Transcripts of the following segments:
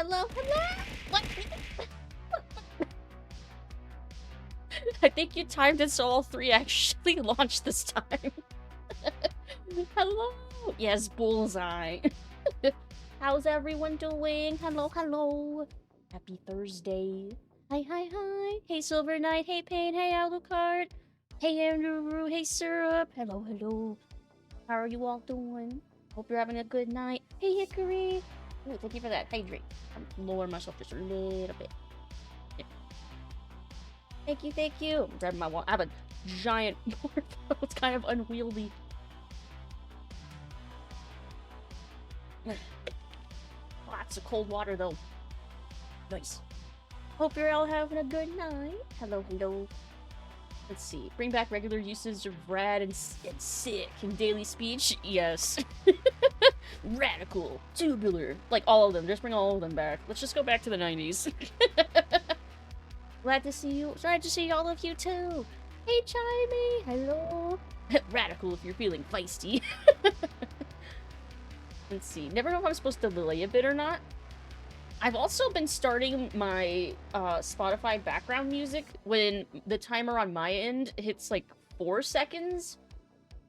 hello, hello! What? I think you timed it so all three actually launched this time. Hello! Yes, bullseye. How's everyone doing? Hello, hello. Happy Thursday. Hi, hi, hi. Hey, Silver Knight. Hey, Pain. Hey, Alucard. Hey, Andrew. Hey, Syrup. Hello, hello. How are you all doing? Hope you're having a good night. Hey, Hickory. Ooh, thank you for that hydrate. I'm lowering myself just a little bit. Yeah. Thank you, thank you. I'm grabbing my water. I have a giant water bottle. It's kind of unwieldy. Lots of cold water, though. Nice. Hope you're all having a good night. Hello, hello. Let's see. Bring back regular usage of rad and sick in daily speech? Yes. Radical. Tubular. Like, all of them. Just bring all of them back. Let's just go back to the 90s. Glad to see you. Glad to see all of you, too. Hey, Chimey. Hello. Radical if you're feeling feisty. Let's see. Never know if I'm supposed to delay a bit or not. I've also been starting my Spotify background music when the timer on my end hits like 4 seconds.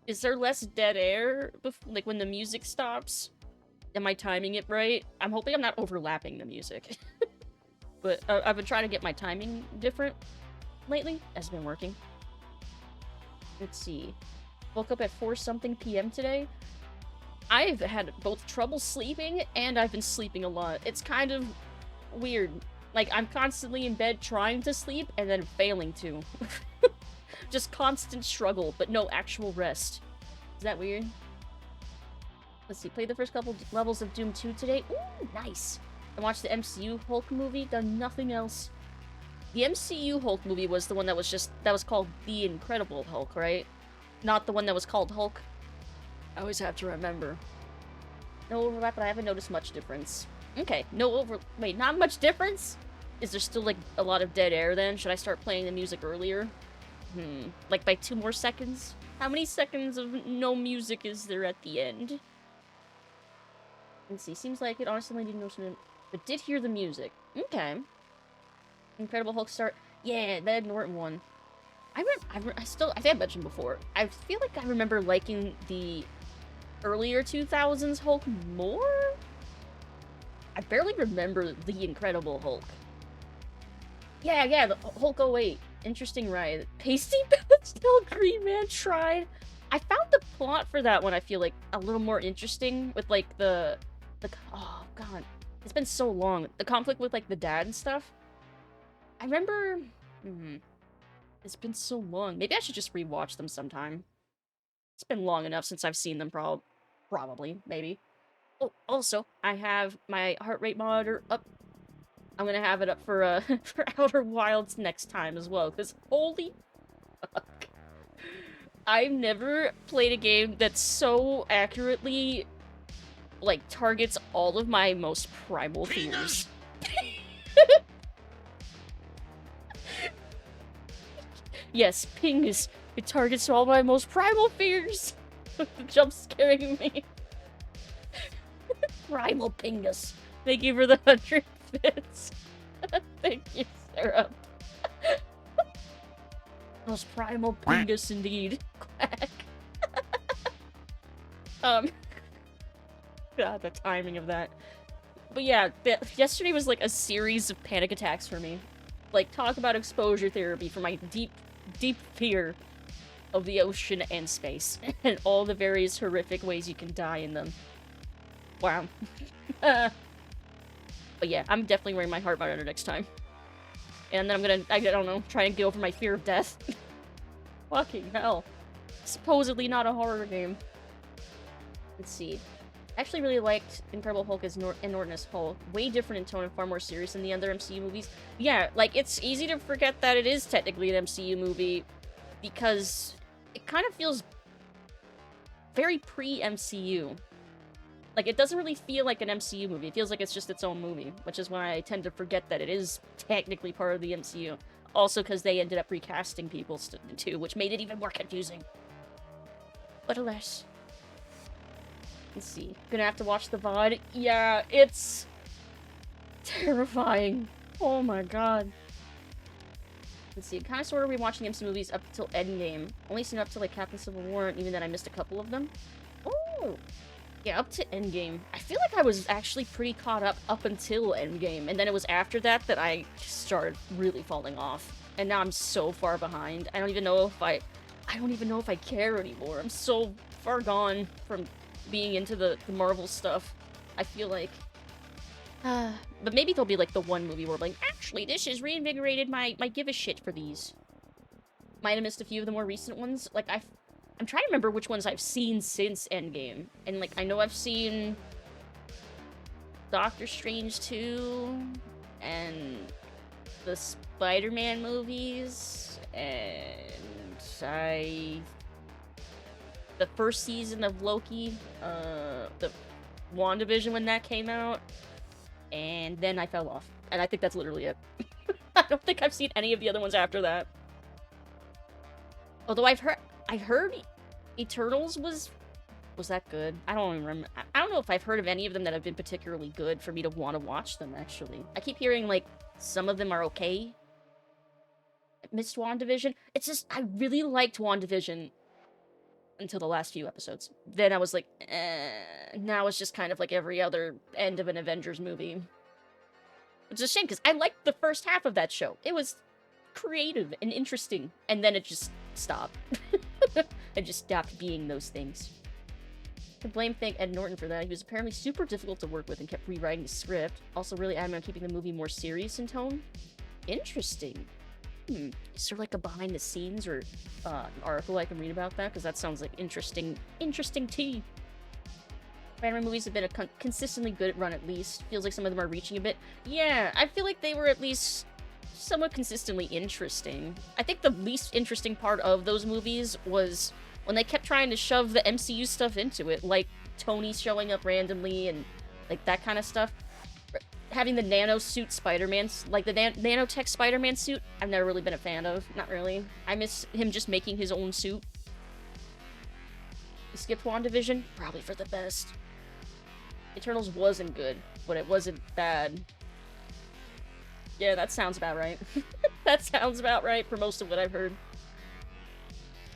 Is there less dead air like when the music stops? Am I timing it right? I'm hoping I'm not overlapping the music. But I've been trying to get my timing different lately. Has been working. Let's see. Woke up at 4-something p.m. today. I've had both trouble sleeping, and I've been sleeping a lot. It's kind of weird. Like, I'm constantly in bed trying to sleep, and then failing to. Just constant struggle, but no actual rest. Is that weird? Let's see, played the first couple levels of Doom 2 today. Ooh, nice! I watched the MCU Hulk movie, done nothing else. The MCU Hulk movie was the one that was called The Incredible Hulk, right? Not the one that was called Hulk. I always have to remember. No overlap, but I haven't noticed much difference. Okay, wait, not much difference? Is there still, like, a lot of dead air, then? Should I start playing the music earlier? Like, by 2 more seconds? How many seconds of no music is there at the end? Let's see, seems like it honestly didn't know, but did hear the music. Okay. Incredible Hulk start. Yeah, the Ed Norton one. I think I mentioned before, I feel like I remember liking the earlier 2000s Hulk more? I barely remember the Incredible Hulk. Yeah, the Hulk 08. Interesting ride. Pasty Pastel Green Man tried. I found the plot for that one, I feel like, a little more interesting with, like, the oh, God. It's been so long. The conflict with, like, the dad and stuff. I remember... It's been so long. Maybe I should just rewatch them sometime. It's been long enough since I've seen them, probably, maybe. Oh, also, I have my heart rate monitor up. I'm gonna have it up for, for Outer Wilds next time as well, because holy fuck. I've never played a game that so accurately, like, targets all of my most primal fears. Yes, Pingus. It targets all my most primal fears. The jump scaring me. Primal Pingus. Thank you for the 100 bits. Thank you, Sarah. Most primal Pingus indeed. Quack. God, the timing of that. But yeah, yesterday was like a series of panic attacks for me. Like, talk about exposure therapy for my deep fear of the ocean and space, and all the various horrific ways you can die in them. Wow. But yeah, I'm definitely wearing my heart monitor next time. And then I'm gonna, I don't know, try and get over my fear of death. Fucking hell. Supposedly not a horror game. Let's see. I actually really liked Incredible Hulk as Norton as Hulk. Way different in tone and far more serious than the other MCU movies. Yeah, like, it's easy to forget that it is technically an MCU movie, because it kind of feels very pre-MCU. Like, it doesn't really feel like an MCU movie. It feels like it's just its own movie, which is why I tend to forget that it is technically part of the MCU. Also because they ended up recasting people too, which made it even more confusing. But alas. Let's see. Gonna have to watch the VOD. Yeah, it's Terrifying. Oh my god. Let's see, kind of sort of rewatching MC movies up till Endgame. Only seen up to like Captain Civil War, and even then I missed a couple of them. Oh! Yeah, up to Endgame. I feel like I was actually pretty caught up until Endgame, and then it was after that that I started really falling off. And now I'm so far behind. I don't even know if I care anymore. I'm so far gone from being into the Marvel stuff. I feel like... but maybe there'll be like the one movie where I'm like, actually, this has reinvigorated my give a shit for these. Might have missed a few of the more recent ones. Like, I'm trying to remember which ones I've seen since Endgame. And, like, I know I've seen Doctor Strange 2 and the Spider-Man movies, and the first season of Loki, the WandaVision when that came out, and then I fell off. And I think that's literally it. I don't think I've seen any of the other ones after that. Although I heard Eternals was that good? I don't even remember. I don't know if I've heard of any of them that have been particularly good for me to want to watch them, actually. I keep hearing, like, some of them are okay. I missed WandaVision. It's just, I really liked WandaVision until the last few episodes. Then I was like, now it's just kind of like every other end of an Avengers movie. Which is a shame, because I liked the first half of that show. It was creative and interesting, and then it just stopped. It just stopped being those things. To thank Ed Norton for that. He was apparently super difficult to work with and kept rewriting the script. Also really adamant on keeping the movie more serious in tone. Interesting. Is there like a behind the scenes or an article I can read about that? Because that sounds like interesting tea. Spider-Man movies have been a consistently good run at least. Feels like some of them are reaching a bit. Yeah, I feel like they were at least somewhat consistently interesting. I think the least interesting part of those movies was when they kept trying to shove the MCU stuff into it, like Tony showing up randomly and like that kind of stuff. Having the nano-suit Spider-Man, like the nanotech Spider-Man suit, I've never really been a fan of. Not really. I miss him just making his own suit. You skipped WandaVision? Probably for the best. Eternals wasn't good, but it wasn't bad. Yeah, that sounds about right. That sounds about right for most of what I've heard.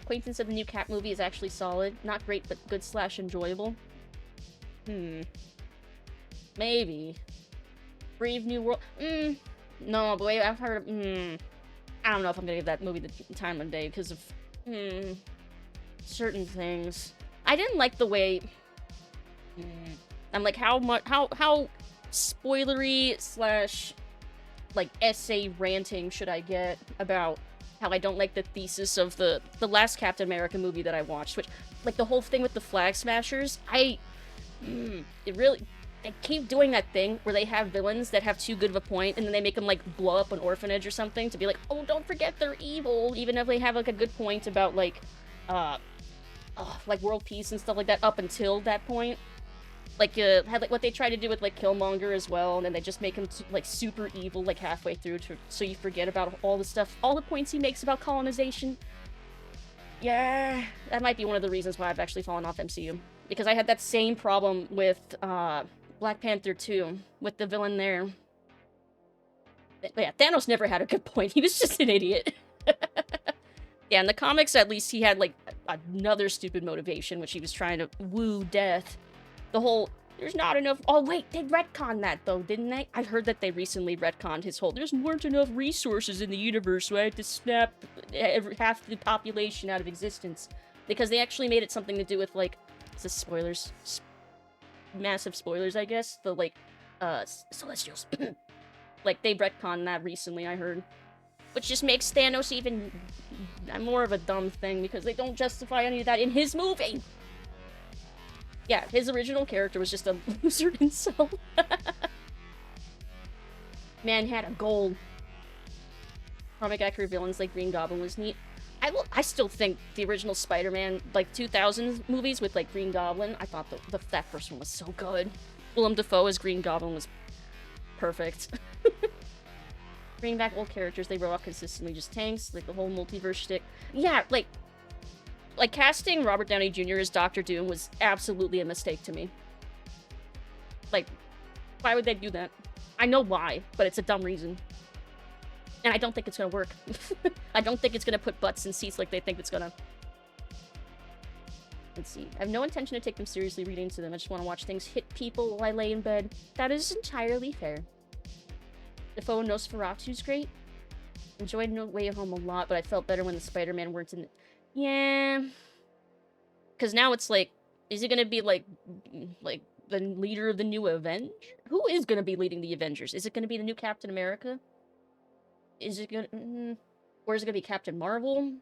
Acquaintance said the new Cat movie is actually solid. Not great, but good / enjoyable. Maybe. Brave New World. No, but wait, I've heard of, I don't know if I'm gonna give that movie the time of day because of, certain things. I didn't like the way, I'm like, how spoilery / like, essay ranting should I get about how I don't like the thesis of the last Captain America movie that I watched, which, like, the whole thing with the Flag Smashers, they keep doing that thing where they have villains that have too good of a point, and then they make them, like, blow up an orphanage or something to be like, oh, don't forget they're evil, even if they have, like, a good point about, like, like, world peace and stuff like that up until that point. Like, had, like, what they try to do with, like, Killmonger as well, and then they just make him, like, super evil, like, halfway through, so you forget about all the stuff, all the points he makes about colonization. Yeah, that might be one of the reasons why I've actually fallen off MCU. Because I had that same problem with, Black Panther 2, with the villain there. But yeah, Thanos never had a good point. He was just an idiot. Yeah, in the comics, at least, he had, like, another stupid motivation, which he was trying to woo death. The whole, there's not enough... Oh, wait, they retconned that, though, didn't they? I heard that they recently retconned his whole, there's weren't enough resources in the universe, so I had to snap half the population out of existence. Because they actually made it something to do with, like... Is this spoilers? Massive spoilers, I guess. The, like, Celestials. Like, they retconned that recently, I heard. Which just makes Thanos even more of a dumb thing, because they don't justify any of that in his movie! Yeah, his original character was just a loser himself. Man had a goal. Comic accurate villains like Green Goblin was neat. I still think the original Spider-Man, like, 2000s movies with, like, Green Goblin, I thought that first one was so good. Willem Dafoe as Green Goblin was perfect. Bringing back old characters they wrote off consistently just tanks, like the whole multiverse shtick. Yeah, like casting Robert Downey Jr. as Doctor Doom was absolutely a mistake to me. Like, why would they do that? I know why, but it's a dumb reason. And I don't think it's gonna work. I don't think it's gonna put butts in seats like they think it's gonna. Let's see. I have no intention to take them seriously reading to them. I just want to watch things hit people while I lay in bed. That is entirely fair. Defoe Nosferatu's great. Enjoyed No Way Home a lot, but I felt better when the Spider-Man weren't in it. Yeah. Because now it's like, is it going to be like the leader of the new Avengers? Who is going to be leading the Avengers? Is it going to be the new Captain America? Is it going to... or is it going to be Captain Marvel?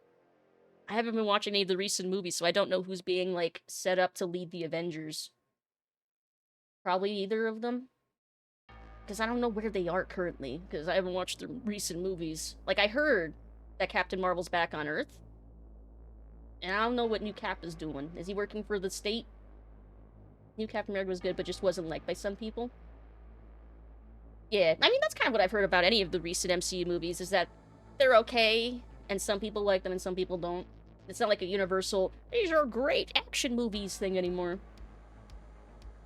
I haven't been watching any of the recent movies, so I don't know who's being, like, set up to lead the Avengers. Probably either of them. Because I don't know where they are currently, because I haven't watched the recent movies. Like, I heard that Captain Marvel's back on Earth. And I don't know what new Cap is doing. Is he working for the state? New Captain America was good, but just wasn't liked by some people. Yeah, I mean, that's kind of what I've heard about any of the recent MCU movies, is that they're okay, and some people like them and some people don't. It's not like a universal, these are great action movies thing anymore.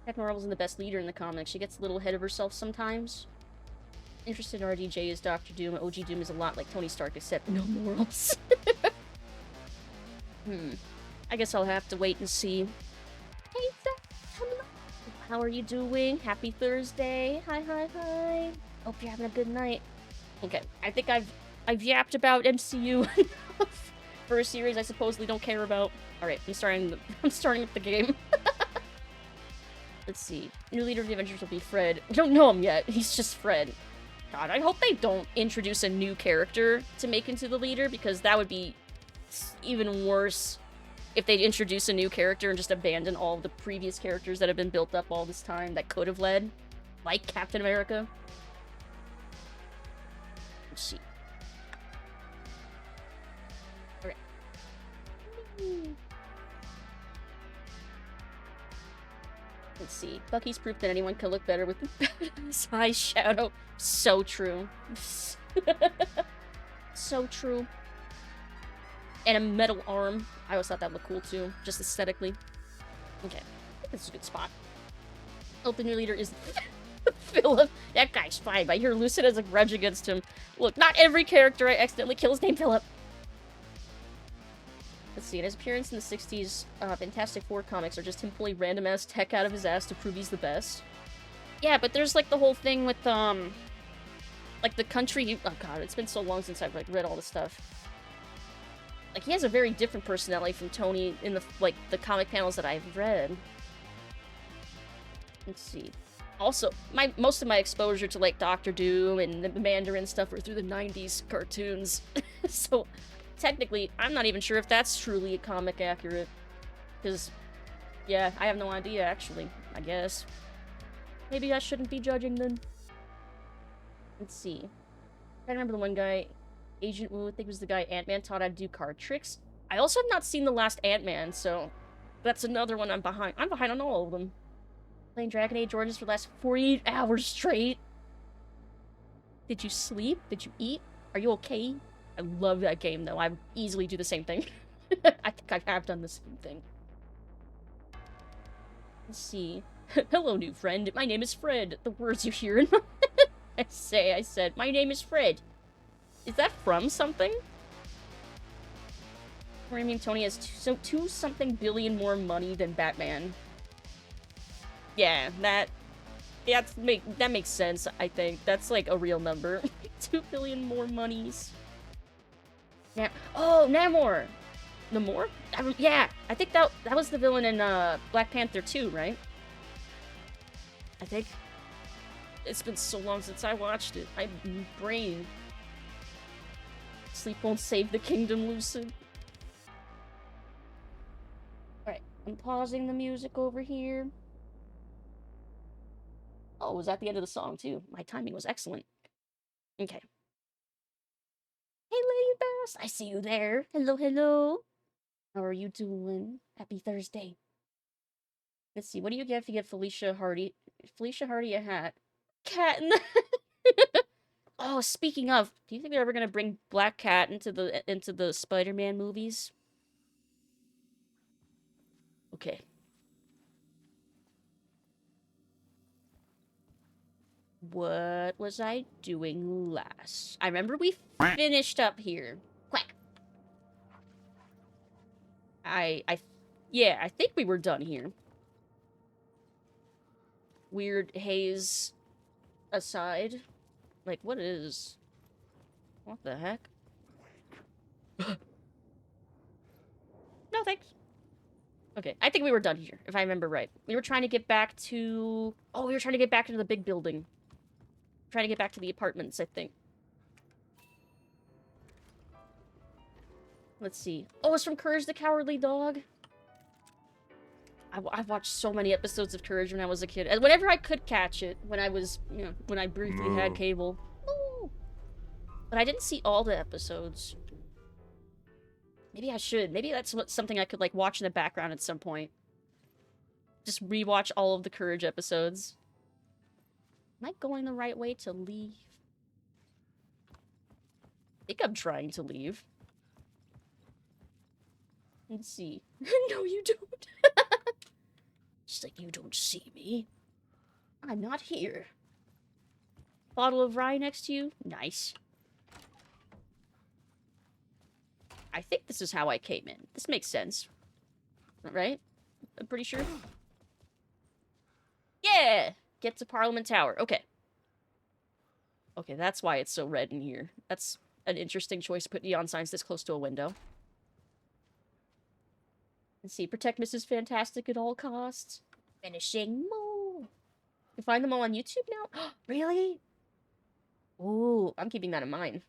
Captain Marvel's the best leader in the comics. She gets a little ahead of herself sometimes. Interested in RDJ is Doctor Doom. OG Doom is a lot like Tony Stark, except no morals. I guess I'll have to wait and see. Hey, Zach, how are you doing? Happy Thursday. Hi. Hope you're having a good night. Okay, I think I've yapped about MCU enough for a series I supposedly don't care about. Alright, I'm starting with the game. Let's see. New leader of the Avengers will be Fred. We don't know him yet. He's just Fred. God, I hope they don't introduce a new character to make into the leader, because that would be even worse if they introduce a new character and just abandon all the previous characters that have been built up all this time that could have led. Like Captain America. Let's see. Okay. Let's see. Bucky's proof that anyone can look better with his high shadow. So true. So true. And a metal arm. I always thought that looked cool too, just aesthetically. Okay. I think this is a good spot. Oh, the new leader is Philip. That guy's fine. I hear Lucid has a grudge against him. Look, not every character I accidentally kill is named Philip. Let's see, in his appearance in the 60s, Fantastic Four comics are just him pulling random-ass tech out of his ass to prove he's the best. Yeah, but there's, like, the whole thing with, like, the country... Oh, God, it's been so long since I've, like, read all this stuff. Like, he has a very different personality from Tony in the, like, the comic panels that I've read. Let's see. Also, most of my exposure to, like, Doctor Doom and the Mandarin stuff were through the 90s cartoons. So... technically, I'm not even sure if that's truly comic accurate. Because, yeah, I have no idea, actually, I guess. Maybe I shouldn't be judging then. Let's see. I remember the one guy, Agent Wu, I think it was the guy Ant-Man taught how to do card tricks. I also have not seen the last Ant-Man, so that's another one I'm behind. I'm behind on all of them. Playing Dragon Age Origins for the last 48 hours straight. Did you sleep? Did you eat? Are you okay? I love that game, though. I would easily do the same thing. I think I have done the same thing. Let's see. Hello, new friend. My name is Fred. The words you hear in my I said, my name is Fred. Is that from something? Or I mean, Tony has two something billion more money than Batman. Yeah, that makes sense, I think. That's, like, a real number. 2 billion more monies. Oh, Namor! Namor? Yeah, I think that was the villain in Black Panther 2, right? I think. It's been so long since I watched it. My brain. Sleep won't save the kingdom, Lucid. Alright, I'm pausing the music over here. Oh, it was at the end of the song, too. My timing was excellent. Okay. Hey, Lady Bass, I see you there. Hello. How are you doing? Happy Thursday. Let's see, what do you get if you get Felicia Hardy a hat? Cat in the... Oh, speaking of, do you think they're ever gonna bring Black Cat into the Spider-Man movies? Okay. What was I doing last? I remember we finished up here. Quack. Yeah, I think we were done here. Weird haze aside. Like, what the heck? No, thanks. Okay, I think we were done here, if I remember right. We were trying to get back to... Oh, we were trying to get back into the big building. Trying to get back to the apartments, I think. Let's see. Oh, it's from Courage the Cowardly Dog. I've watched so many episodes of Courage when I was a kid. And whenever I could catch it, when I was, you know, when I briefly had cable. Ooh. But I didn't see all the episodes. Maybe I should. Maybe that's something I could, like, watch in the background at some point. Just rewatch all of the Courage episodes. Am I going the right way to leave? I think I'm trying to leave. Let's see. No, you don't. Just like you don't see me. I'm not here. Bottle of rye next to you? Nice. I think this is how I came in. This makes sense. Right? I'm pretty sure. Yeah! Get to Parliament Tower. Okay. Okay, that's why it's so red in here. That's an interesting choice to put neon signs this close to a window. Let's see. Protect Mrs. Fantastic at all costs. Finishing move. You find them all on YouTube now? Really? Ooh, I'm keeping that in mind.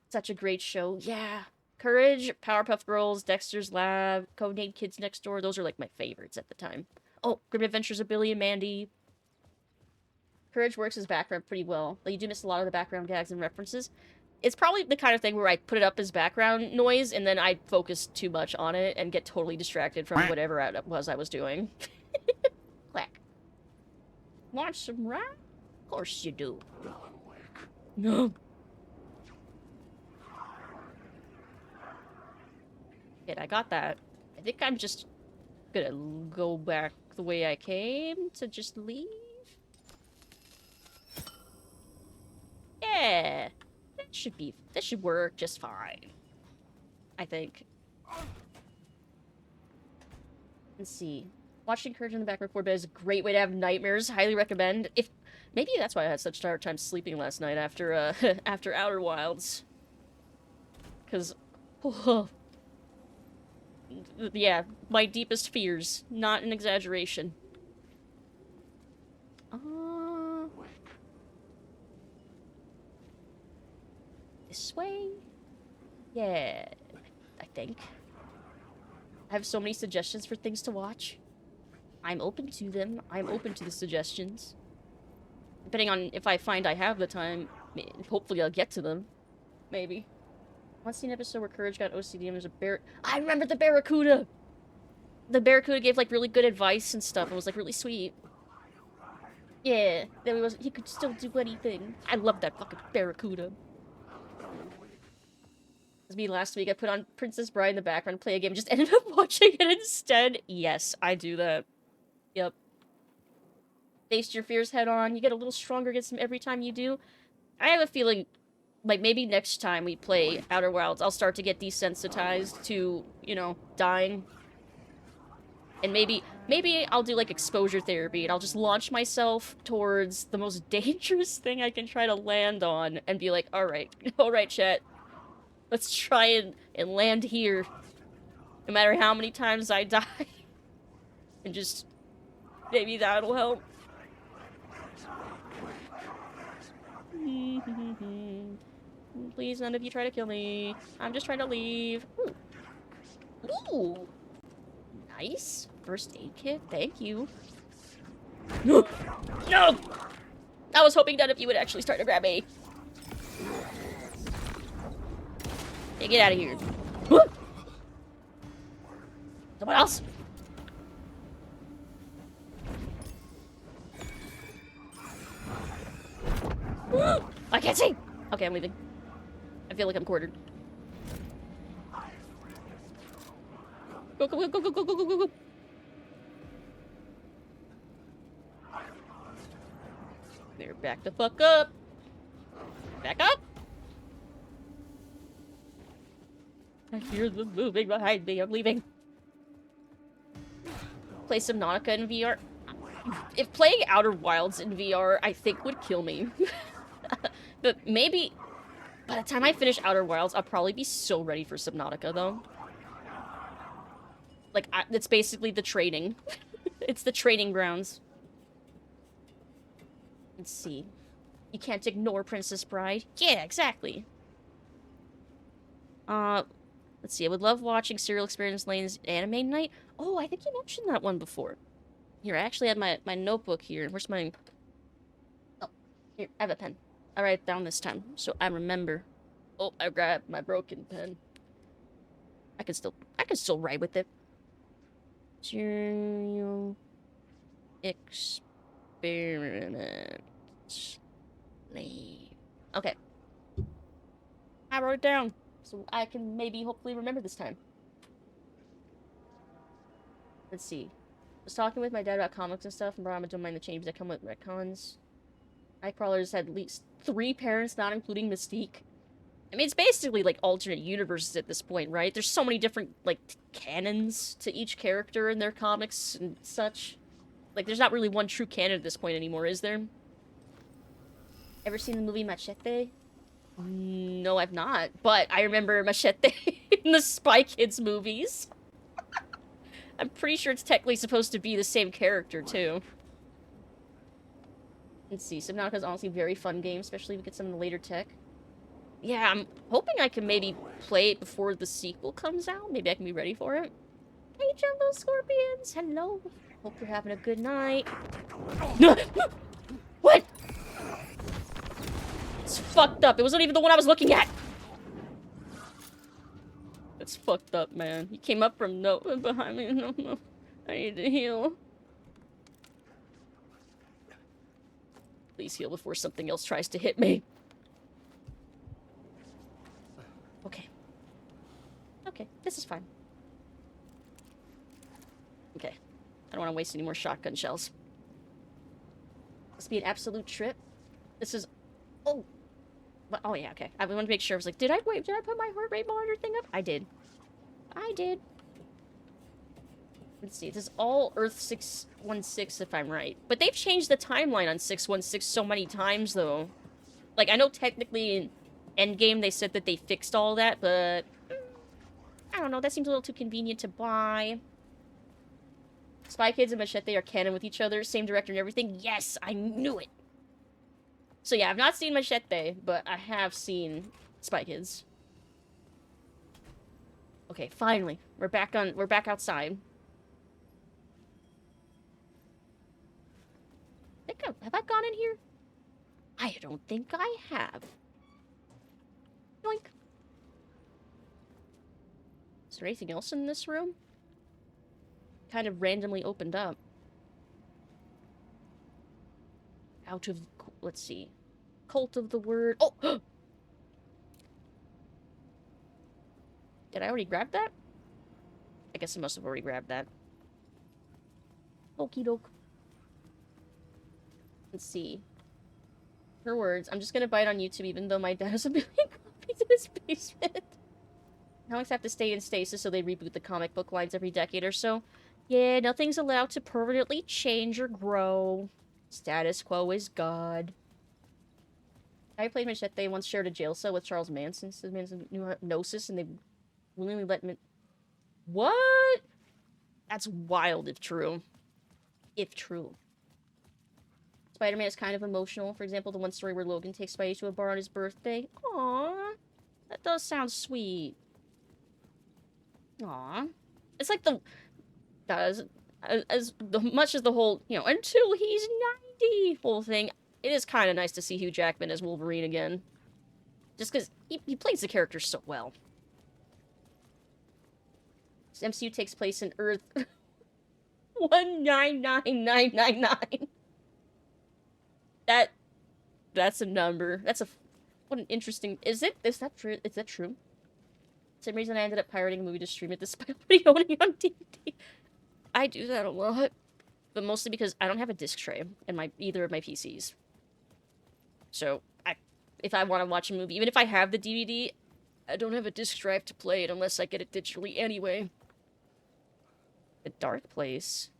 Such a great show. Yeah. Courage, Powerpuff Girls, Dexter's Lab, Codename Kids Next Door. Those are like my favorites at the time. Oh, Grim Adventures of Billy and Mandy. Courage works as background pretty well. Though you do miss a lot of the background gags and references. It's probably the kind of thing where I put it up as background noise, and then I focus too much on it and get totally distracted from whatever it was I was doing. Clack. Want some rye? Of course you do. No. Good, I got that. I think I'm just gonna go back the way I came to just leave. Yeah. That should work just fine. I think. Let's see. Watching Courage in the background before bed is a great way to have nightmares. Highly recommend. Maybe that's why I had such a hard time sleeping last night after after Outer Wilds. Cause yeah, my deepest fears. Not an exaggeration. This way? Yeah, I think. I have so many suggestions for things to watch. I'm open to them. I'm open to the suggestions. Depending on if I find I have the time, hopefully I'll get to them. Maybe. Once seen an episode where Courage got OCD and there's a bear. I remember the Barracuda! The Barracuda gave, like, really good advice and stuff. It was, like, really sweet. Yeah, he could still do anything. I love that fucking Barracuda. It was me last week. I put on Princess Bride in the background, play a game, just ended up watching it instead. Yes, I do that. Yep. Face your fears head on. You get a little stronger against them every time you do. I have a feeling, like, maybe next time we play Outer Wilds, I'll start to get desensitized to, you know, dying. And maybe I'll do, like, exposure therapy, and I'll just launch myself towards the most dangerous thing I can try to land on, and be like, alright, chat. Let's try and land here. No matter how many times I die. And just... maybe that'll help. Please, none of you try to kill me. I'm just trying to leave. Ooh. Ooh. Nice. First aid kit. Thank you. No! No! I was hoping none of you would actually start to grab me. Hey, get out of here. Someone else? I can't see! Okay, I'm leaving. I feel like I'm quartered. Go, go, go, go, go, go, go, go, go. They're back the fuck up. Back up. I hear them moving behind me. I'm leaving. Play Subnautica in VR. If playing Outer Wilds in VR, I think would kill me. But maybe by the time I finish Outer Wilds, I'll probably be so ready for Subnautica, though. Like, it's basically the training. It's the training grounds. Let's see. You can't ignore Princess Bride. Yeah, exactly. Let's see. I would love watching Serial Experience Lane's anime night. Oh, I think you mentioned that one before. Here, I actually had my notebook here. Where's my... Oh, here, I have a pen. I write it down this time, so I remember. Oh, I grabbed my broken pen. I can still write with it. Serial Experiments Lane. Okay. I wrote it down, so I can maybe hopefully remember this time. Let's see. I was talking with my dad about comics and stuff, and brought him, don't mind the changes that come with retcons. Nightcrawlers had at least 3 parents, not including Mystique. I mean, it's basically, like, alternate universes at this point, right? There's so many different, like, canons to each character in their comics and such. Like, there's not really one true canon at this point anymore, is there? Ever seen the movie Machete? No, I've not. But I remember Machete in the Spy Kids movies. I'm pretty sure it's technically supposed to be the same character, too. Let's see. Subnautica's honestly a very fun game, especially if we get some of the later tech. Yeah, I'm hoping I can maybe play it before the sequel comes out. Maybe I can be ready for it. Hey, Jumbo Scorpions! Hello! Hope you're having a good night. What? It's fucked up. It wasn't even the one I was looking at! It's fucked up, man. He came up from behind me. No. I need to heal. Please heal before something else tries to hit me. Okay. Okay, this is fine. Okay. I don't want to waste any more shotgun shells. Must be an absolute trip. This is... Oh! Oh, yeah, okay. I wanted to make sure. I was like, did I put my heart rate monitor thing up? I did. Let's see. This is all Earth 616, if I'm right. But they've changed the timeline on 616 so many times, though. Like, I know technically in Endgame they said that they fixed all that, but... I don't know. That seems a little too convenient to buy. Spy Kids and Machete are canon with each other. Same director and everything. Yes! I knew it! So yeah, I've not seen Machete, but I have seen Spy Kids. Okay, finally. We're back outside. Have I gone in here? I don't think I have. Yoink. Is there anything else in this room? Kind of randomly opened up. Out of... Let's see. Cult of the Word... Oh! Did I already grab that? I guess I must have already grabbed that. Okie doke. Let's see. Her words. I'm just gonna buy it on YouTube even though my dad has a million copies in his basement. Comics have to stay in stasis so they reboot the comic book lines every decade or so. Yeah, nothing's allowed to permanently change or grow. Status quo is God. I played Machete once shared a jail cell with Charles Manson. Says Manson knew hypnosis and they willingly let him... What? That's wild if true. If true. Spider-Man is kind of emotional. For example, the one story where Logan takes Spidey to a bar on his birthday. Aww. That does sound sweet. Aww. It's like the... As much as the whole, you know, until he's 90 whole thing, it is kind of nice to see Hugh Jackman as Wolverine again. Just because he plays the character so well. This MCU takes place in Earth 199999. That's a number. What an interesting... Is that true? Is that true? For some reason I ended up pirating a movie to stream it despite already owning it on DVD. I do that a lot. But mostly because I don't have a disc tray in either of my PCs. So, if I want to watch a movie, even if I have the DVD, I don't have a disc drive to play it unless I get it digitally anyway. The Dark Place.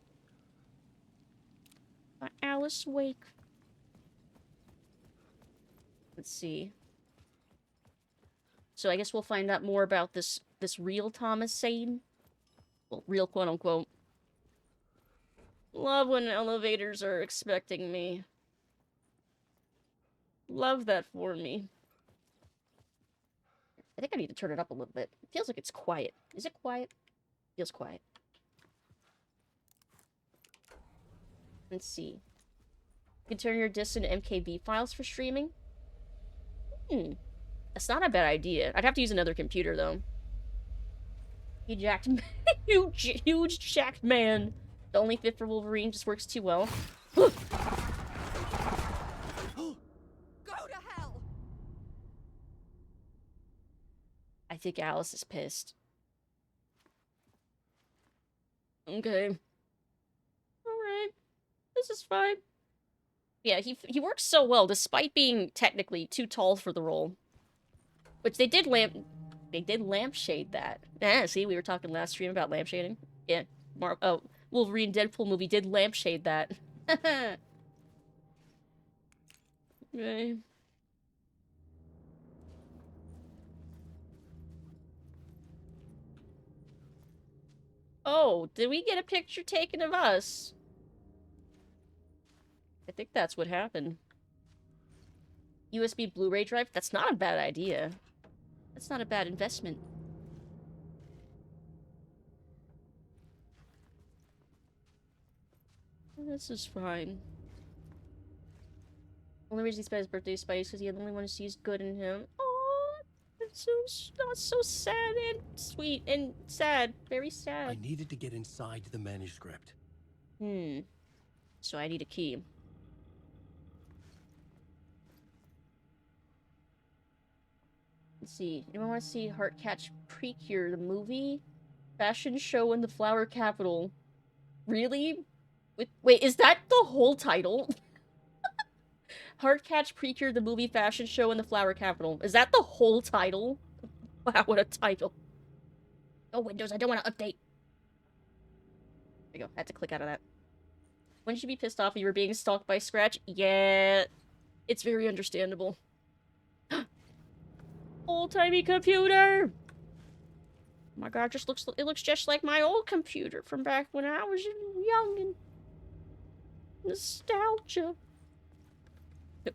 Alice Wake. Let's see. So I guess we'll find out more about this real Thomas Sane. Well, real quote unquote. Love when elevators are expecting me. Love that for me. I think I need to turn it up a little bit. It feels like it's quiet. Is it quiet? Feels quiet. Let's see. You can turn your discs into MKV files for streaming. That's not a bad idea. I'd have to use another computer, though. He jacked... huge jacked man. The only fit for Wolverine just works too well. Go to hell! I think Alice is pissed. Okay. Alright. This is fine. Yeah, he works so well, despite being technically too tall for the role. Which they did lampshade that. See, we were talking last stream about lampshading. Yeah, Wolverine Deadpool movie did lampshade that. Okay. Oh, did we get a picture taken of us? I think that's what happened. USB Blu-ray drive? That's not a bad idea. That's not a bad investment. This is fine. Only reason he spent his birthday is because he's the only one who sees good in him. Oh, that's so sad and sweet and sad. Very sad. I needed to get inside the manuscript. So I need a key. Let's see. Anyone want to see Heartcatch Precure, the movie? Fashion show in the Flower Capital. Really? Wait, is that the whole title? Heartcatch Precure, the movie fashion show in the Flower Capital. Is that the whole title? Wow, what a title. Oh, Windows, I don't want to update. There we go. I had to click out of that. Wouldn't you be pissed off if you were being stalked by Scratch? Yeah. It's very understandable. Old-timey computer! Oh my god, it looks just like my old computer from back when I was young and... Nostalgia.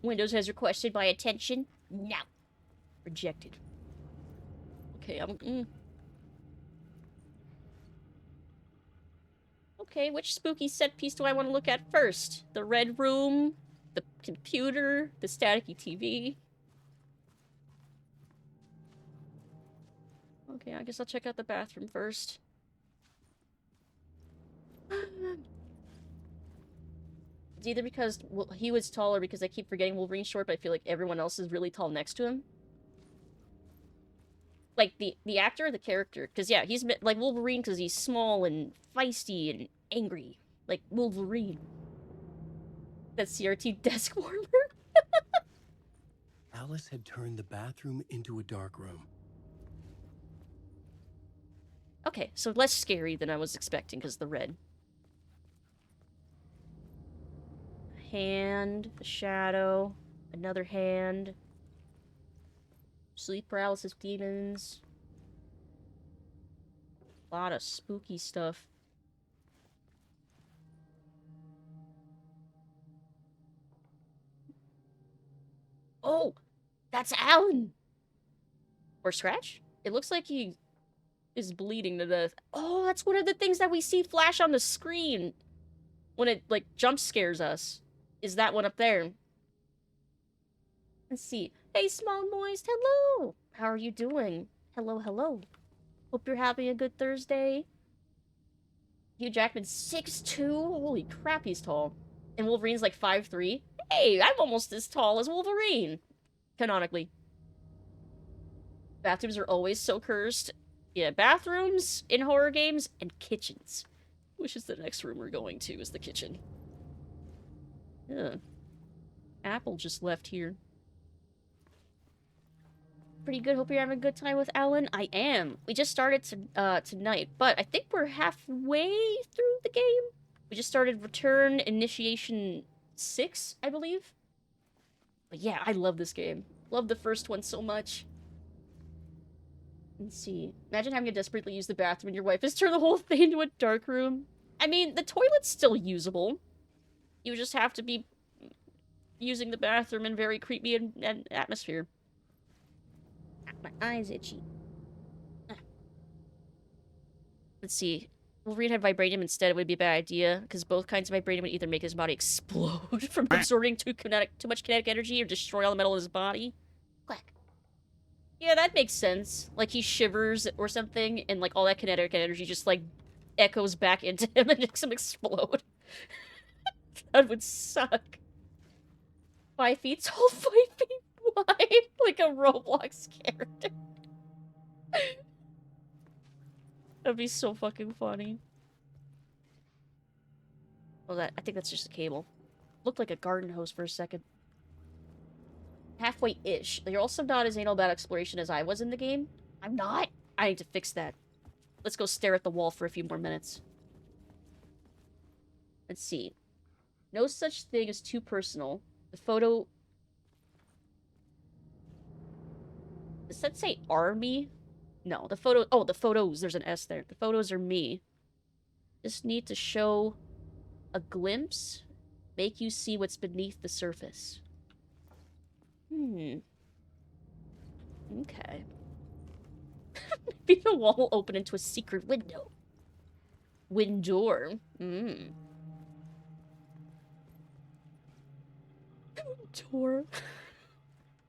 Windows has requested my attention. No. Rejected. Okay, Okay, which spooky set piece do I want to look at first? The red room? The computer? The staticky TV? Okay, I guess I'll check out the bathroom first. It's either because he was taller because I keep forgetting Wolverine's short, but I feel like everyone else is really tall next to him. Like, the actor or the character? Because, yeah, he's like Wolverine because he's small and feisty and angry. Like Wolverine. That CRT desk warmer? Alice had turned the bathroom into a dark room. Okay, so less scary than I was expecting because the red. Hand, the shadow, another hand. Sleep paralysis demons. A lot of spooky stuff. Oh! That's Alan! Or Scratch? It looks like he is bleeding to death. Oh, that's one of the things that we see flash on the screen when it, like, jump scares us. Is that one up there? Let's see. Hey, small moist, hello! How are you doing? Hello, hello. Hope you're having a good Thursday. Hugh Jackman's 6'2"? Holy crap, he's tall. And Wolverine's like 5'3". Hey, I'm almost as tall as Wolverine. Canonically. Bathrooms are always so cursed. Yeah, bathrooms in horror games and kitchens. Which is the next room we're going to, is the kitchen. Yeah. Apple just left here. Pretty good. Hope you're having a good time with Alan. I am. We just started tonight, but I think we're halfway through the game. We just started Return Initiation 6, I believe. But yeah, I love this game. Love the first one so much. Let's see. Imagine having to desperately use the bathroom and your wife has turned the whole thing into a dark room. I mean, the toilet's still usable. You just have to be using the bathroom in very creepy and atmosphere. My eyes itchy. Let's see. Wolverine had vibranium instead. It would be a bad idea, because both kinds of vibranium would either make his body explode from absorbing too much kinetic energy or destroy all the metal in his body. Quack. Yeah, that makes sense. Like, he shivers or something, and, like, all that kinetic energy just, like, echoes back into him and makes him explode. That would suck. 5 feet tall, 5 feet wide, like a Roblox character. That'd be so fucking funny. Oh, I think that's just a cable. Looked like a garden hose for a second. Halfway-ish. You're also not as anal about exploration as I was in the game. I'm not. I need to fix that. Let's go stare at the wall for a few more minutes. Let's see. No such thing as too personal. The photo... Does that say are me? No, the photo... Oh, the photos. There's an S there. The photos are me. Just need to show a glimpse. Make you see what's beneath the surface. Okay. Maybe the wall will open into a secret window. Windor. Windor.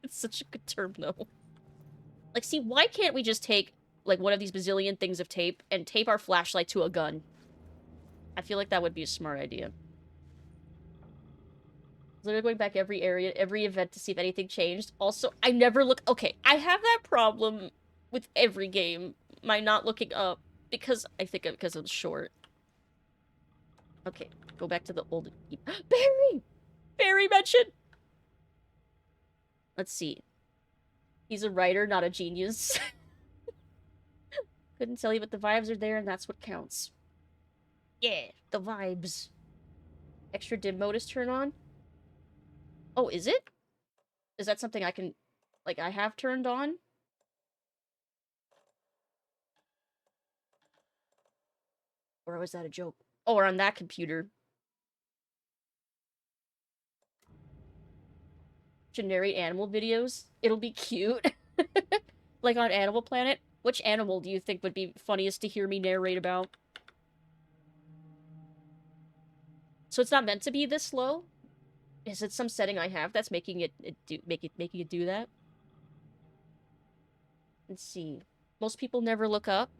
It's such a good term, though. Like, see, why can't we just take, like, one of these bazillion things of tape and tape our flashlight to a gun? I feel like that would be a smart idea. Literally going back every area, every event to see if anything changed. Also, I never look... Okay, I have that problem with every game. My not looking up. Because, I think because I'm short. Okay, go back to the old... Barry! Barry mentioned! Let's see. He's a writer, not a genius. Couldn't tell you, but the vibes are there, and that's what counts. Yeah, the vibes. Extra dim mode is turned on. Oh, is it? Is that something I can... Like, I have turned on? Or was that a joke? Oh, or on that computer. Generate animal videos. It'll be cute. Like on Animal Planet. Which animal do you think would be funniest to hear me narrate about? So it's not meant to be this slow? Is it some setting I have that's making it do that? Let's see. Most people never look up.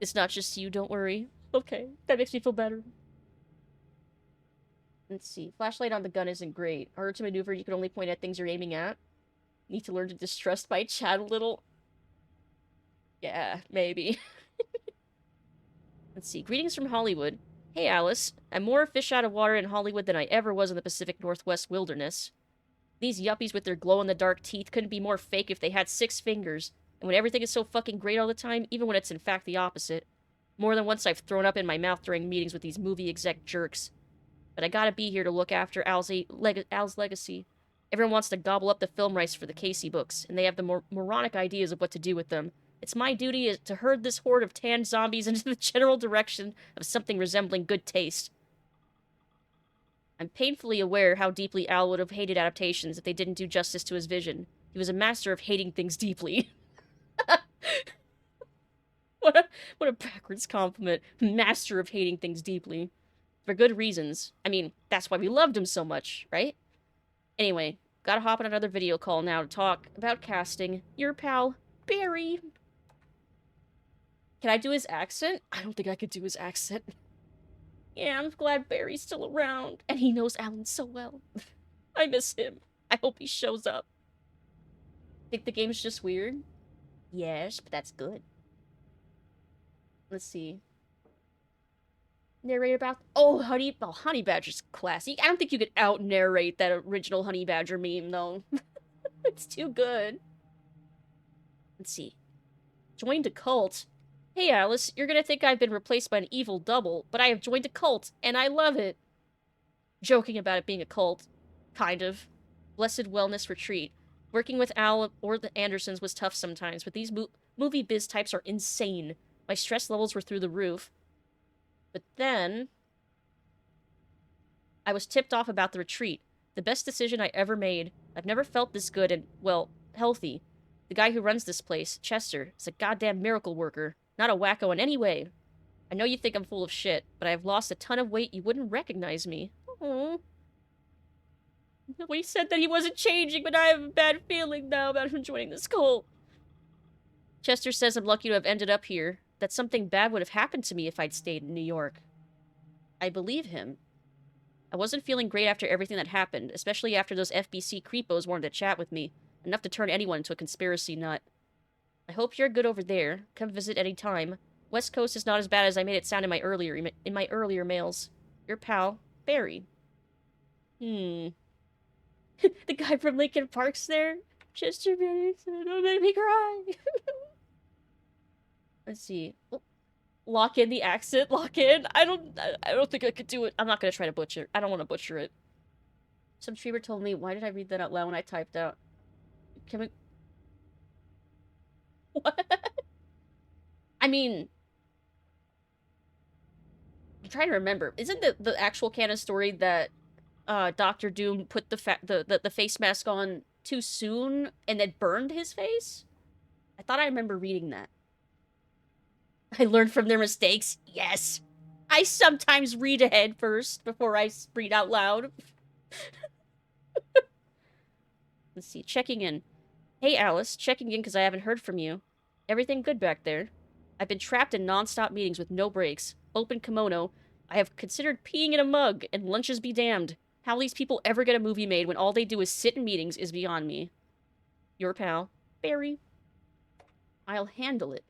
It's not just you, don't worry. Okay, that makes me feel better. Let's see. Flashlight on the gun isn't great. Harder to maneuver, you can only point at things you're aiming at. Need to learn to distrust my chat a little. Yeah, maybe. Let's see. Greetings from Hollywood. Hey, Alice. I'm more fish out of water in Hollywood than I ever was in the Pacific Northwest wilderness. These yuppies with their glow-in-the-dark teeth couldn't be more fake if they had 6 fingers. And when everything is so fucking great all the time, even when it's in fact the opposite. More than once I've thrown up in my mouth during meetings with these movie exec jerks. But I gotta be here to look after Al's legacy. Everyone wants to gobble up the film rights for the Casey books, and they have the moronic ideas of what to do with them. It's my duty to herd this horde of tanned zombies into the general direction of something resembling good taste. I'm painfully aware how deeply Al would have hated adaptations if they didn't do justice to his vision. He was a master of hating things deeply. What a backwards compliment. Master of hating things deeply. For good reasons. I mean, that's why we loved him so much, right? Anyway, gotta hop on another video call now to talk about casting. Your pal, Barry. Can I do his accent? I don't think I could do his accent. Yeah, I'm glad Barry's still around, and he knows Alan so well. I miss him. I hope he shows up. Think the game's just weird? Yes, but that's good. Let's see. Narrate about... Oh, Honey Badger's classic. I don't think you could out-narrate that original Honey Badger meme, though. It's too good. Let's see. Joined a cult? Hey, Alice, you're gonna think I've been replaced by an evil double, but I have joined a cult, and I love it. Joking about it being a cult. Kind of. Blessed Wellness Retreat. Working with Al or the Andersons was tough sometimes, but these movie biz types are insane. My stress levels were through the roof. But then... I was tipped off about the retreat. The best decision I ever made. I've never felt this good and, well, healthy. The guy who runs this place, Chester, is a goddamn miracle worker. Not a wacko in any way. I know you think I'm full of shit, but I've lost a ton of weight. You wouldn't recognize me. Aww. We said that he wasn't changing, but I have a bad feeling now about him joining this cult. Chester says I'm lucky to have ended up here. That something bad would have happened to me if I'd stayed in New York. I believe him. I wasn't feeling great after everything that happened, especially after those FBC creepos wanted to chat with me. Enough to turn anyone into a conspiracy nut. I hope you're good over there. Come visit any time. West Coast is not as bad as I made it sound in my earlier mails. Your pal, Barry. The guy from Lincoln Park's there? Chester Barry, don't make me cry. Let's see. Lock in the accent. Lock in. I don't think I could do it. I'm not gonna try to butcher it. I don't want to butcher it. Some streamer told me, why did I read that out loud when I typed out? Can we... What? I mean... I'm trying to remember. Isn't the actual canon story that Doctor Doom put the face mask on too soon and then burned his face? I thought I remember reading that. I learned from their mistakes. Yes. I sometimes read ahead first before I read out loud. Let's see. Checking in. Hey, Alice. Checking in because I haven't heard from you. Everything good back there? I've been trapped in non-stop meetings with no breaks. Open kimono. I have considered peeing in a mug, and lunches be damned. How these people ever get a movie made when all they do is sit in meetings is beyond me. Your pal, Barry. I'll handle it.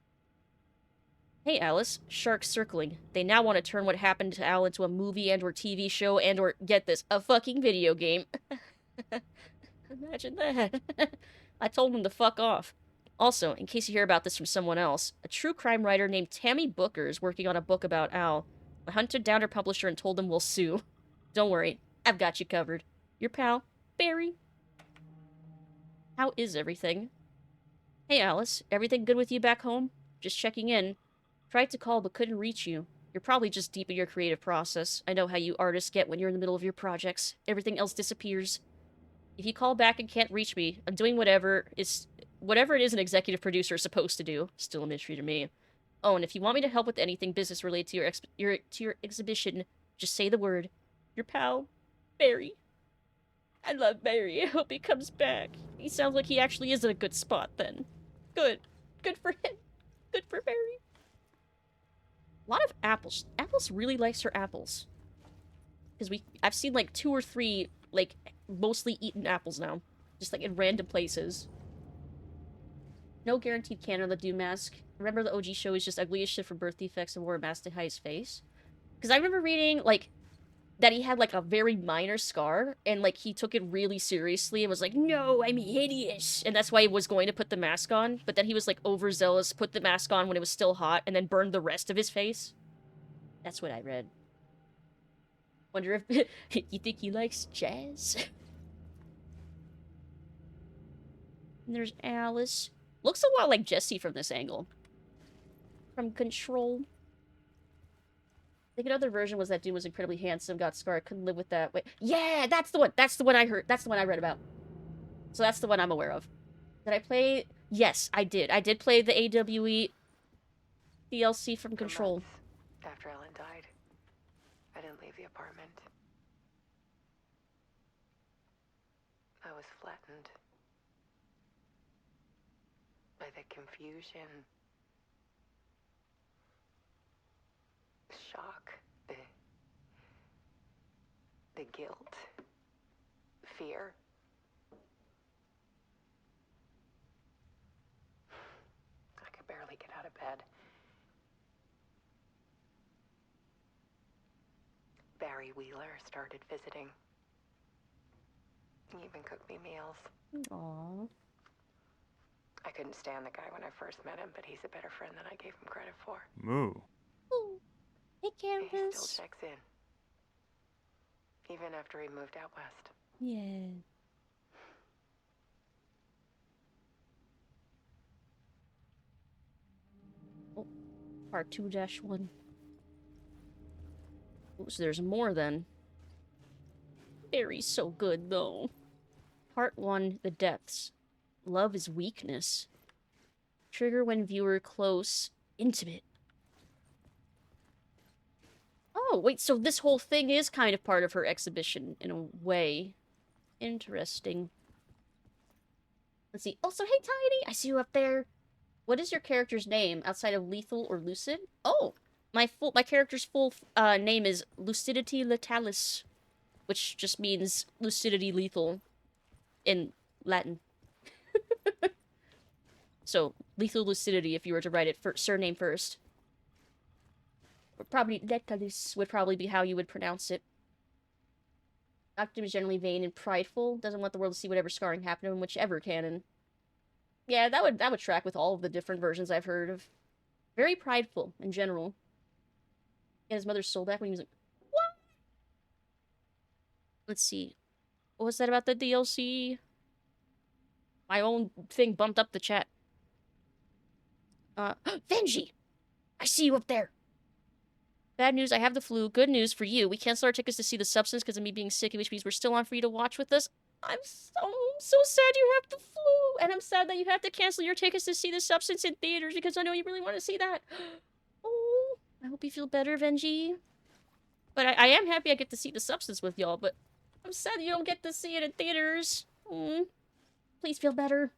Hey, Alice. Sharks circling. They now want to turn what happened to Al into a movie and or TV show and or, get this, a fucking video game. Imagine that. I told them to fuck off. Also, in case you hear about this from someone else, a true crime writer named Tammy Booker is working on a book about Al. I hunted down her publisher and told them we'll sue. Don't worry, I've got you covered. Your pal, Barry. How is everything? Hey, Alice. Everything good with you back home? Just checking in. Tried to call but couldn't reach you. You're probably just deep in your creative process. I know how you artists get when you're in the middle of your projects. Everything else disappears. If you call back and can't reach me, I'm doing whatever it is an executive producer is supposed to do. Still a mystery to me. Oh, and if you want me to help with anything business related to your exhibition, just say the word. Your pal, Barry. I love Barry. I hope he comes back. He sounds like he actually is in a good spot then. Good. Good for him. Good for Barry. A lot of apples. Apples really likes her apples. Because I've seen like 2 or 3, like, mostly eaten apples now. Just like in random places. No guaranteed canon on the Doom mask. Remember the OG show is just ugly as shit for birth defects and wore a mask to hide his face? Because I remember reading, like, that he had, like, a very minor scar, and, like, he took it really seriously and was like, no, I'm hideous! And that's why he was going to put the mask on, but then he was, like, overzealous, put the mask on when it was still hot, and then burned the rest of his face. That's what I read. Wonder if... you think he likes jazz? And there's Alice. Looks a lot like Jesse from this angle. From Control. I think another version was that Doom was incredibly handsome, got scarred, couldn't live with that. Wait, yeah, that's the one. That's the one I heard. That's the one I read about. So that's the one I'm aware of. Did I play? Yes, I did. I did play the AWE DLC from Control. After Ellen died, I didn't leave the apartment. I was flattened by the confusion, shock, the guilt, fear. I could barely get out of bed. Barry Wheeler started visiting. He even cooked me meals. Aww. I couldn't stand the guy when I first met him, but he's a better friend than I gave him credit for. Moo. Ooh. Hey, He still Canvas. checks in. Even after he moved out west. Yeah. Oh, part 2-1. Ooh, so there's more then. Very so good, though. Part 1, The Depths. Love is weakness. Trigger when viewer close. Intimate. Oh, wait, so this whole thing is kind of part of her exhibition, in a way. Interesting. Let's see. Also, hey, Tiny! I see you up there. What is your character's name, outside of Lethal or Lucid? Oh! My character's full name is Lucidity Letalis, which just means lucidity lethal in Latin. So, lethal lucidity if you were to write it surname first. Or probably Letalis would probably be how you would pronounce it. Doctor is generally vain and prideful, doesn't want the world to see whatever scarring happened to him, whichever canon. Yeah, that would track with all of the different versions I've heard of. Very prideful, in general. And his mother sold back when he was like, what? Let's see. What was that about the DLC? My own thing bumped up the chat. Venji! I see you up there! Bad news, I have the flu. Good news for you. We canceled our tickets to see The Substance because of me being sick, which means we're still on for you to watch with us. I'm so sad you have the flu! And I'm sad that you have to cancel your tickets to see The Substance in theaters because I know you really want to see that. Oh, I hope you feel better, Venji. But I am happy I get to see The Substance with y'all, but I'm sad you don't get to see it in theaters. Please feel better.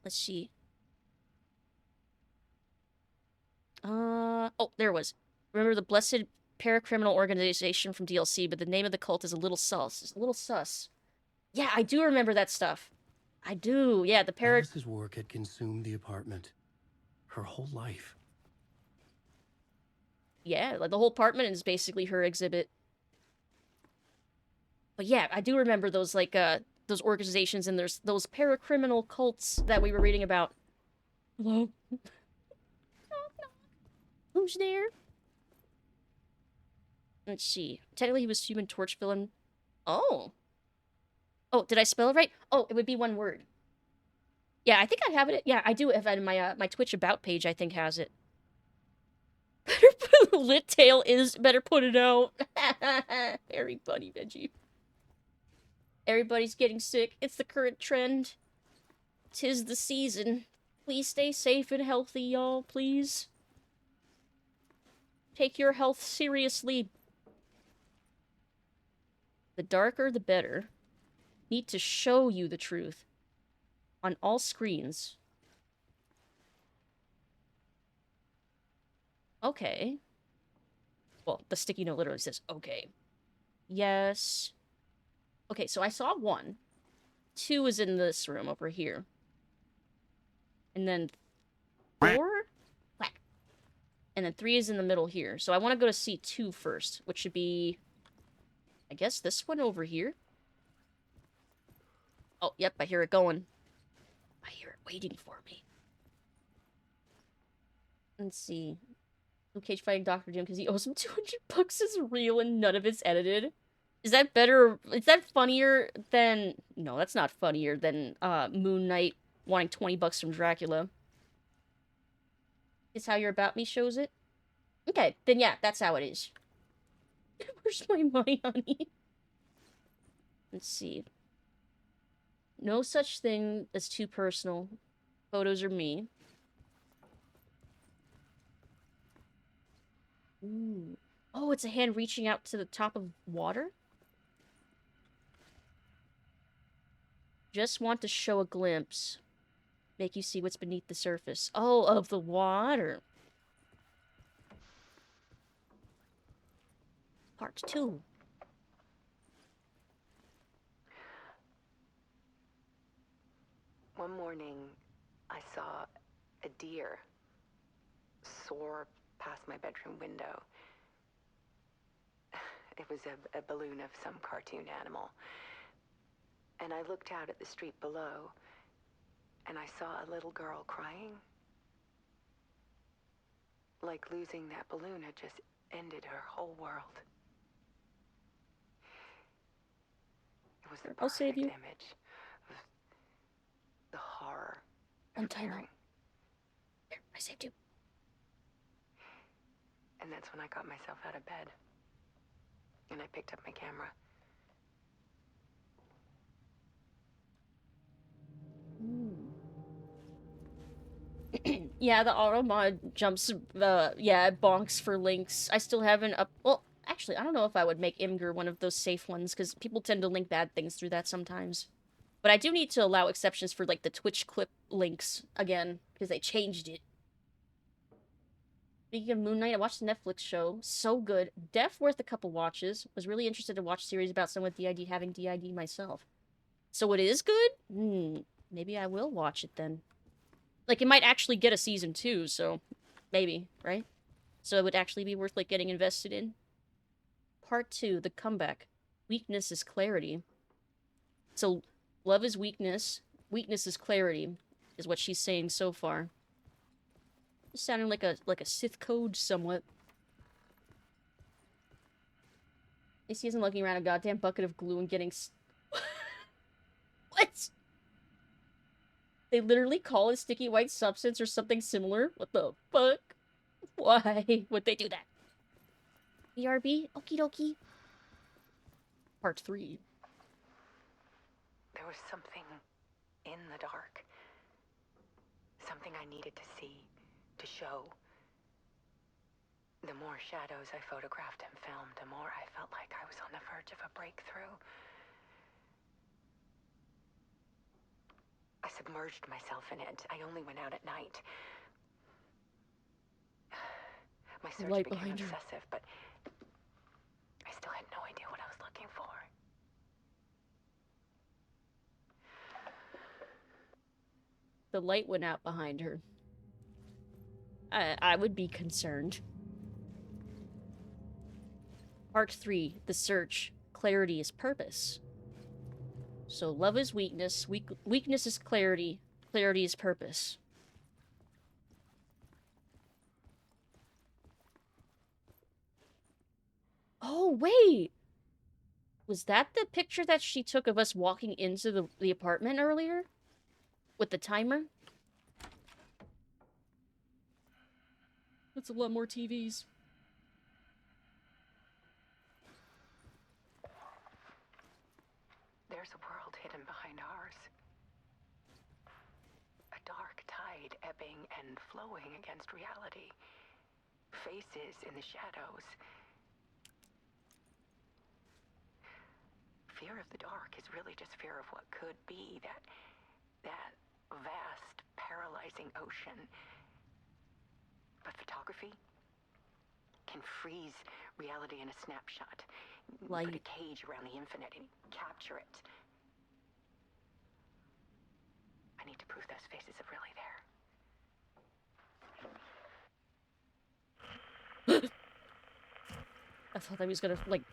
Let's see. Oh, there it was. Remember the Blessed Paracriminal Organization from DLC, but the name of the cult is a little sus. It's a little sus. Yeah, I do remember that stuff. I do. Yeah, the Alice's work had consumed the apartment. Her whole life. Yeah, like the whole apartment is basically her exhibit. But yeah, I do remember those, like, those organizations and there's those paracriminal cults that we were reading about. Hello? Who's there? Let's see. Technically, he was Human Torch villain. Oh. Oh, did I spell it right? Oh, it would be one word. Yeah, I think I have it. Yeah, I do have it in my, my Twitch About page, I think, has it. Lit tail is better put it out. Very funny, Veggie. Everybody's getting sick. It's the current trend. 'Tis the season. Please stay safe and healthy, y'all, please. Take your health seriously. The darker, the better. Need to show you the truth. On all screens. Okay. Well, the sticky note literally says, okay. Yes. Okay, so I saw 1. 2 is in this room over here. And then 4? Whack. And then 3 is in the middle here. So I want to go to C2 first, which should be, I guess, this one over here. Oh, yep, I hear it going. I hear it waiting for me. Let's see. Luke Cage fighting Dr. Doom because he owes him $200 is real and none of it's edited. Is that better? Is that funnier than... No, that's not funnier than Moon Knight wanting $20 from Dracula. Is how your About Me shows it? Okay, then yeah, that's how it is. Where's my money, honey? Let's see. No such thing as too personal. Photos are me. Ooh. Oh, it's a hand reaching out to the top of water? Just want to show a glimpse. Make you see what's beneath the surface. Oh, of the water. Part 2. One morning, I saw a deer soar past my bedroom window. It was a balloon of some cartoon animal. And I looked out at the street below, and I saw a little girl crying. Like losing that balloon had just ended her whole world. It was the I'll save perfect you. image of the horror of Untie caring. Here, I saved you. And that's when I got myself out of bed. And I picked up my camera. Yeah, the auto mod jumps, yeah, it bonks for links. I still haven't well, actually, I don't know if I would make Imgur one of those safe ones, because people tend to link bad things through that sometimes. But I do need to allow exceptions for, like, the Twitch clip links again, because they changed it. Speaking of Moon Knight, I watched the Netflix show. So good. Def worth a couple watches. Was really interested to watch series about someone with DID having DID myself. So it is good? Maybe I will watch it then. Like, it might actually get a season 2, so maybe, right? So it would actually be worth, like, getting invested in. Part 2, the comeback. Weakness is clarity. So, love is weakness. Weakness is clarity, is what she's saying so far. Just sounding like a Sith code somewhat. AC isn't looking around a goddamn bucket of glue and getting What? They literally call it sticky white substance or something similar? What the fuck? Why would they do that? BRB? Okie dokie. Part 3. There was something in the dark. Something I needed to see, to show. The more shadows I photographed and filmed, the more I felt like I was on the verge of a breakthrough. I submerged myself in it. I only went out at night. My search Light became behind her. obsessive, but I still had no idea what I was looking for. The light went out behind her. I would be concerned. Part 3, the search. Clarity is purpose. So love is weakness. Weakness is clarity. Clarity is purpose. Oh, wait! Was that the picture that she took of us walking into the apartment earlier? With the timer? That's a lot more TVs. There's a world hidden behind ours. A dark tide ebbing and flowing against reality. Faces in the shadows. Fear of the dark is really just fear of what could be, that vast, paralyzing ocean. But photography can freeze reality in a snapshot. Light. Put a cage around the infinite and capture it. I need to prove those faces are really there. I thought that he was gonna, like,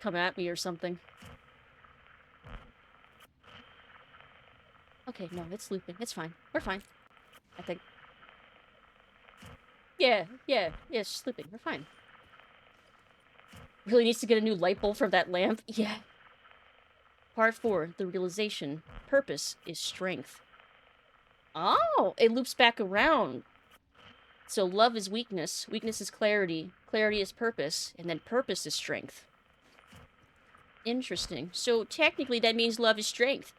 come at me or something. Okay, no, it's looping. It's fine. We're fine. I think. Yeah, it's looping. We're fine. Really needs to get a new light bulb for that lamp. Yeah. Part 4, the realization. Purpose is strength. Oh, it loops back around. So love is weakness. Weakness is clarity. Clarity is purpose. And then purpose is strength. Interesting. So technically that means love is strength.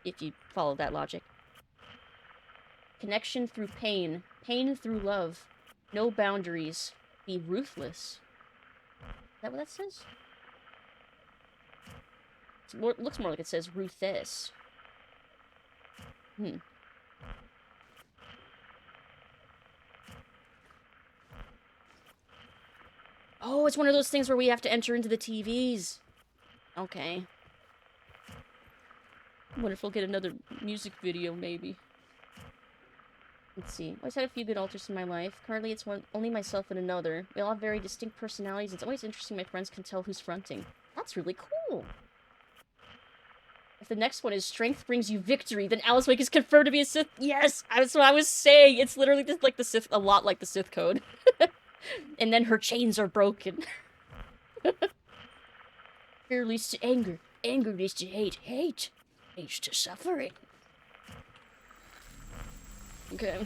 If you follow that logic. Connection through pain. Pain through love. No boundaries. Be ruthless. Is that what that says? It looks more like it says ruthless. Oh, it's one of those things where we have to enter into the TVs. Okay. I wonder if we'll get another music video, maybe. Let's see. Always had a few good alters in my life. Currently, it's only myself and another. We all have very distinct personalities. It's always interesting my friends can tell who's fronting. That's really cool. If the next one is strength brings you victory, then Alice Wake is confirmed to be a Sith. Yes, that's what I was saying. It's literally just like the Sith, a lot like the Sith code. And then her chains are broken. Fear leads to anger. Anger leads to hate. Hate leads to suffering. Okay.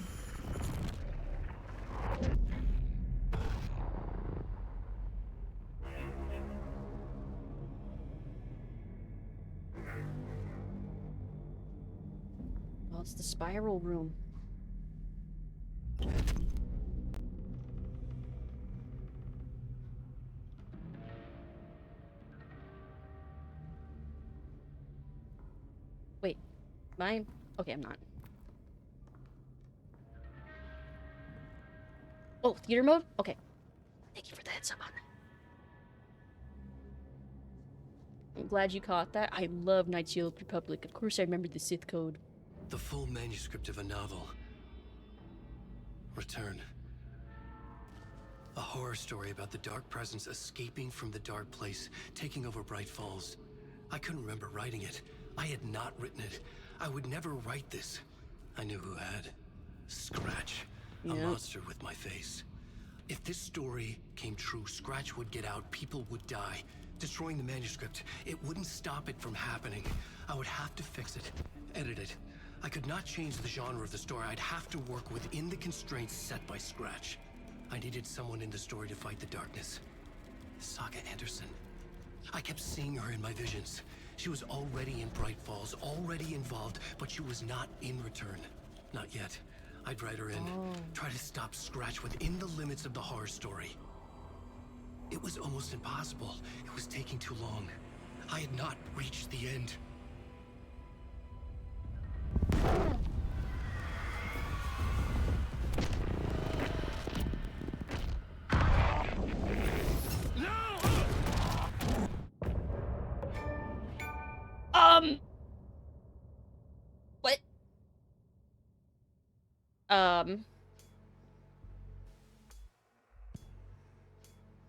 Well, it's the spiral room. Wait, am I? Okay, I'm not. Oh, theater mode? Okay. Thank you for the heads up on that. I'm glad you caught that. I love Knights of the Old Republic. Of course I remember the Sith code. The full manuscript of a novel. Return. A horror story about the dark presence escaping from the dark place, taking over Bright Falls. I couldn't remember writing it. I had not written it. I would never write this. I knew who had. Scratch. A monster with my face. If this story came true, Scratch would get out, people would die. Destroying the manuscript, it wouldn't stop it from happening. I would have to fix it, edit it. I could not change the genre of the story. I'd have to work within the constraints set by Scratch. I needed someone in the story to fight the darkness. Saga Anderson. I kept seeing her in my visions. She was already in Bright Falls, already involved, but she was not in Return. Not yet. I'd write her in, try to stop Scratch within the limits of the horror story. It was almost impossible. It was taking too long. I had not reached the end. What?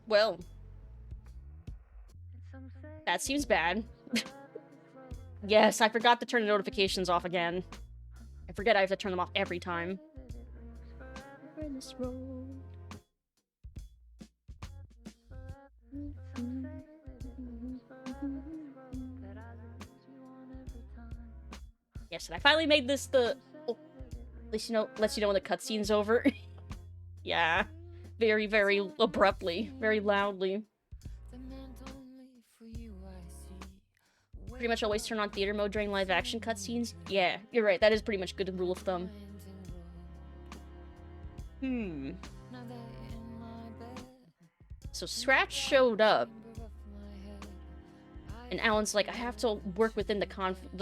Well. That seems bad. Yes, I forgot to turn the notifications off again. I forget I have to turn them off every time. Yes, and I finally made this the... Oh, at least lets you know when the cutscene's over. Yeah. Very, very abruptly. Very loudly. Pretty much always turn on theater mode during live action cutscenes. Yeah, you're right. That is pretty much good rule of thumb. So Scratch showed up. And Alan's like, I have to work within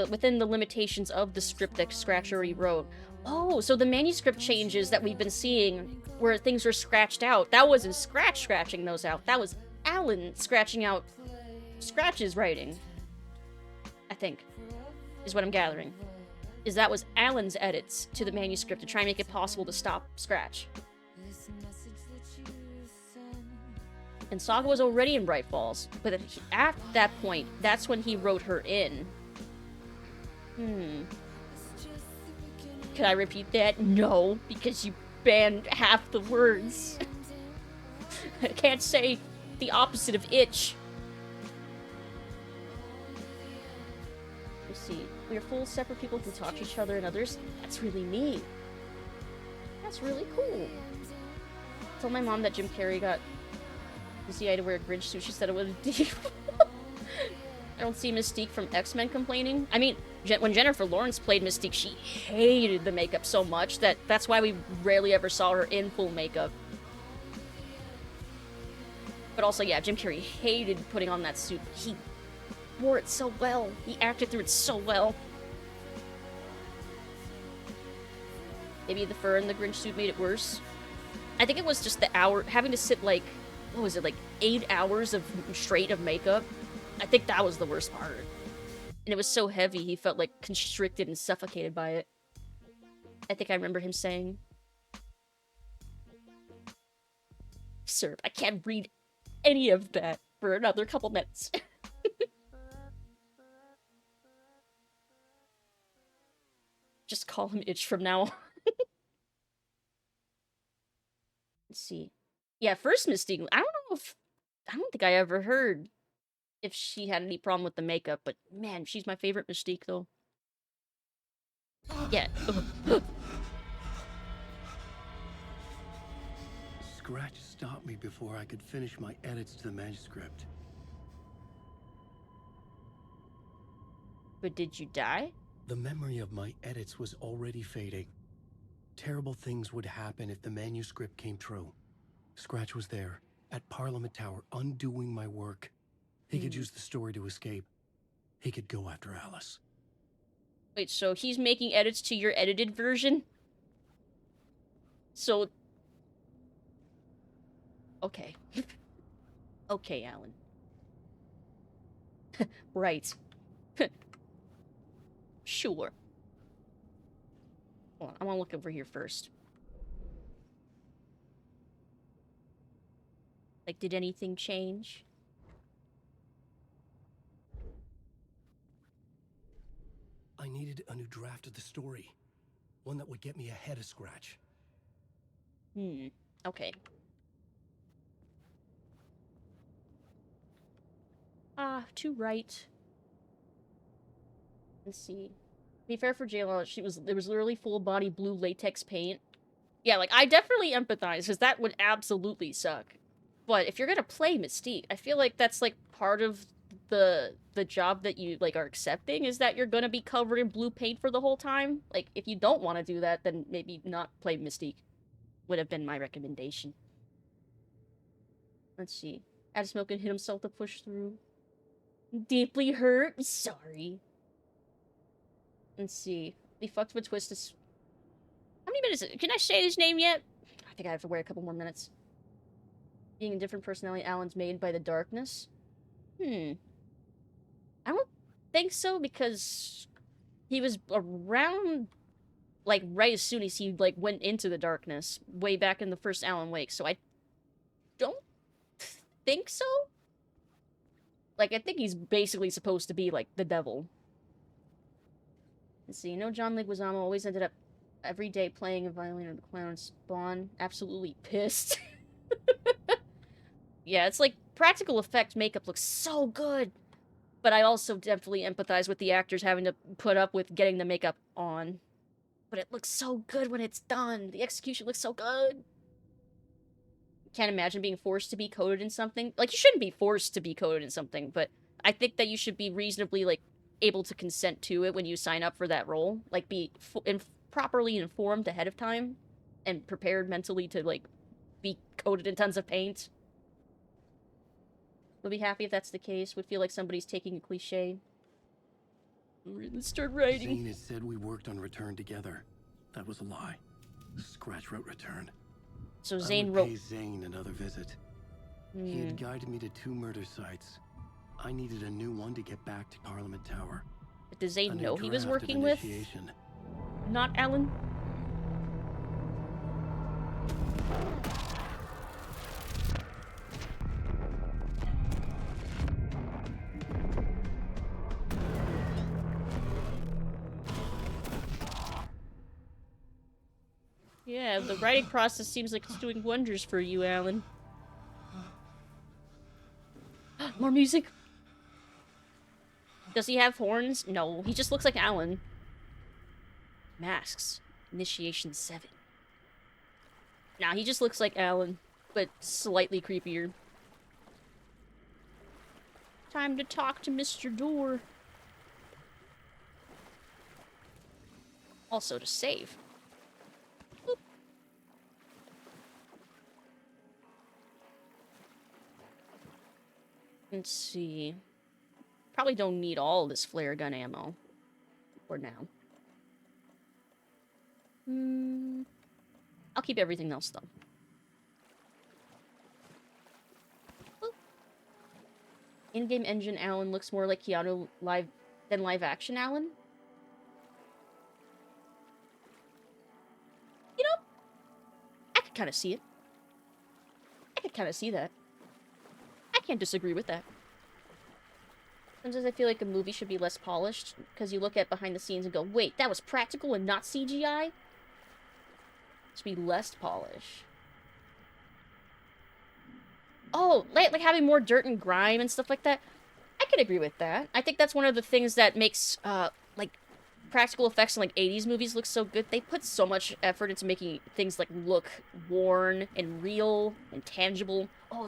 within the limitations of the script that Scratch already wrote. Oh, so the manuscript changes that we've been seeing, where things were scratched out, that wasn't Scratch scratching those out. That was Alan scratching out Scratch's writing. I think, is what I'm gathering. Is that was Alan's edits to the manuscript to try and make it possible to stop Scratch. And Saga was already in Bright Falls, but at that point, that's when he wrote her in. Could I repeat that? No, because you banned half the words. I can't say the opposite of itch. Let's see. We are full separate people who talk to each other and others. That's really neat. That's really cool. I told my mom that Jim Carrey got Lucy had to wear a Grinch suit. She said it was deep. I don't see Mystique from X-Men complaining. I mean, when Jennifer Lawrence played Mystique, she hated the makeup so much that's why we rarely ever saw her in full makeup. But also, yeah, Jim Carrey hated putting on that suit. He wore it so well. He acted through it so well. Maybe the fur in the Grinch suit made it worse. I think it was just the hour, having to sit like, what was it, like 8 hours of straight of makeup? I think that was the worst part. And it was so heavy, he felt like constricted and suffocated by it. I think I remember him saying, "Sir, I can't read any of that for another couple minutes." Just call him Itch from now on. Let's see. Yeah, first Mystique. I don't think I ever heard if she had any problem with the makeup, but man, she's my favorite Mystique though. Yeah. Scratch stopped me before I could finish my edits to the manuscript. But did you die? The memory of my edits was already fading. Terrible things would happen if the manuscript came true. Scratch was there, at Parliament Tower, undoing my work. He could use the story to escape. He could go after Alice. Wait, so he's making edits to your edited version? So... Okay. Okay, Alan. Right. Sure. Hold on, I want to look over here first. Like, did anything change? I needed a new draft of the story. One that would get me ahead of Scratch. Okay. To write. Let's see. To be fair for JLo, there was literally full body blue latex paint. Yeah, like, I definitely empathize, because that would absolutely suck. But if you're gonna play Mystique, I feel like that's, like, part of the job that you, like, are accepting, is that you're gonna be covered in blue paint for the whole time. Like, if you don't want to do that, then maybe not play Mystique. Would have been my recommendation. Let's see. Add smoke and hit himself to push through. Deeply hurt? Sorry. Let's see. Be fucked with twist is... How many minutes? Can I say his name yet? I think I have to wait a couple more minutes. Being a different personality, Alan's made by the darkness? I don't think so, because he was around, like, right as soon as he, like, went into the darkness, way back in the first Alan Wake, so I don't think so? Like, I think he's basically supposed to be, like, the devil. Let's see, you know John Leguizamo always ended up every day playing a violin or the clown Spawn. Absolutely pissed. Yeah, it's like, practical effect makeup looks so good. But I also definitely empathize with the actors having to put up with getting the makeup on. But it looks so good when it's done. The execution looks so good. Can't imagine being forced to be coded in something. Like, you shouldn't be forced to be coded in something, but I think that you should be reasonably, like, able to consent to it when you sign up for that role. Like, be properly informed ahead of time and prepared mentally to, like, be coated in tons of paint. Would be happy if that's the case. Would feel like somebody's taking a cliche. Let's start writing. Zane had said we worked on Return together. That was a lie. Scratch wrote Return. So I Zane would wrote... pay Zane another visit. He had guided me to 2 murder sites. I needed a new one to get back to Parliament Tower. But does Zane A new know he was draft of working with? initiation. Not Alan? Yeah, the writing process seems like it's doing wonders for you, Alan. More music? Does he have horns? No, he just looks like Alan. Masks. Initiation 7. Nah, he just looks like Alan, but slightly creepier. Time to talk to Mr. Door. Also to save. Boop. Let's see. Probably don't need all this flare gun ammo. For now. I'll keep everything else, though. Boop. In-game engine Alan looks more like Keanu than live-action Alan. You know, I could kind of see it. I could kind of see that. I can't disagree with that. Sometimes I feel like a movie should be less polished, because you look at behind the scenes and go, wait, that was practical and not CGI? It should be less polish. Oh, like having more dirt and grime and stuff like that. I could agree with that. I think that's one of the things that makes, like, practical effects in, like, 80s movies look so good. They put so much effort into making things, like, look worn and real and tangible. Oh,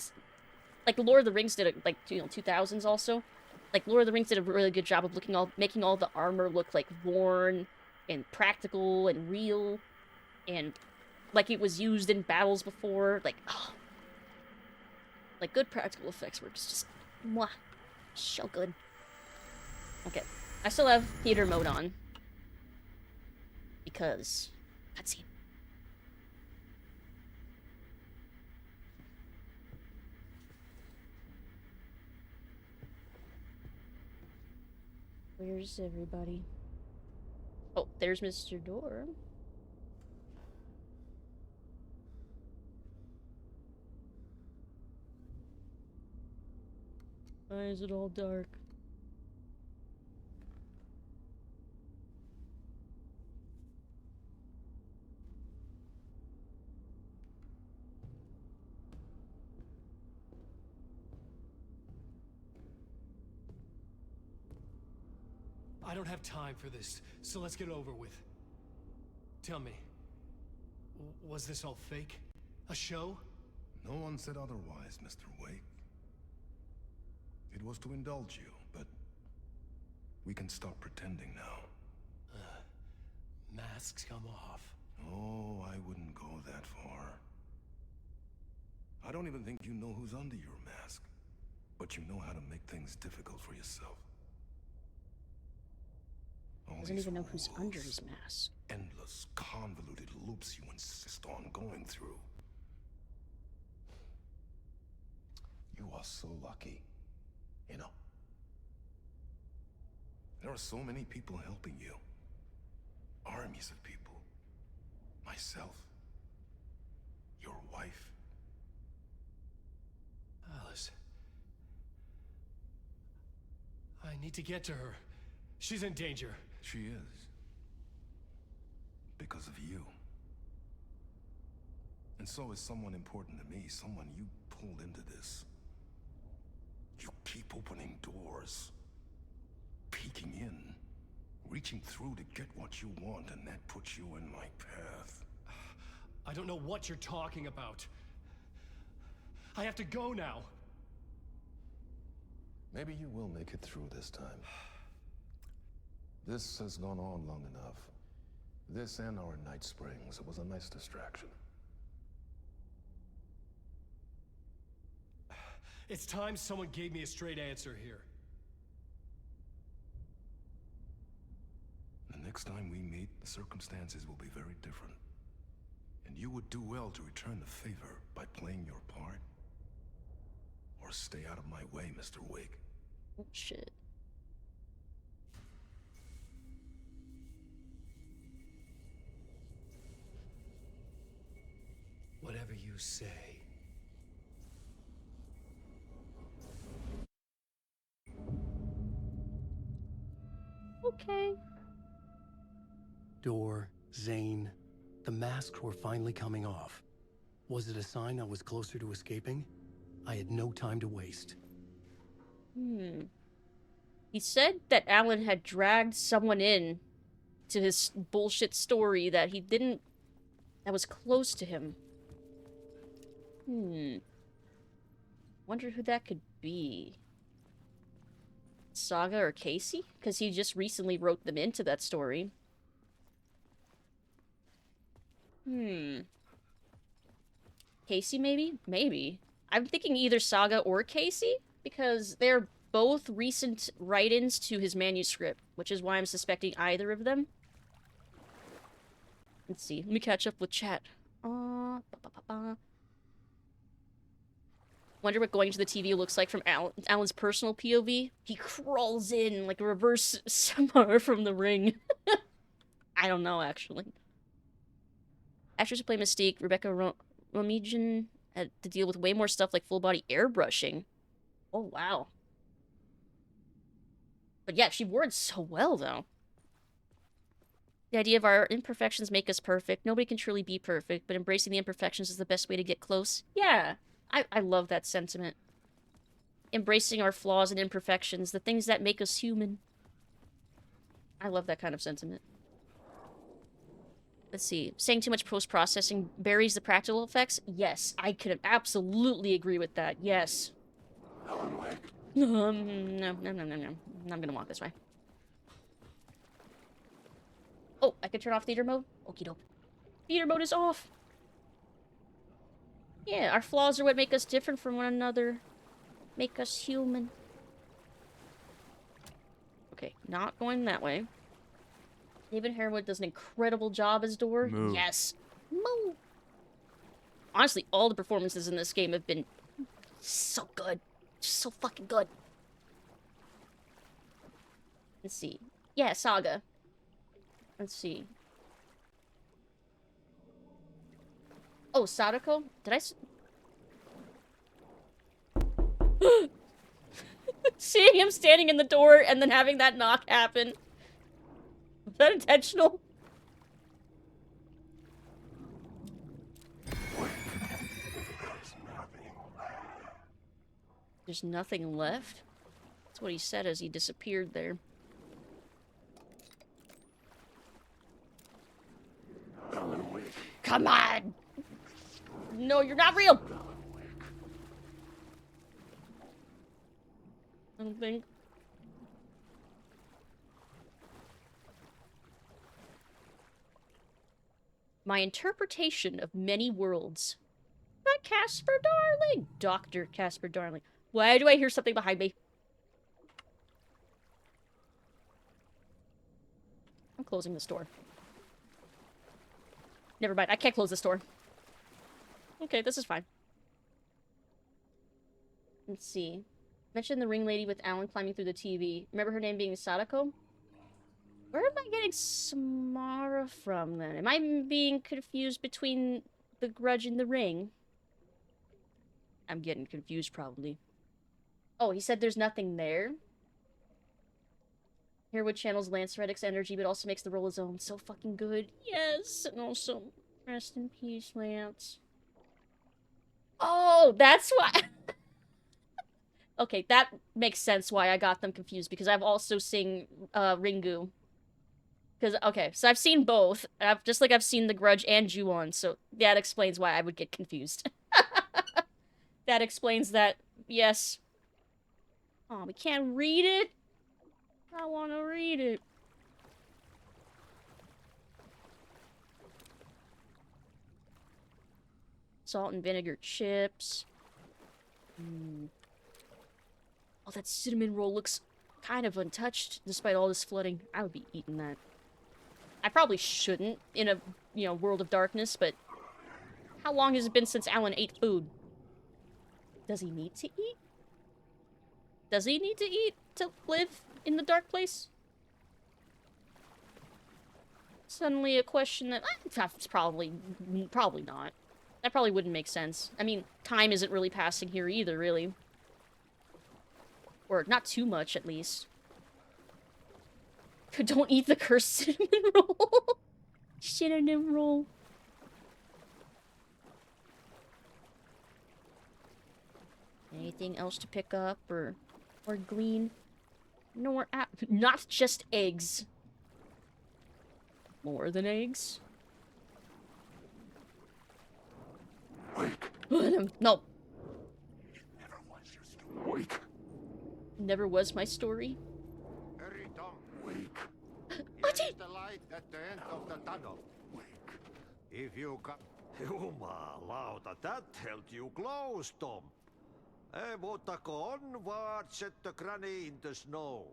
like, Lord of the Rings did it, like, 2000s also. Like, Lord of the Rings did a really good job of making all the armor look, like, worn and practical and real. And like it was used in battles before. Like, oh. Like, good practical effects work is just, mwah, so good. Okay, I still have theater mode on. Because, cutscene. Where's everybody? Oh, there's Mr. Door. Why is it all dark? I don't have time for this, so let's get it over with. Tell me, was this all fake? A show? No one said otherwise, Mr. Wake. It was to indulge you, but we can stop pretending now. Masks come off. Oh, I wouldn't go that far. I don't even think you know who's under your mask, but you know how to make things difficult for yourself. Doesn't even know who's under his mask. Endless, convoluted loops you insist on going through. You are so lucky, you know. There are so many people helping you. Armies of people. Myself. Your wife. Alice. I need to get to her. She's in danger. She is. Because of you. And so is someone important to me, someone you pulled into this. You keep opening doors. Peeking in. Reaching through to get what you want, and that puts you in my path. I don't know what you're talking about. I have to go now. Maybe you will make it through this time. This has gone on long enough. This and our night springs. It was a nice distraction. It's time someone gave me a straight answer here. The next time we meet, the circumstances will be very different. And you would do well to return the favor by playing your part. Or stay out of my way, Mr. Wake. Oh, shit. Whatever you say. Okay. Door, Zane, the masks were finally coming off. Was it a sign I was closer to escaping? I had no time to waste. He said that Alan had dragged someone in to his bullshit story that was close to him. Wonder who that could be. Saga or Casey? Because he just recently wrote them into that story. Casey, maybe? Maybe. I'm thinking either Saga or Casey, because they're both recent write-ins to his manuscript, which is why I'm suspecting either of them. Let's see. Let me catch up with chat. Wonder what going to the TV looks like from Alan's personal POV. He crawls in like a reverse Samar from The Ring. I don't know, actually. Actors who play Mystique, Rebecca Romijn, had to deal with way more stuff like full-body airbrushing. Oh, wow. But yeah, she words so well, though. The idea of our imperfections make us perfect. Nobody can truly be perfect, but embracing the imperfections is the best way to get close. Yeah, I love that sentiment. Embracing our flaws and imperfections, the things that make us human. I love that kind of sentiment. Let's see. Saying too much post-processing buries the practical effects? Yes, I could absolutely agree with that. Yes. No. I'm gonna walk this way. Oh, I could turn off theater mode? Okie doke. Theater mode is off! Yeah, our flaws are what make us different from one another. Make us human. Okay, not going that way. David Harewood does an incredible job as Door. Move. Yes. Move! Honestly, all the performances in this game have been so good. Just so fucking good. Let's see. Yeah, Saga. Let's see. Oh, Sadako? Did I seeing him standing in the door and then having that knock happen. Was that intentional? There's nothing left? That's what he said as he disappeared there. Come on! No, you're not real! I don't think. My interpretation of many worlds. Not Casper Darling! Dr. Casper Darling. Why do I hear something behind me? I'm closing this door. Never mind, I can't close this door. Okay, this is fine. Let's see. Mention the ring lady with Alan climbing through the TV. Remember her name being Sadako? Where am I getting Samara from, then? Am I being confused between the grudge and the ring? I'm getting confused, probably. Oh, he said there's nothing there? Harewood channels Lance Reddick's energy, but also makes the role his own. So fucking good. Yes, and also, rest in peace, Lance. Oh, that's why... Okay, that makes sense why I got them confused, because I've also seen Ringu. Because, okay, so I've seen both, just like I've seen The Grudge and Ju-On, so that explains why I would get confused. That explains that, yes. Oh, we can't read it? I want to read it. Salt and vinegar chips. Oh, that cinnamon roll looks kind of untouched, despite all this flooding. I would be eating that. I probably shouldn't in a, World of Darkness, but how long has it been since Alan ate food? Does he need to eat? Does he need to eat to live in the dark place? Suddenly a question that... it's probably not. That probably wouldn't make sense. I mean, time isn't really passing here either, really. Or not too much, at least. Don't eat the cursed cinnamon roll. Cinnamon roll. Anything else to pick up or glean? No more not just eggs. More than eggs. No. Never was your story. Wake. Never was my story. Hurry, Tom. Wake. Here's the light at the end of the tunnel. Wake. If you come... Jumalauta, that held you close, Tom. Mutta go onward, set the granny in the snow.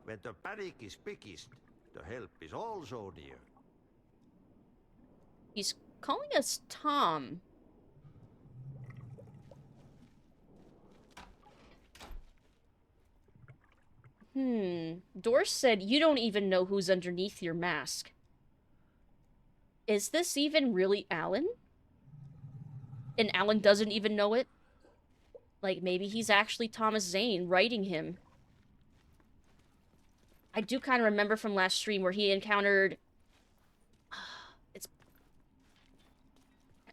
When the panic is biggest, the help is also near. He's calling us Tom. Dorse said, you don't even know who's underneath your mask. Is this even really Alan? And Alan doesn't even know it? Like, maybe he's actually Thomas Zane writing him. I do kind of remember from last stream where he encountered... It's...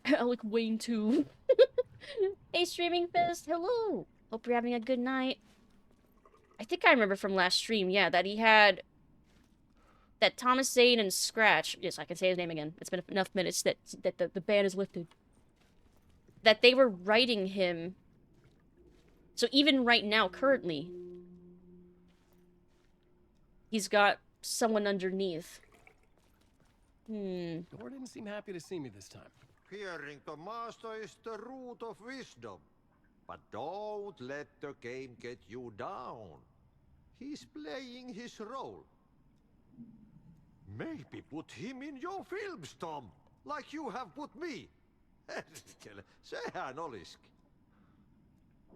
Alec Wayne 2. Hey, Streaming Fist, hello! Hope you're having a good night. I think I remember from last stream, yeah, that he had... That Thomas Zane and Scratch... Yes, I can say his name again. It's been enough minutes that the ban is lifted. That they were writing him... So even right now, currently... He's got someone underneath. Dor didn't seem happy to see me this time. Hearing the master is the root of wisdom. But don't let the game get you down. He's playing his role. Maybe put him in your films, Tom. Like you have put me. Sehän oliski.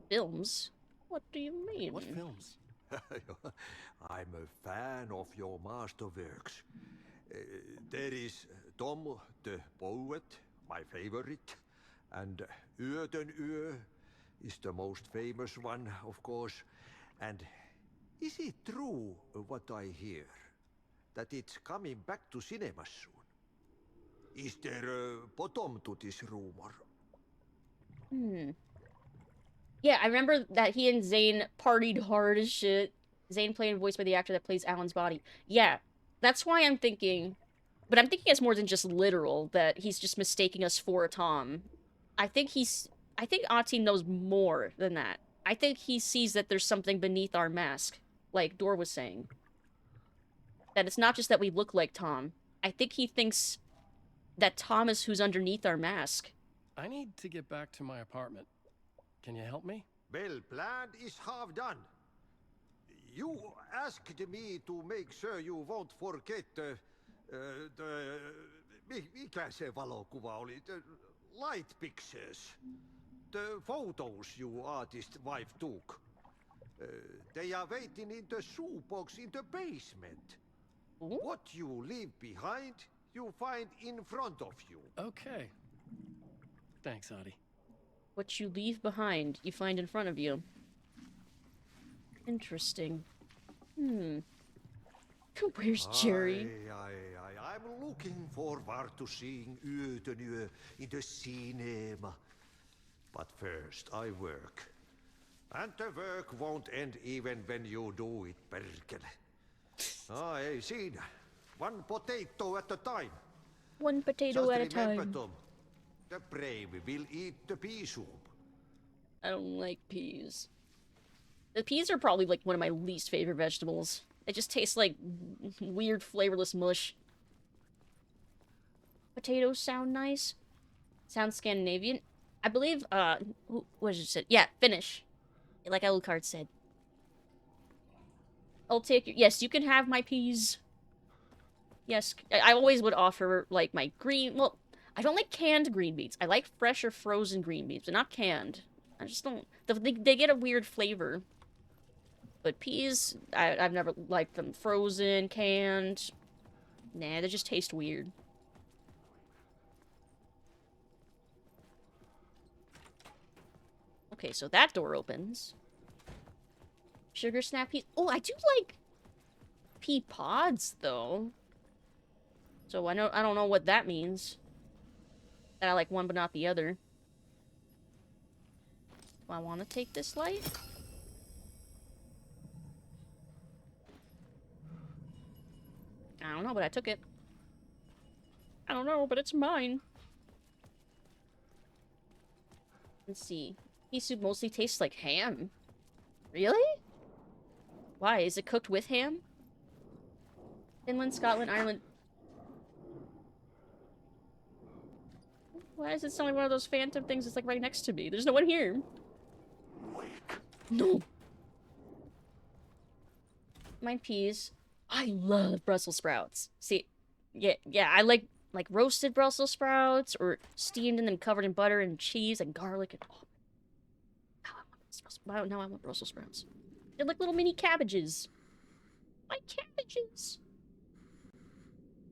Films? What do you mean? What films? I'm a fan of your masterworks. There is Tom the Poet, my favorite, and Yöden Yö is the most famous one, of course. And is it true what I hear? That it's coming back to cinemas soon? Is there a bottom to this rumor? Yeah, I remember that he and Zane partied hard as shit. Zane playing voiced by the actor that plays Alan's body. Yeah, that's why I'm thinking... But I'm thinking it's more than just literal, that he's just mistaking us for a Tom. I think Ati knows more than that. I think he sees that there's something beneath our mask, like Dor was saying. That it's not just that we look like Tom. I think he thinks that Tom is who's underneath our mask. I need to get back to my apartment. Can you help me? Well, plan is half done. You asked me to make sure you won't forget mikä se valokuva oli? The light pictures. The photos you artist wife took. They are waiting in the shoebox in the basement. Ooh. What you leave behind, you find in front of you. Okay. Thanks, Adi. What you leave behind, you find in front of you. Interesting. Where's Jerry? I'm looking forward to seeing Yöden Yö in the cinema. But first, I work. And the work won't end even when you do it, perkele. Ei siinä. One potato at a time. One potato at a Just remember, time. Tom, the brave will eat the pea soup. I don't like peas. The peas are probably like one of my least favorite vegetables. They just taste like weird flavorless mush. Potatoes sound nice. Sound Scandinavian. I believe, what did it say? Yeah, Finnish. Like Alucard said. I'll take your... Yes, you can have my peas. Yes, I always would offer, like, my green... Well, I don't like canned green beans. I like fresh or frozen green beans, but not canned. I just don't... They get a weird flavor. But peas, I've never liked them. Frozen, canned... Nah, they just taste weird. Okay, so that door opens. Sugar snap peas. Oh, I do like pea pods, though. So I don't know what that means. That I like one but not the other. Do I want to take this light? I don't know, but I took it. I don't know, but it's mine. Let's see. Pea soup mostly tastes like ham. Really? Why? Is it cooked with ham? Finland, Scotland, Ireland. Why does it sound like one of those phantom things that's like right next to me? There's no one here. No. Mine peas. I love Brussels sprouts. See, yeah, I like roasted Brussels sprouts or steamed and then covered in butter and cheese and garlic and now I want Brussels sprouts. They're like little mini cabbages. My cabbages.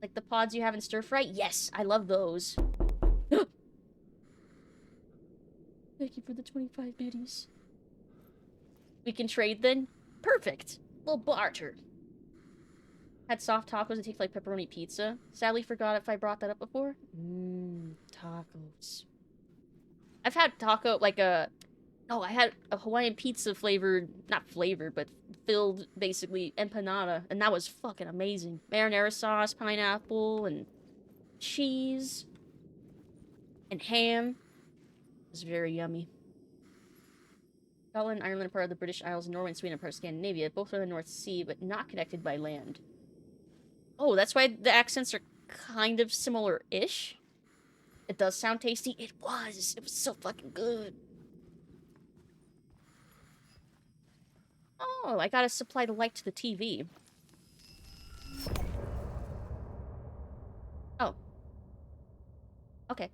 Like the pods you have in stir fry? Yes, I love those. Thank you for the 25 biddies. We can trade then? Perfect. We'll barter. Had soft tacos that taste like pepperoni pizza. Sadly forgot if I brought that up before. Tacos. I've had taco, like a... Oh, I had a Hawaiian pizza flavored... Not flavored, but filled, basically, empanada. And that was fucking amazing. Marinara sauce, pineapple, and cheese. And ham. It was very yummy. Scotland and Ireland are part of the British Isles, and Norway and Sweden are part of Scandinavia. Both are in the North Sea, but not connected by land. Oh, that's why the accents are kind of similar-ish. It does sound tasty. It was. It was so fucking good. Oh, I gotta supply the light to the TV. Oh. Okay.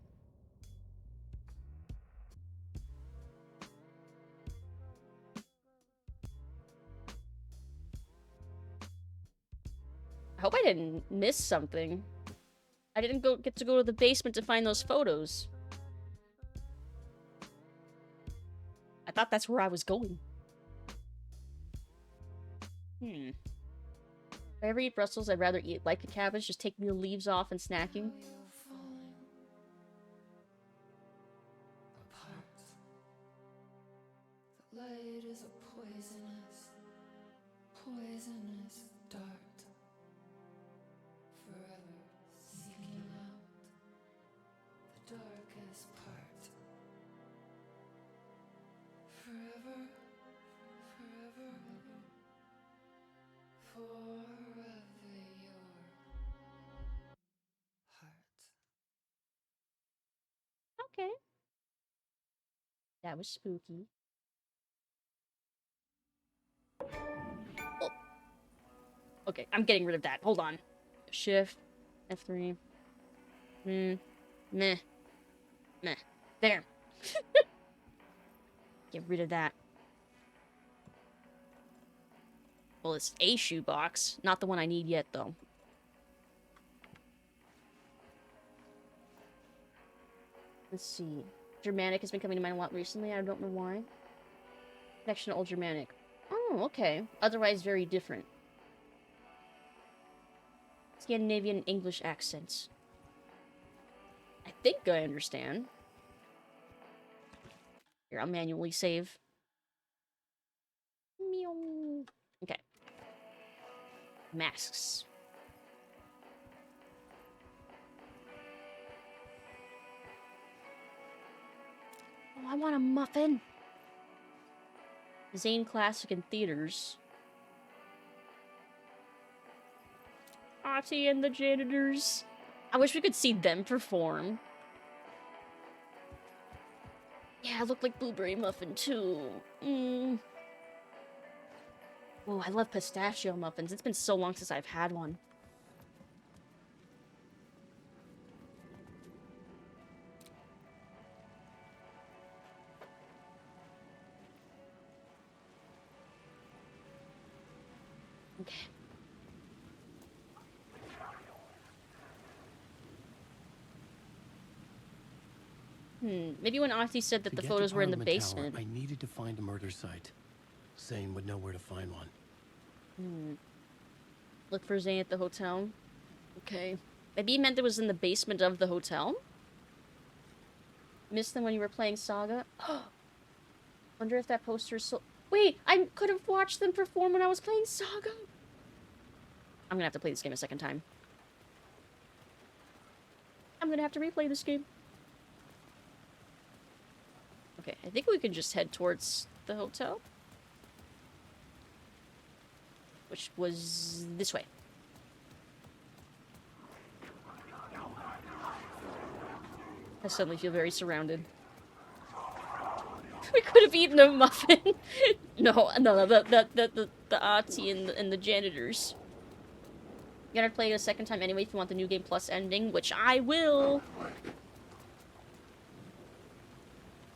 I hope I didn't miss something. I didn't get to go to the basement to find those photos. I thought that's where I was going. If I ever eat Brussels, I'd rather eat like a cabbage, just taking the leaves off and snacking. The light is a poisonous dart, forever seeking out the darkest part. Forever, forever, forever your heart. Okay. That was spooky. Oh. Okay, I'm getting rid of that. Hold on. Shift. F3. Meh. Meh. There. Get rid of that. Well, it's a shoebox. Not the one I need yet, though. Let's see. Germanic has been coming to mind a lot recently. I don't know why. Connection to Old Germanic. Oh, okay. Otherwise very different. Scandinavian English accents. I think I understand. Here, I'll manually save. Meow. Okay. Masks. Oh, I want a muffin. Zane Classic in theaters. Auntie and the Janitors. I wish we could see them perform. Yeah, it looked like Blueberry Muffin too. Oh, I love pistachio muffins. It's been so long since I've had one. Okay. Maybe when Auntie said that the photos were in the basement. I needed to find a murder site. Zane would know where to find one. Look for Zane at the hotel. Okay. Maybe he meant it was in the basement of the hotel? Missed them when you were playing Saga? Wonder if that poster is so... Wait! I could have watched them perform when I was playing Saga! I'm gonna have to play this game a second time. I'm gonna have to replay this game. Okay, I think we can just head towards the hotel. Which was this way. I suddenly feel very surrounded. We could have eaten a muffin. No, the auntie and the janitors. You gotta play it a second time anyway if you want the new game plus ending, which I will.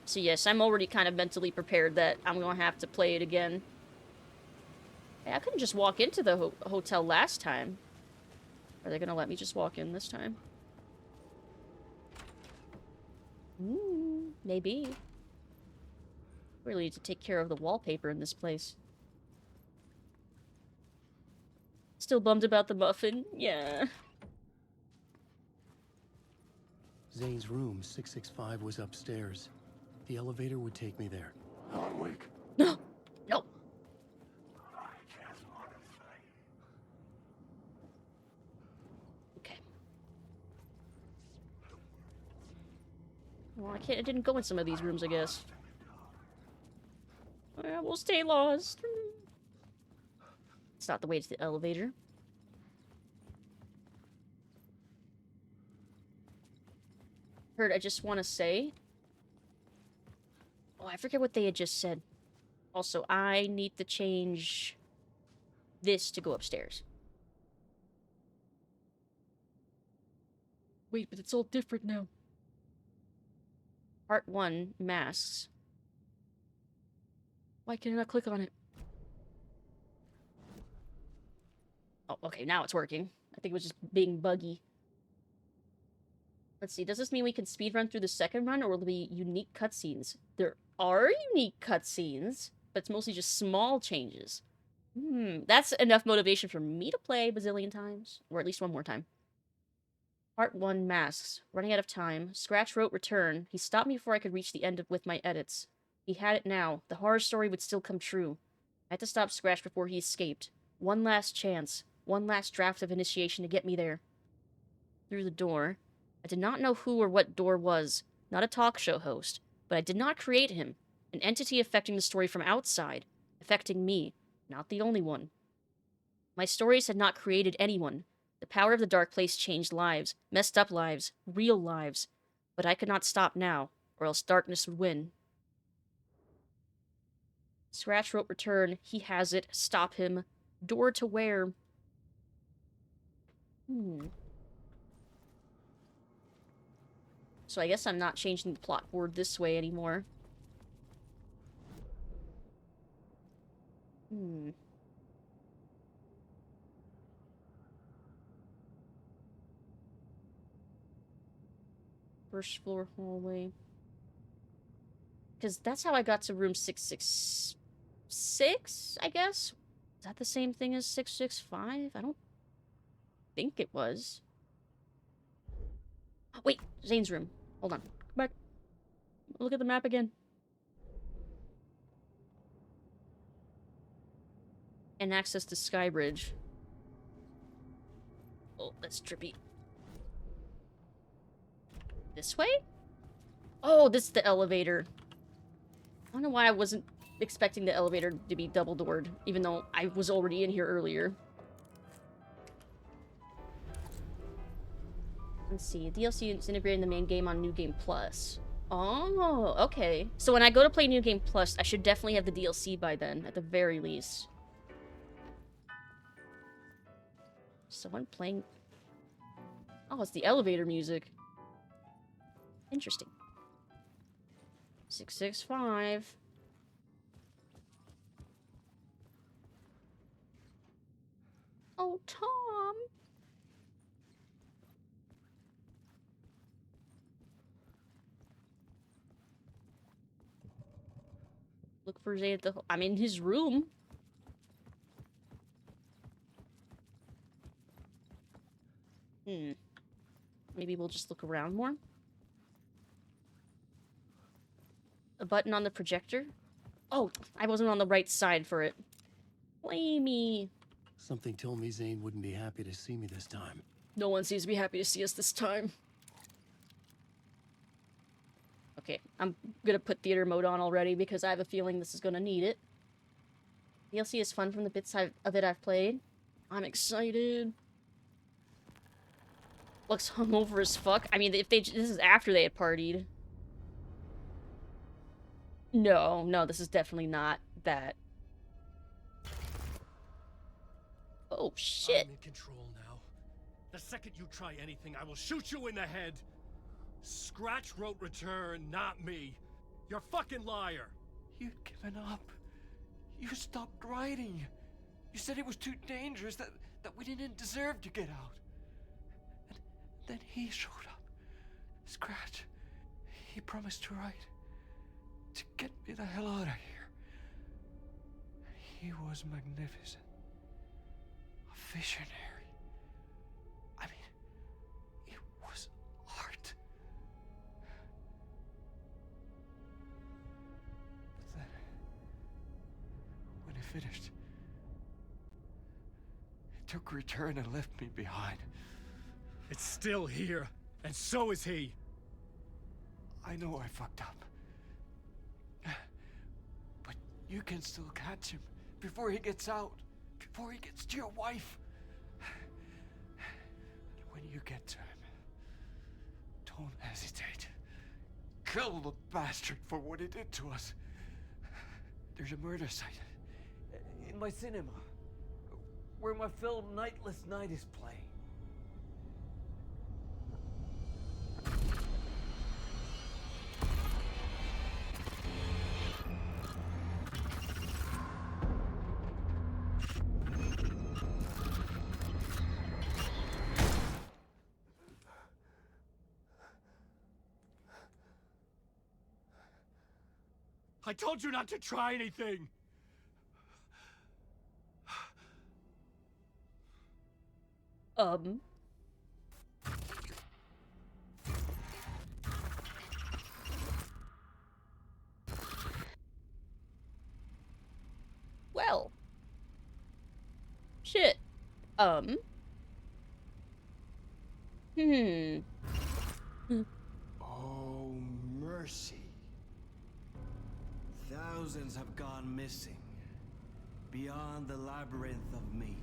So yes, I'm already kind of mentally prepared that I'm gonna have to play it again. Hey, I couldn't just walk into the hotel last time. Are they gonna let me just walk in this time? Maybe. Really need to take care of the wallpaper in this place. Still bummed about the muffin? Yeah. Zane's room, 665, was upstairs. The elevator would take me there. I'm awake. No! No! I can't modify. Okay. Well, I didn't go in some of these rooms, I guess. Well, we'll stay lost. It's not the way to the elevator. Heard, I just want to say... Oh, I forget what they had just said. Also, I need to change this to go upstairs. Wait, but it's all different now. Part 1, masks. Why can I not click on it? Oh, okay, now it's working. I think it was just being buggy. Let's see, does this mean we can speedrun through the second run, or will there be unique cutscenes? There are unique cutscenes, but it's mostly just small changes. That's enough motivation for me to play a bazillion times, or at least one more time. Part 1, masks. Running out of time. Scratch wrote return. He stopped me before I could reach the end with my edits. He had it now. The horror story would still come true. I had to stop Scratch before he escaped. One last chance. One last draft of initiation to get me there. Through the door. I did not know who or what Door was. Not a talk show host. But I did not create him. An entity affecting the story from outside. Affecting me. Not the only one. My stories had not created anyone. The power of the dark place changed lives. Messed up lives. Real lives. But I could not stop now. Or else darkness would win. Scratch wrote return. He has it. Stop him. Door to where? So I guess I'm not changing the plot board this way anymore. First floor hallway. Because that's how I got to room 666, I guess? Is that the same thing as 665? I don't think it was. Wait, Zane's room. Hold on. Come back. Look at the map again. And access to Skybridge. Oh, that's trippy. This way? Oh, this is the elevator. I don't know why I wasn't expecting the elevator to be double-doored, even though I was already in here earlier. Let's see. DLC is integrated in the main game on New Game Plus. Oh, okay. So when I go to play New Game Plus, I should definitely have the DLC by then, at the very least. Someone playing... Oh, it's the elevator music. Interesting. 665. Oh, Tom! Look for Zay at the... I'm in his room. Maybe we'll just look around more. A button on the projector? Oh, I wasn't on the right side for it. Blame me. Something told me Zane wouldn't be happy to see me this time. No one seems to be happy to see us this time. Okay, I'm gonna put theater mode on already because I have a feeling this is gonna need it. DLC is fun from the bits of it I've played. I'm excited. Looks hungover as fuck. I mean, if this is after they had partied. No, this is definitely not that. Oh, shit. I'm in control now. The second you try anything, I will shoot you in the head. Scratch wrote return, not me. You're a fucking liar. You'd given up. You stopped writing. You said it was too dangerous, that we didn't deserve to get out. And then he showed up. Scratch. He promised to write. To get me the hell out of here. He was magnificent. A visionary. I mean, it was art. But then, when it finished, it took a return and left me behind. It's still here, and so is he. I know I fucked up. But you can still catch him before he gets out, before he gets to your wife. And when you get to him, don't hesitate. Kill the bastard for what he did to us. There's a murder site in my cinema where my film Nightless Night is playing. I told you not to try anything! Well. Shit. Oh, mercy. Thousands have gone missing. Beyond the labyrinth of me.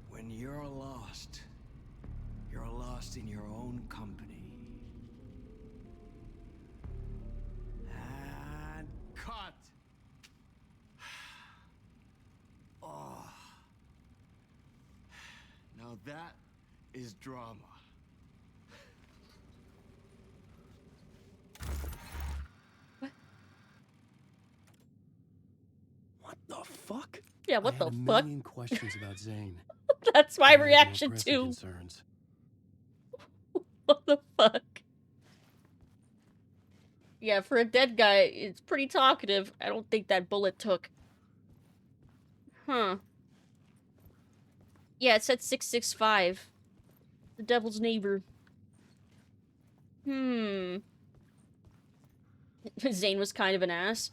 When you're lost in your own company. And cut! Oh. Now that is drama. What the fuck? Yeah, what I the had a fuck? million questions about Zane. That's my I had more reaction pressing too. concerns. What the fuck? Yeah, for a dead guy, it's pretty talkative. I don't think that bullet took. Huh. Yeah, it said 665. The devil's neighbor. Zane was kind of an ass.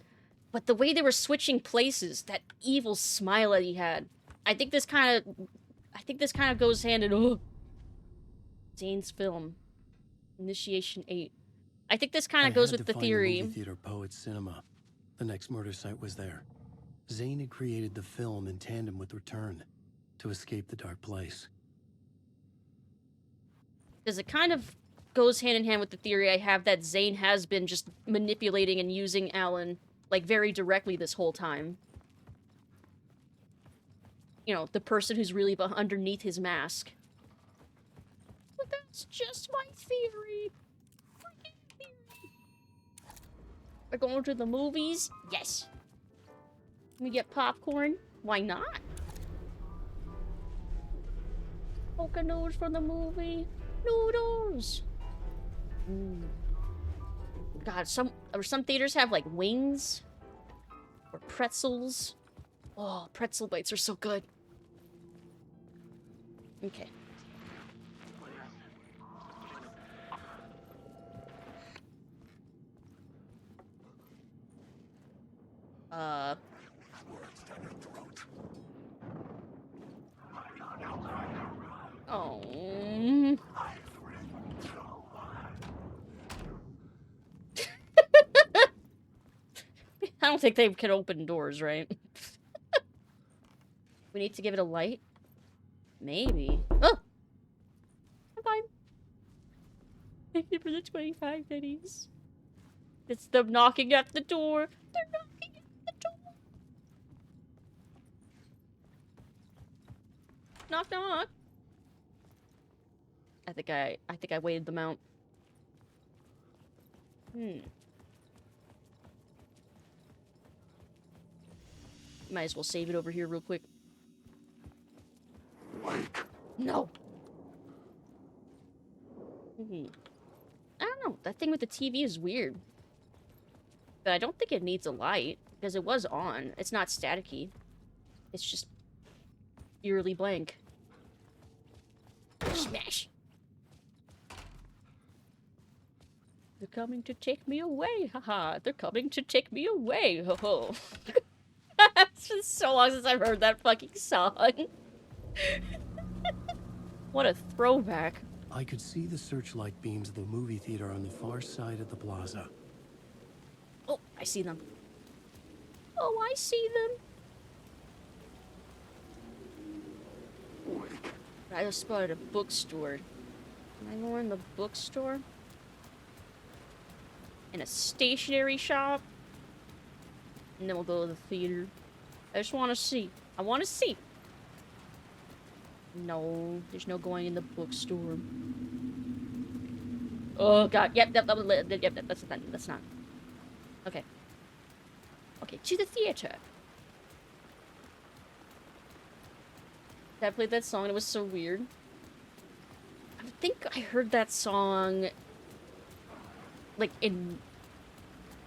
But the way they were switching places, that evil smile that he had. I think this kind of goes hand in hand. Zane's film. Initiation 8. I think this kind of goes with the theory. The movie theater Poets Cinema. The next murder site was there. Zane had created the film in tandem with Return to escape the dark place. Because it kind of goes hand in hand with the theory I have that Zane has been just manipulating and using Alan, like, very directly this whole time. You know, the person who's really underneath his mask. But that's just my theory. Freaking theory. We're going to the movies? Yes. Can we get popcorn? Why not? Poconos for the movie. Noodles. God, some theaters have like wings or pretzels. Oh, pretzel bites are so good. Okay. Oh. I don't think they can open doors, right? We need to give it a light? Maybe. Oh! I'm fine. Thank you for the 25 pennies. It's them knocking at the door. They're knocking at the door. Knock, knock. I think I waited them out. Might as well save it over here real quick. No. I don't know. That thing with the TV is weird. But I don't think it needs a light, because it was on. It's not staticky. It's just eerily blank. Smash! They're coming to take me away, haha. They're coming to take me away, ho ho. It's been so long since I've heard that fucking song. What a throwback. I could see the searchlight beams of the movie theater on the far side of the plaza. Oh, I see them. Oh, I see them. I just spotted a bookstore. Can I go in the bookstore? In a stationery shop? And then we'll go to the theater. I just want to see. I want to see. No, there's no going in the bookstore. Oh god, yep, that's not. Okay. Okay, to the theater. I played that song and it was so weird. I think I heard that song like in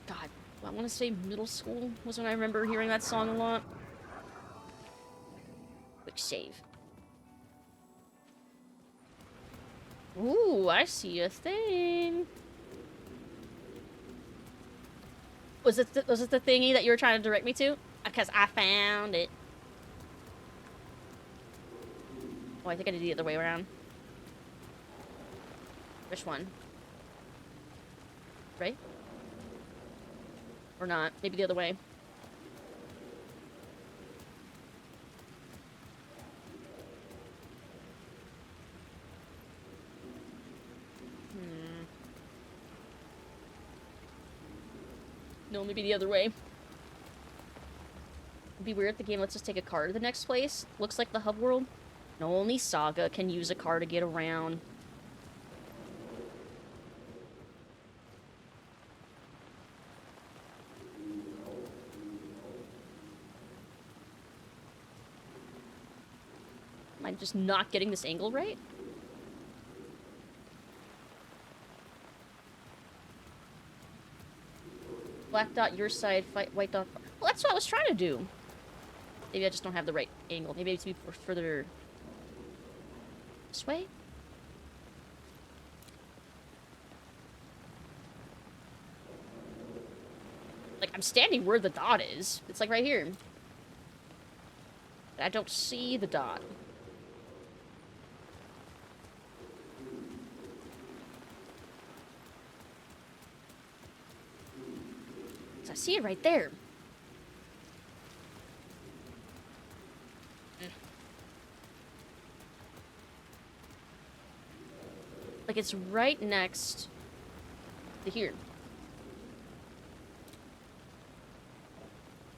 God, I want to say middle school was when I remember hearing that song a lot. Quick save. Ooh, I see a thing. Was it the thingy that you were trying to direct me to? Because I found it. Oh, I think I did the other way around. Which one? Right? Or not. Maybe the other way. No, maybe the other way. It'd be weird if the game lets us take a car to the next place. Looks like the hub world. No, only Saga can use a car to get around. Am I just not getting this angle right? Black dot your side, fight white dot. Well, that's what I was trying to do. Maybe I just don't have the right angle. Maybe it's to be further this way. Like, I'm standing where the dot is. It's like right here. I don't see the dot. I see it right there. Like, it's right next to here.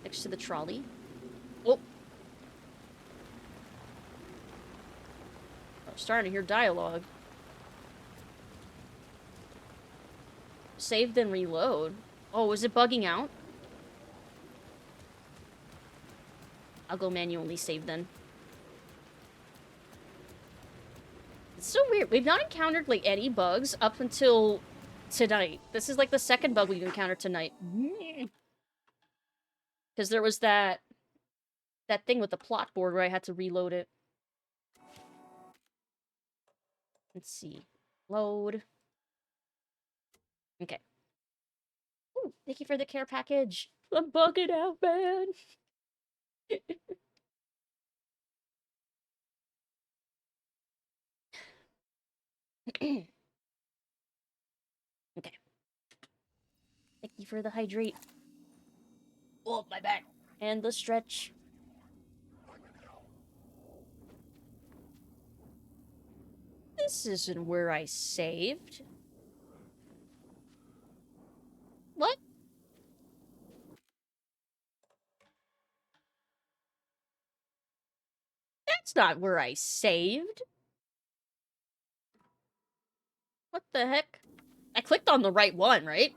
Next to the trolley. Oh! I'm starting to hear dialogue. Save, then reload. Oh, is it bugging out? I'll go manually save then. It's so weird. We've not encountered, like, any bugs up until tonight. This is, like, the second bug we've encountered tonight. Because there was that thing with the plot board where I had to reload it. Let's see. Load. Okay. Ooh, thank you for the care package. I'm bugging out, man. Okay. Thank you for the hydrate. Oh, my back. And the stretch. This isn't where I saved. What? That's not where I saved. What the heck? I clicked on the right one, right?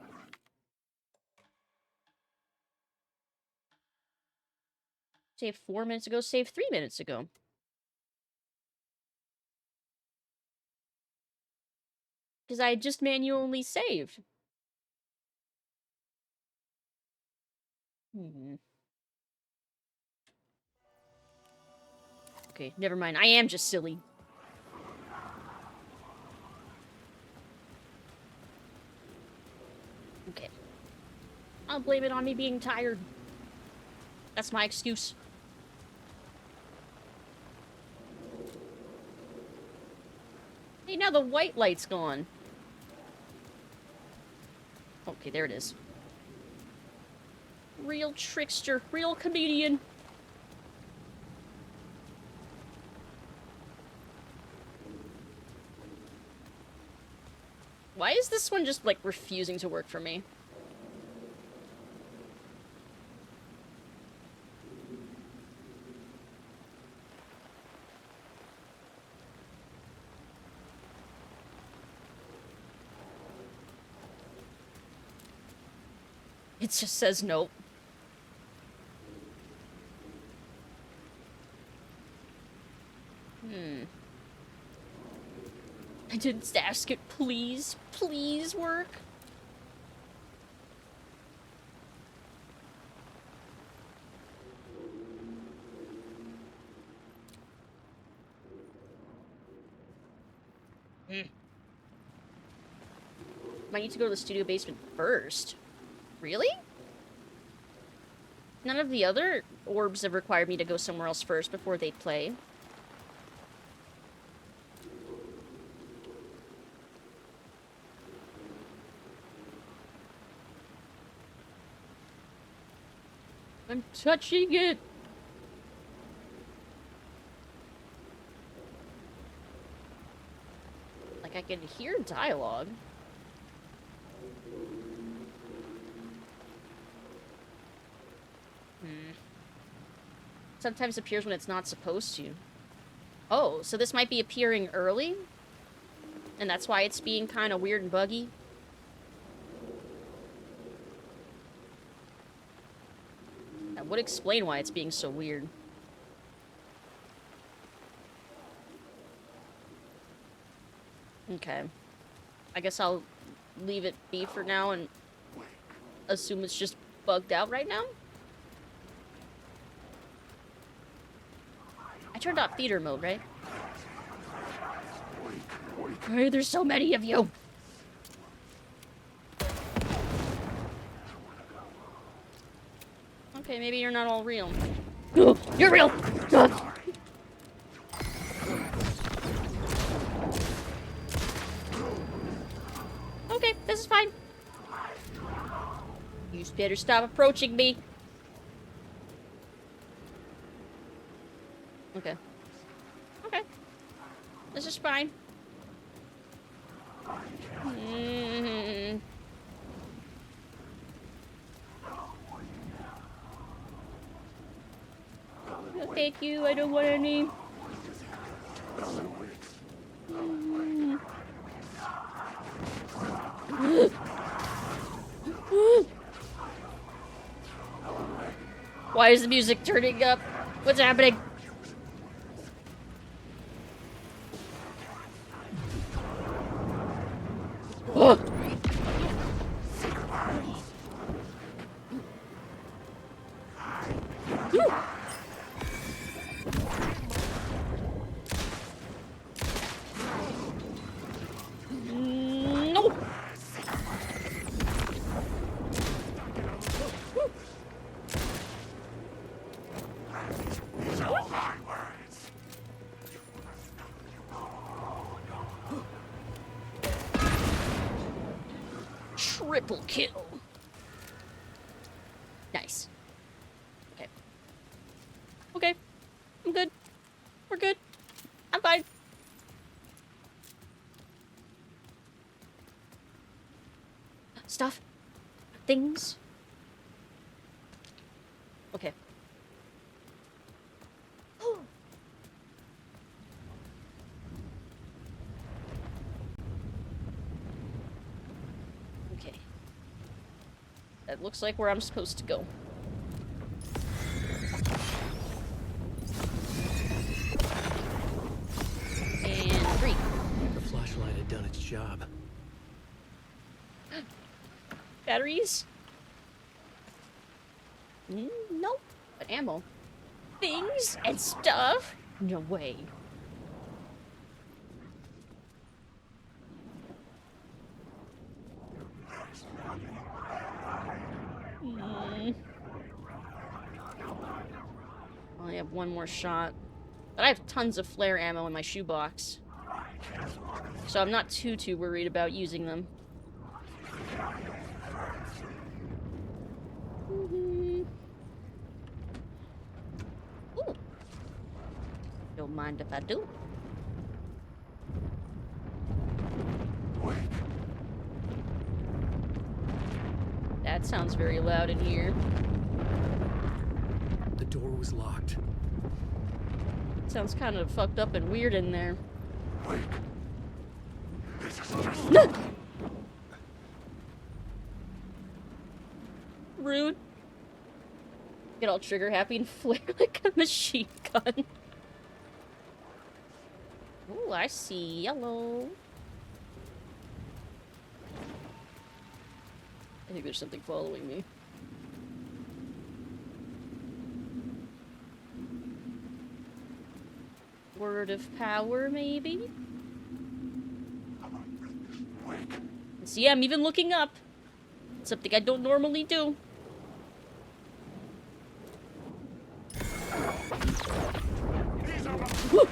Saved 4 minutes ago, saved 3 minutes ago. Because I just manually saved. Okay, Okay, never mind. I am just silly. Okay. I'll blame it on me being tired. That's my excuse. Hey, now the white light's gone. Okay, there it is. Real trickster. Real comedian. Why is this one just, like, refusing to work for me? It just says nope. I didn't ask it, please. Please work. Might need to go to the studio basement first. Really? None of the other orbs have required me to go somewhere else first before they play. I'm touching it. Like I can hear dialogue. Sometimes appears when it's not supposed to. Oh, so this might be appearing early? And that's why it's being kind of weird and buggy? That would explain why it's being so weird. Okay. I guess I'll leave it be for now and assume it's just bugged out right now? I turned off theater mode, right? Why there's so many of you? Okay, maybe you're not all real. You're real! Okay, this is fine. You better stop approaching me. Okay. Okay. This is fine. No, thank you. I don't want any. Why is the music turning up? What's happening? No. Triple kill. Nice. Okay. Okay. I'm good. We're good. I'm fine. Stuff. Things. Okay. Okay. That looks like where I'm supposed to go. And 3. The flashlight had done its job. Batteries? Nope. But ammo. Things and stuff. No way. I only have one more shot. But I have tons of flare ammo in my shoebox. So I'm not too worried about using them. Ooh. Don't mind if I do. That sounds very loud in here. The door was locked. Sounds kind of fucked up and weird in there. Rude. Get all trigger happy and flare like a machine gun. Ooh, I see yellow. I think there's something following me. Word of power, maybe? See, I'm even looking up. Something I don't normally do. Woo!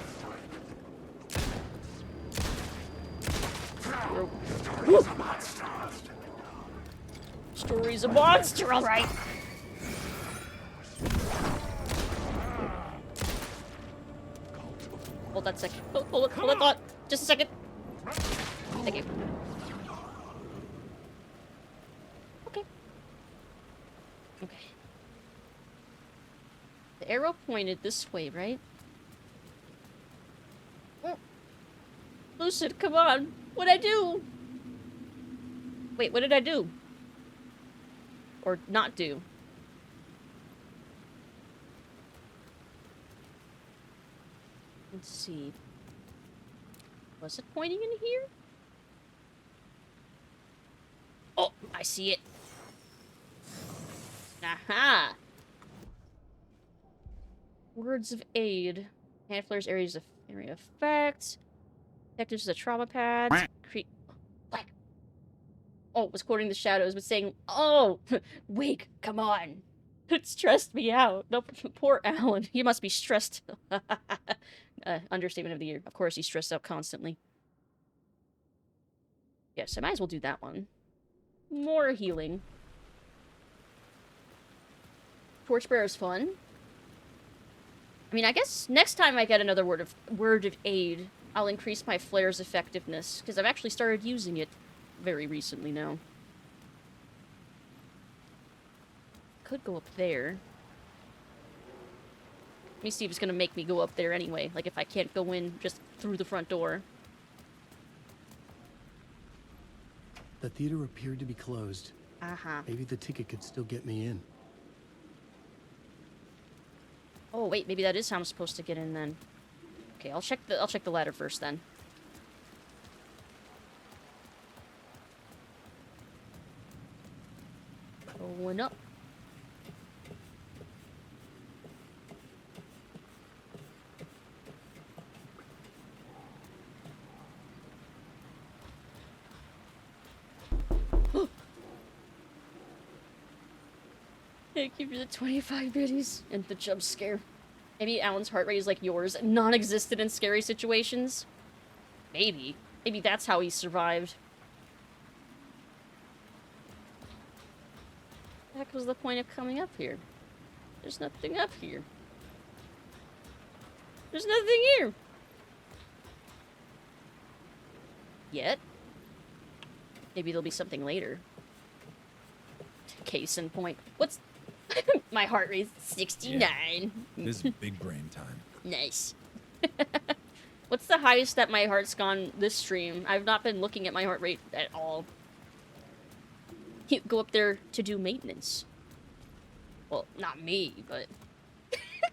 Woo! Story's a monster, alright. Hold that second. Hold that thought. Just a second. Thank you. Okay. Okay. The arrow pointed this way, right? Oh. Lucid, come on. What'd I do? Wait, what did I do? Or not do? Let's see. Was it pointing in here? Oh, I see it. Aha! Words of aid. Hand flares areas of area effect. Detectives the trauma pads. What? Oh, it was quoting the shadows, but saying, "Oh, wake, come on." It stressed me out. No, poor Alan. He must be stressed. Understatement of the year. Of course, he's stressed out constantly. Yes, I might as well do that one. More healing. Torchbearer is fun. I mean, I guess next time I get another word of aid, I'll increase my flare's effectiveness, because I've actually started using it very recently now. Could go up there. Let me see if it's gonna make me go up there anyway. Like if I can't go in just through the front door. The theater appeared to be closed. Uh-huh. Maybe the ticket could still get me in. Oh wait, maybe that is how I'm supposed to get in then. Okay, I'll check the ladder first then. Going up. Thank you for the 25 biddies and the jump scare. Maybe Alan's heart rate is like yours, non-existent in scary situations. Maybe. Maybe that's how he survived. What the heck was the point of coming up here? There's nothing up here. There's nothing here. Yet. Maybe there'll be something later. Case in point. What's... My heart rate's 69. Yeah. This is big brain time. Nice. What's the highest that my heart's gone this stream? I've not been looking at my heart rate at all. Go up there to do maintenance. Well, not me, but...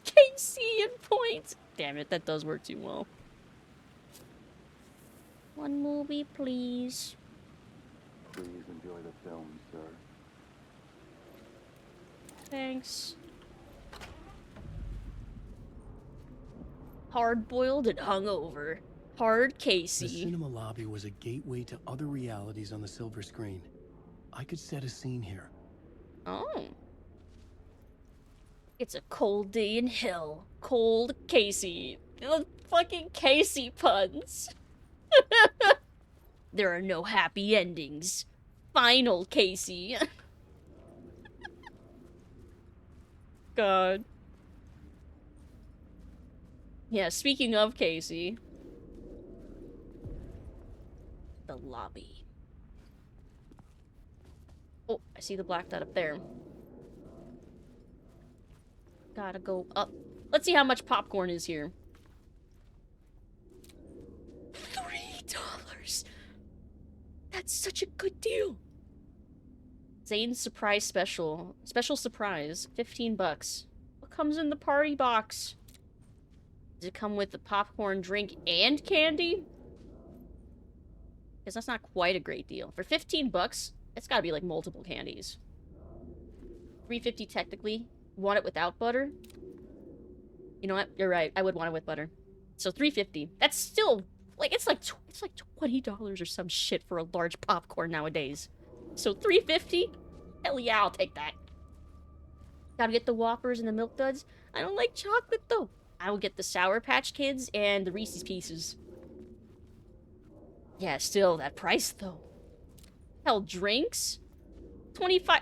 KC and points. Damn it, that does work too well. One movie, please. Please enjoy the film, sir. Thanks. Hard-boiled and hungover. Hard The Casey. cinema lobby was a gateway to other realities on the silver screen. I could set a scene here. Oh. It's a cold day in hell. Cold Casey. The fucking Casey puns. There are no happy endings. Final Casey. God. Yeah, speaking of Casey. The lobby. Oh, I see the black dot up there. Gotta go up. Let's see how much popcorn is here. $3! That's such a good deal. Zane's surprise special. Special surprise. 15 bucks. What comes in the party box? Does it come with the popcorn, drink, and candy? Because that's not quite a great deal. For 15 bucks, it's gotta be like multiple candies. $3.50 technically. Want it without butter? You know what? You're right. I would want it with butter. So $3.50. That's still like it's like $20 or some shit for a large popcorn nowadays. So $3.50? Hell yeah, I'll take that. Gotta get the Whoppers and the Milk Duds. I don't like chocolate though. I will get the Sour Patch Kids and the Reese's Pieces. Yeah, still that price though. Hell, drinks? 25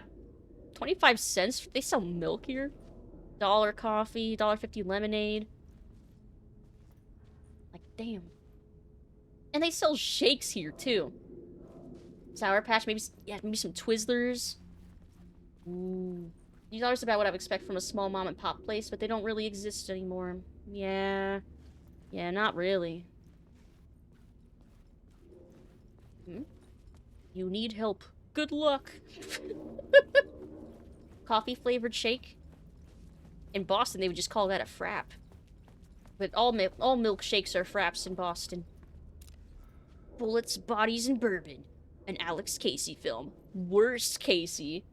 cents? They sell milk here? $1 coffee, $1.50 lemonade. Like, damn. And they sell shakes here, too. Sour Patch, maybe some Twizzlers. Ooh. These are about what I would expect from a small mom and pop place, but they don't really exist anymore. Yeah. Yeah, not really. Hmm? You need help. Good luck. Coffee-flavored shake. In Boston, they would just call that a frap. But all milkshakes are fraps in Boston. Bullets, Bodies, and Bourbon. An Alex Casey film. Worst Casey.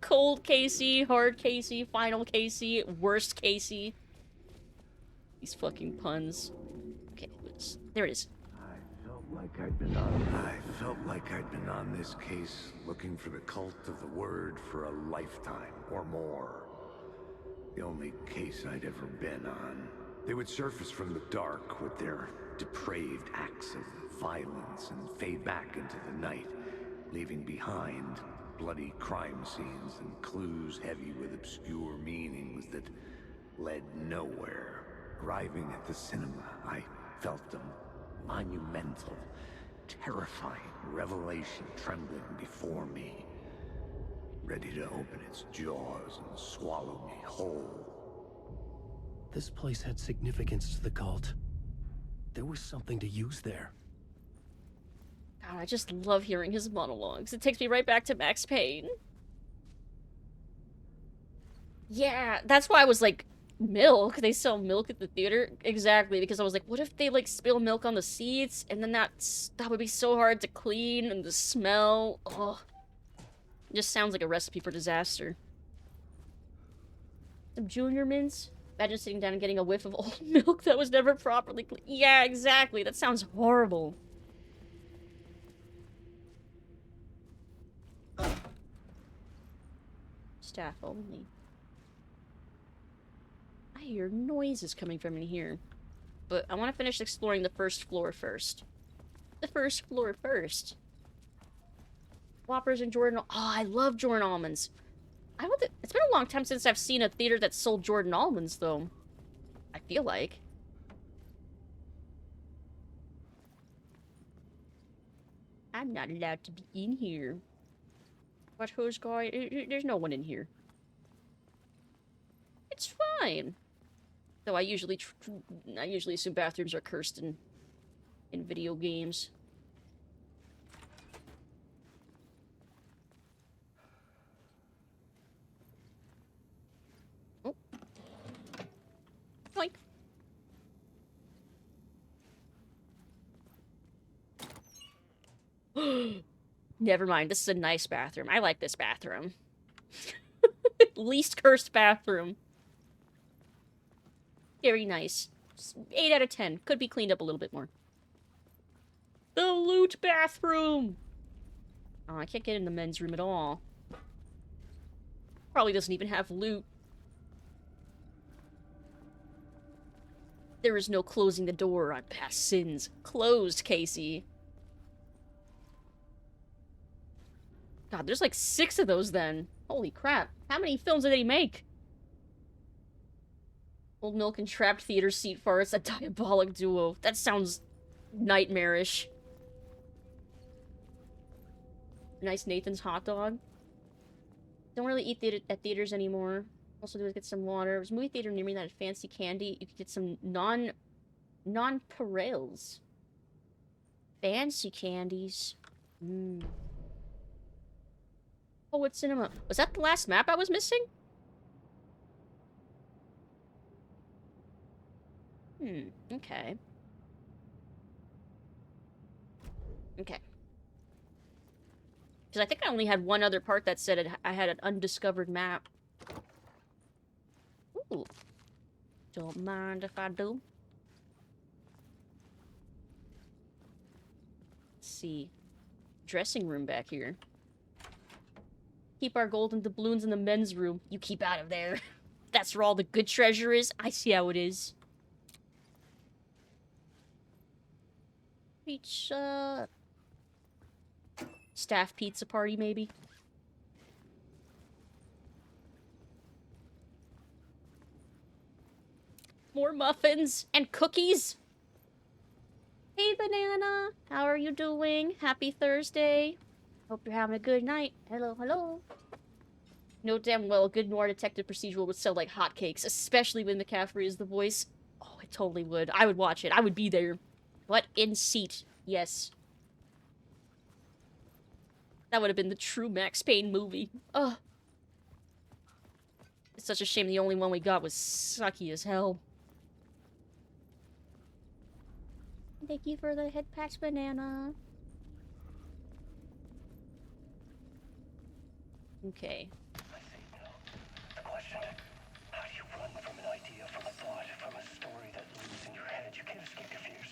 Cold Casey, Hard Casey, Final Casey, Worst Casey. These fucking puns. Okay, there it is. I felt like I'd been on this case looking for the cult of the word for a lifetime or more. The only case I'd ever been on. They would surface from the dark with their depraved acts of violence and fade back into the night, leaving behind bloody crime scenes and clues heavy with obscure meanings that led nowhere. Arriving at the cinema, I felt a monumental, terrifying revelation trembling before me, ready to open its jaws and swallow me whole. This place had significance to the cult. There was something to use there. God, I just love hearing his monologues. It takes me right back to Max Payne. Yeah, that's why I was like, milk? They sell milk at the theater? Exactly, because I was like, what if they, like, spill milk on the seats? And then that would be so hard to clean, and the smell. Ugh. It just sounds like a recipe for disaster. Some junior mints? Imagine sitting down and getting a whiff of old milk that was never properly cleaned. Yeah, exactly. That sounds horrible. Staff only. I hear noises coming from in here. But I want to finish exploring the first floor first. The first floor first. Whoppers and Jordan... Oh, I love Jordan almonds. It's been a long time since I've seen a theater that sold Jordan almonds, though. I feel like. I'm not allowed to be in here. But who's going... There's no one in here. It's fine. Though I usually assume bathrooms are cursed in video games. Oh. Boink. Never mind, this is a nice bathroom. I like this bathroom. Least cursed bathroom. Very nice. 8 out of 10. Could be cleaned up a little bit more. The loot bathroom! Oh, I can't get in the men's room at all. Probably doesn't even have loot. There is no closing the door on past sins. Closed, Casey. God, there's like 6 of those then. Holy crap. How many films did he make? Old Milk and Trapped Theater Seat Farts, a diabolic duo. That sounds nightmarish. Nice Nathan's hot dog. Don't really eat at theaters anymore. Also do is get some water. There's a movie theater near me that had fancy candy. You could get some non-pareils. Fancy candies. Mmm. Oh, what cinema? Was that the last map I was missing? Okay. Okay. Because I think I only had one other part that said I had an undiscovered map. Ooh. Don't mind if I do. Let's see. Dressing room back here. Keep our golden doubloons in the men's room. You keep out of there. That's where all the good treasure is. I see how it is. Pizza. Staff pizza party, maybe. More muffins and cookies. Hey, Banana. How are you doing? Happy Thursday. Hope you're having a good night. Hello, hello. No damn well, a good noir detective procedural would sell like hotcakes, especially when McCaffrey is the voice. Oh, it totally would. I would watch it. I would be there. What? In seat. Yes. That would have been the true Max Payne movie. Ugh. It's such a shame the only one we got was sucky as hell. Thank you for the head patch, Banana. Okay. The question, how do you run from an idea, from a thought, from a story that lives in your head? You can't escape your fears.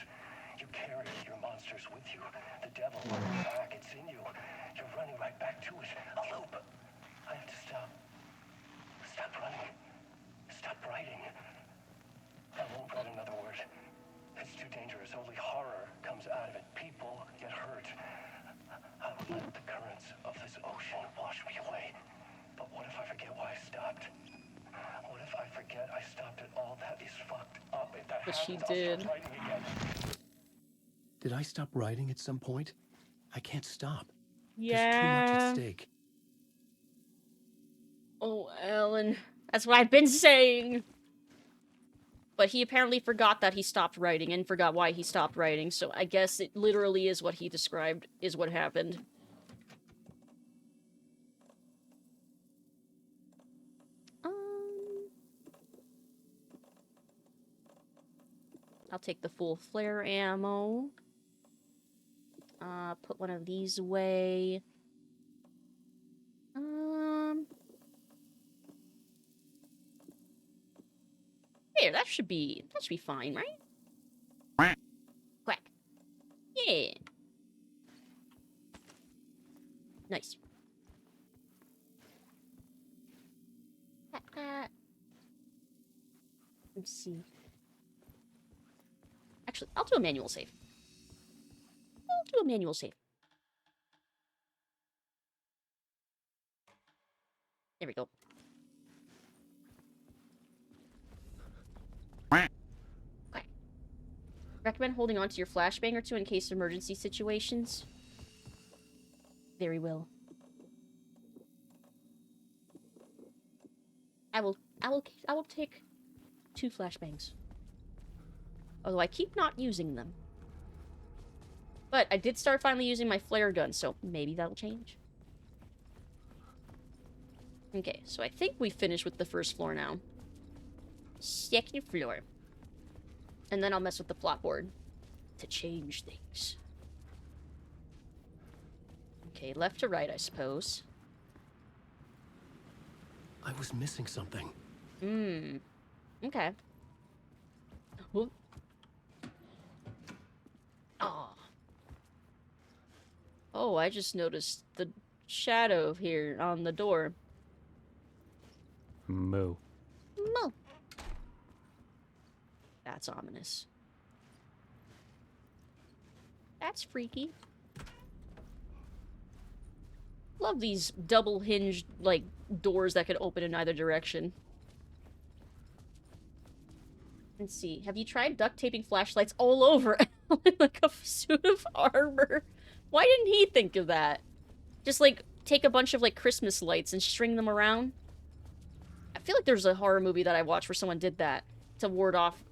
You carry your monsters with you. The devil on your back, it's in you. You're running right back to it. A loop. I have to stop. Stop running. Stop writing. I won't write another word. It's too dangerous. Only horror comes out of it. People get hurt. I will let the currents of this ocean wash me away. But what if I forget why I stopped? What if I forget I stopped at all? That is fucked up. If that But she happens, I'll did. start writing again. Did I stop writing at some point? I can't stop. Yeah. There's too much at stake. Oh, Alan. That's what I've been saying. But he apparently forgot that he stopped writing and forgot why he stopped writing, so I guess it literally is what he described is what happened. I'll take the full flare ammo. Put one of these away. There, that should be fine, right? Quack. Yeah. Nice. Let's see. Actually, I'll do a manual save. There we go. Okay. Recommend holding on to your flashbang or two in case of emergency situations. Very well. I will take 2 flashbangs. Although I keep not using them. But I did start finally using my flare gun, so maybe that'll change. Okay, so I think we finished with the first floor now. Second floor. And then I'll mess with the plot board to change things. Okay, left to right, I suppose. I was missing something. Okay. Oh, Oh, I just noticed the shadow here on the door. Moo. Moo. That's ominous. That's freaky. Love these double hinged, like, doors that could open in either direction. Let's see. Have you tried duct taping flashlights all over like a suit of armor? Why didn't he think of that? Just, like, take a bunch of, like, Christmas lights and string them around? I feel like there's a horror movie that I watched where someone did that to ward off...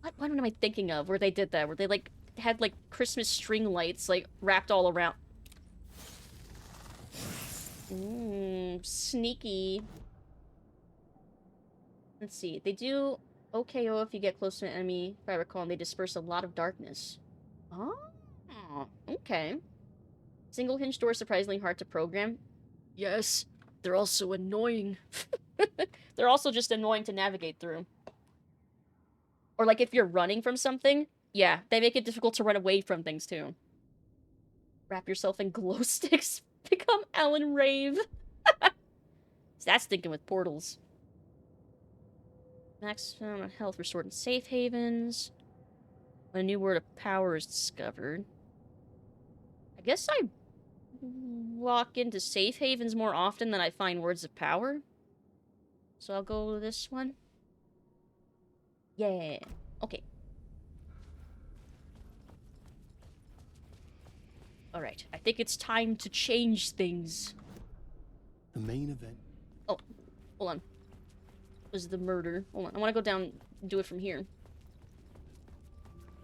What one am I thinking of where they did that? Where they, like, had, like, Christmas string lights, like, wrapped all around. Sneaky. Let's see. They do OKO if you get close to an enemy, if I recall, and they disperse a lot of darkness. Oh, okay. Single hinge door surprisingly hard to program. Yes, they're also annoying. They're also just annoying to navigate through. Or like if you're running from something, yeah, they make it difficult to run away from things too. Wrap yourself in glow sticks. Become Ellen Rave. That's thinking with portals. Maximum health restored in safe havens. When a new word of power is discovered. I guess I walk into safe havens more often than I find words of power. So I'll go with this one. Yeah. Okay. Alright, I think it's time to change things. The main event. Oh, hold on. Was the murder. Hold on, I want to go down and do it from here.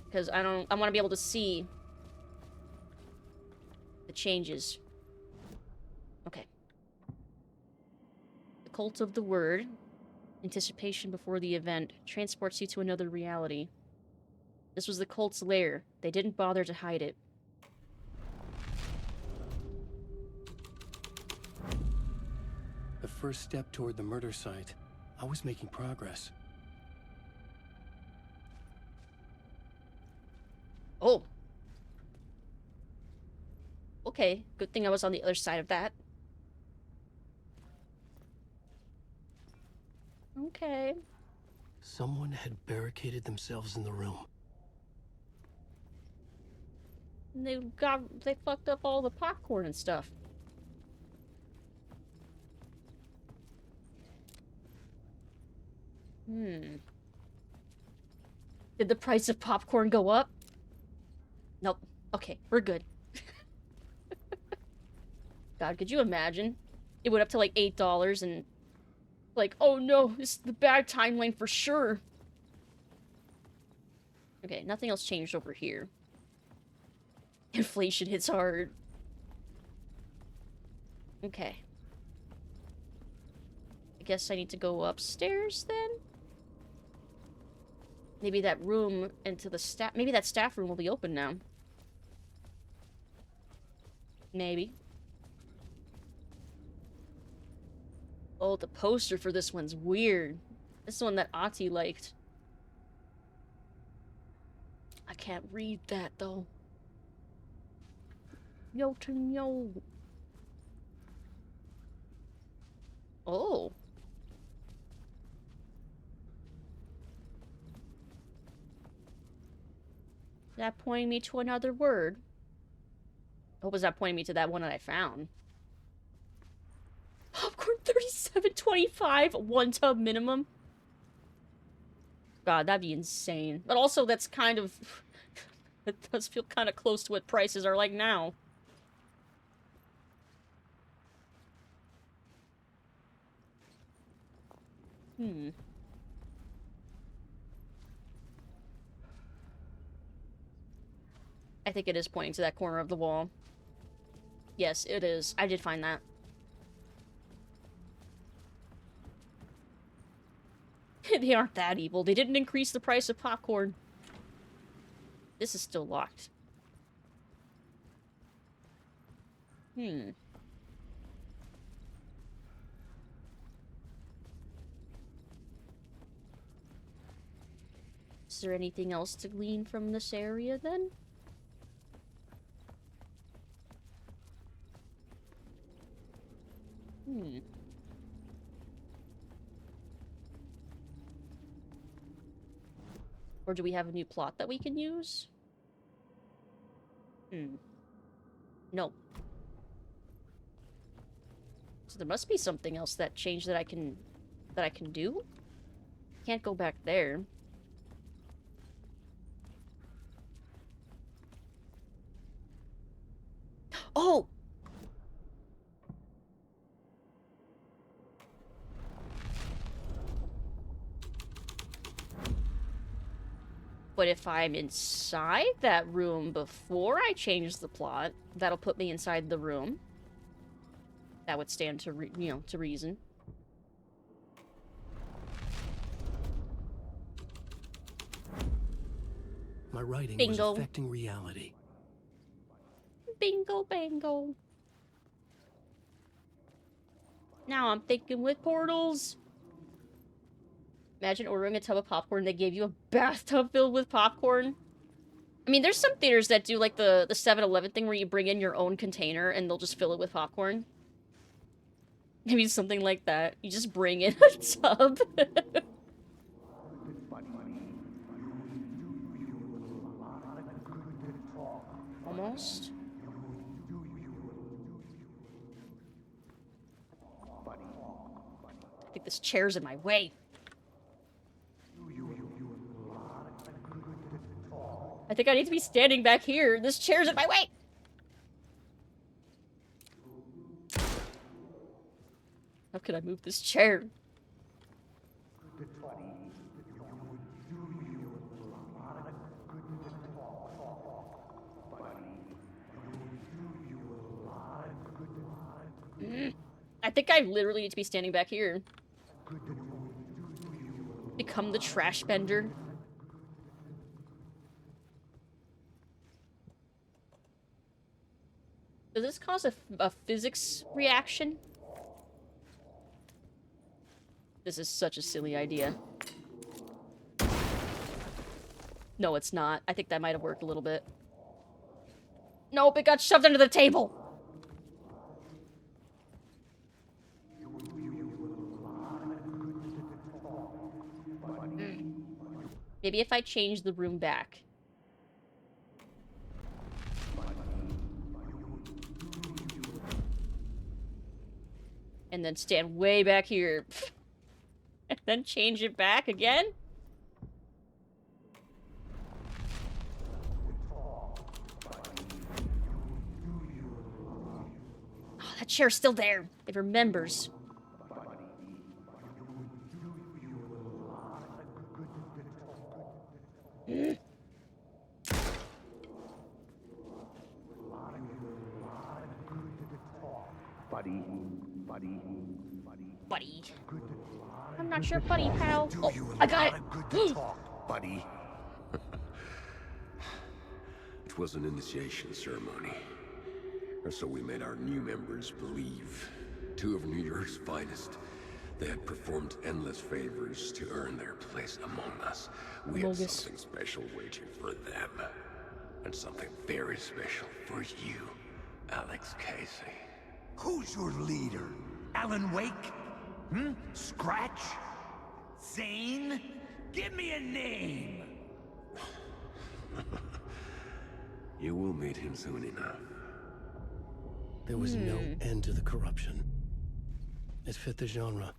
Because I want to be able to see the changes. Okay. The Cult of the Word. Anticipation before the event. Transports you to another reality. This was the cult's lair. They didn't bother to hide it. The first step toward the murder site. I was making progress. Oh. Okay, good thing I was on the other side of that. Okay. Someone had barricaded themselves in the room. And they fucked up all the popcorn and stuff. Did the price of popcorn go up? Nope. Okay, we're good. God, could you imagine? It went up to like $8 and... Like, oh no, this is the bad timeline for sure. Okay, nothing else changed over here. Inflation hits hard. Okay. I guess I need to go upstairs then? Maybe that room into the staff... Maybe that staff room will be open now. Maybe. Oh, the poster for this one's weird. This is one that Ati liked. I can't read that, though. Yo to yo. Oh. Is that pointing me to another word? I hope it's not pointing me to that one that I found. Popcorn $37.25, 1 tub minimum. God, that'd be insane. But also, that's kind of... It does feel kind of close to what prices are like now. I think it is pointing to that corner of the wall. Yes, it is. I did find that. They aren't that evil. They didn't increase the price of popcorn. This is still locked. Is there anything else to glean from this area, then? Hmm. Or do we have a new plot that we can use? No. So there must be something else that changed that I can do? Can't go back there. Oh! But if I'm inside that room before I change the plot, that'll put me inside the room. That would stand to, to reason. My writing Bingo. was affecting reality. Bingo, bango. Now I'm thinking with portals. Imagine ordering a tub of popcorn, they gave you a bathtub filled with popcorn. I mean, there's some theaters that do, like, the 7-Eleven thing where you bring in your own container and they'll just fill it with popcorn. Maybe something like that. You just bring in a tub. Almost. I think this chair's in my way. I think I need to be standing back here. This chair's in my way! How can I move this chair? I think I literally need to be standing back here. Become the trash bender. Does this cause a physics reaction? This is such a silly idea. No, it's not. I think that might have worked a little bit. Nope, it got shoved under the table! Maybe if I change the room back. And then stand way back here. And then change it back again? Oh, that chair's still there. It remembers. Buddy. I'm not sure, buddy, pal. Oh, I got it. Buddy. It was an initiation ceremony. Or so we made our new members believe. 2 of New York's finest. They had performed endless favors to earn their place among us. We had something special waiting for them. And something very special for you, Alex Casey. Who's your leader? Alan Wake? Scratch? Zane? Give me a name! You will meet him soon enough. There was no end to the corruption. It fit the genre,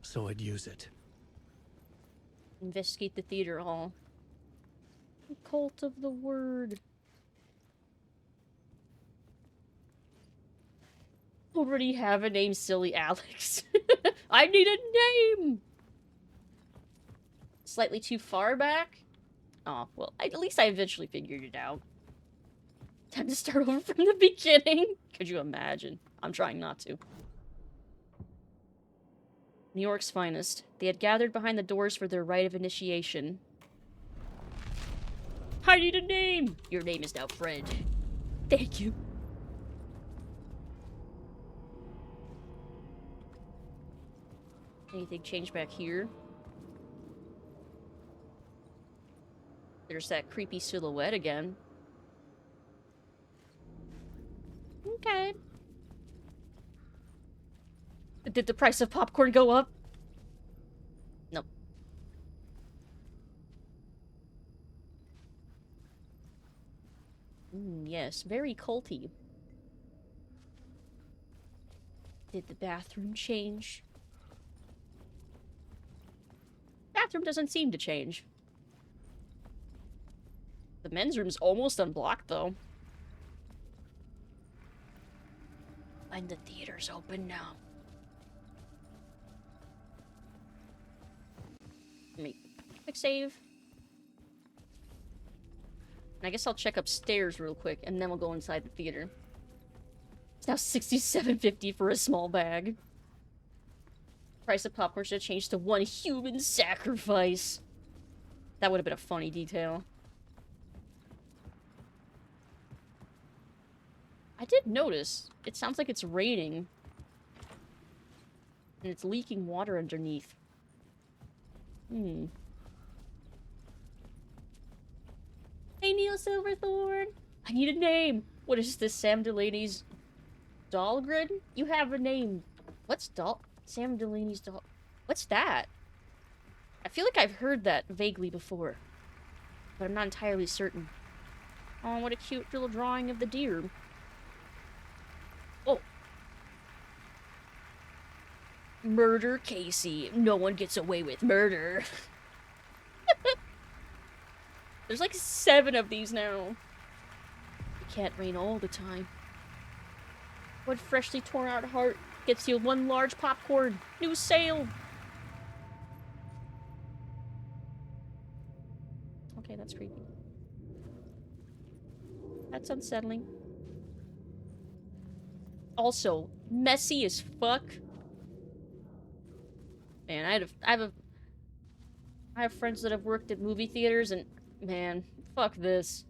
so I'd use it. Investigate the theater hall. The cult of the word. Already have a name, silly Alex. I need a name! Slightly too far back? Oh, well, at least I eventually figured it out. Time to start over from the beginning. Could you imagine? I'm trying not to. New York's finest. They had gathered behind the doors for their rite of initiation. I need a name! Your name is now Fred. Thank you. Anything changed back here? There's that creepy silhouette again. Okay. Did the price of popcorn go up? Nope. Yes, very culty. Did the bathroom change? Bathroom doesn't seem to change. The men's room's almost unblocked, though. And the theater's open now. Let me quick save. And I guess I'll check upstairs real quick, and then we'll go inside the theater. It's now $67.50 for a small bag. Price of popcorn should have changed to 1 human sacrifice. That would have been a funny detail. I did notice, it sounds like it's raining. And it's leaking water underneath. Hey, Neil Silverthorn! I need a name! What is this, Sam Delaney's Dahlgren? You have a name. What's Sam Delaney's doll? What's that? I feel like I've heard that vaguely before. But I'm not entirely certain. Oh, what a cute little drawing of the deer. Oh. Murder Casey. No one gets away with murder. There's like 7 of these now. It can't rain all the time. What freshly torn out heart gets you 1 large popcorn? New sale! Okay, that's creepy. That's unsettling. Also, messy as fuck. Man, I have friends that have worked at movie theaters, and man, fuck this.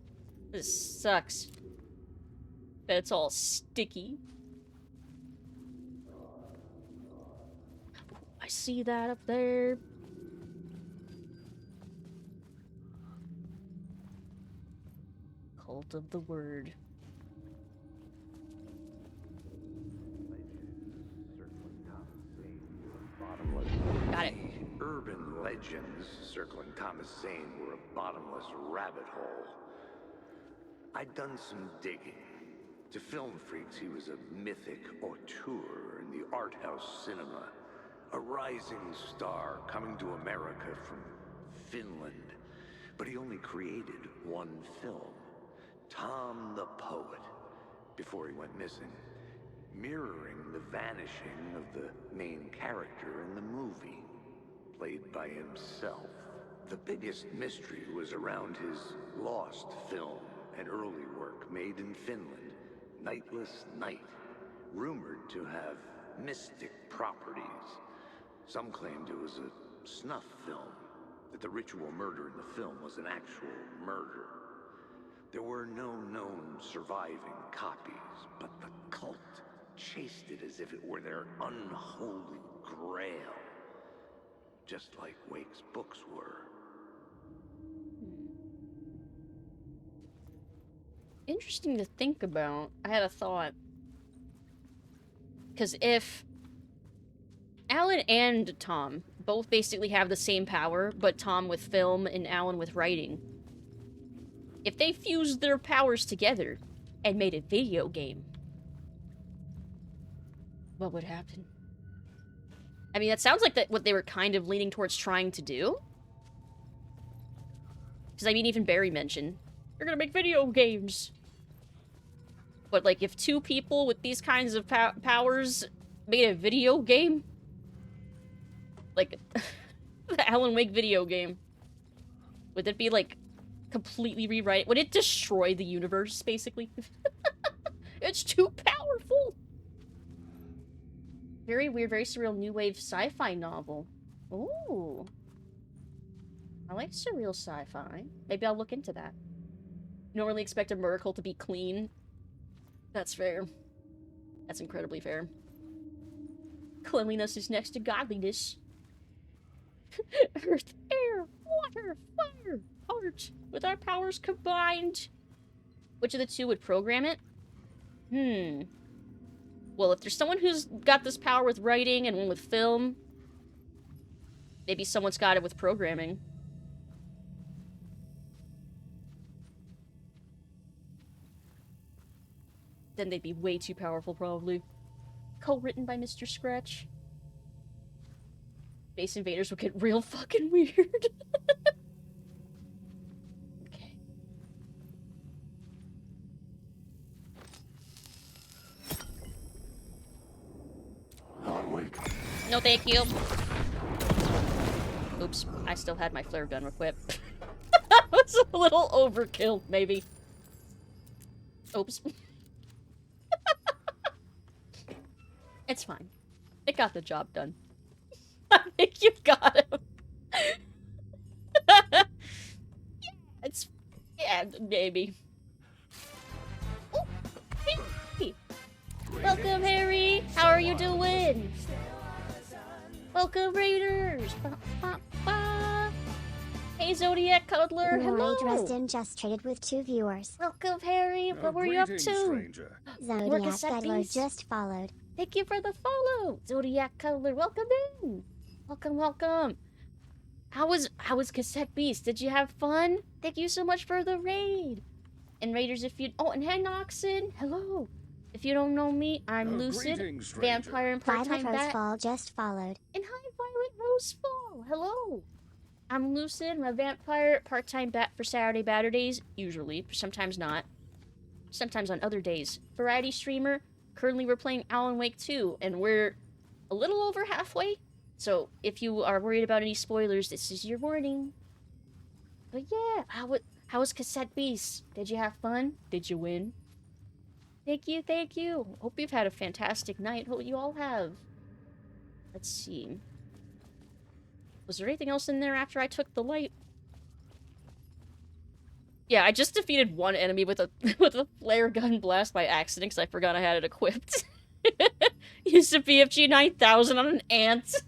This sucks. It's all sticky. I see that up there. Cult of the Word. Got it. Urban legends circling Thomas Zane were a bottomless rabbit hole. I'd done some digging. To film freaks, he was a mythic auteur in the art house cinema. A rising star coming to America from Finland. But he only created 1 film, Tom the Poet, before he went missing, mirroring the vanishing of the main character in the movie, played by himself. The biggest mystery was around his lost film, an early work made in Finland, Nightless Night, rumored to have mystic properties. Some claimed it was a snuff film, that the ritual murder in the film was an actual murder. There were no known surviving copies, but the cult chased it as if it were their unholy grail. Just like Wake's books were. Interesting to think about. I had a thought. Because if Alan and Tom both basically have the same power, but Tom with film and Alan with writing, if they fused their powers together and made a video game, what would happen? I mean, that sounds like what they were kind of leaning towards trying to do. Because, I mean, even Barry mentioned, you're gonna make video games. But, like, if 2 people with these kinds of powers made a video game, like, the Alan Wake video game, would it be, like, completely rewrite? Would it destroy the universe, basically? It's too powerful! Very weird, very surreal new wave sci-fi novel. Ooh. I like surreal sci-fi. Maybe I'll look into that. You don't really expect a miracle to be clean. That's fair. That's incredibly fair. Cleanliness is next to godliness. Earth, air, water, fire, art. With our powers combined. Which of the 2 would program it? Well, if there's someone who's got this power with writing and one with film, maybe someone's got it with programming. Then they'd be way too powerful, probably. Co-written by Mr. Scratch. Space Invaders would get real fucking weird. Okay. No, thank you. Oops, I still had my flare gun equipped. That was a little overkill, maybe. Oops. It's fine. It got the job done. I think you got him. Yeah, it's... Yeah, maybe. Ooh, hey. Welcome, Harry! How are you doing? Welcome, Raiders! Ba, ba, ba. Hey, Zodiac Cuddler, hello! Dresden just traded with 2 viewers. Welcome, Harry! What were you up to? Stranger. Zodiac Cuddler just followed. Thank you for the follow! Zodiac Cuddler, welcome in! Welcome, welcome! How was Cassette Beast? Did you have fun? Thank you so much for the raid! And Raiders, if you... Oh, and Henoxen, hello! If you don't know me, I'm Lucid, vampire and part-time Violet bat. Rosefall just followed. And hi, Violet Rosefall! Hello! I'm Lucid, I'm a vampire, part-time bat for Saturday Batterdays, usually, sometimes not. Sometimes on other days. Variety streamer. Currently we're playing Alan Wake 2, and we're a little over halfway. So if you are worried about any spoilers, this is your warning. But yeah, how was Cassette Beast? Did you have fun? Did you win? Thank you, thank you. Hope you've had a fantastic night. Hope you all have. Let's see. Was there anything else in there after I took the light? Yeah, I just defeated one enemy with a flare gun blast by accident because I forgot I had it equipped. Used a BFG 9000 on an ant.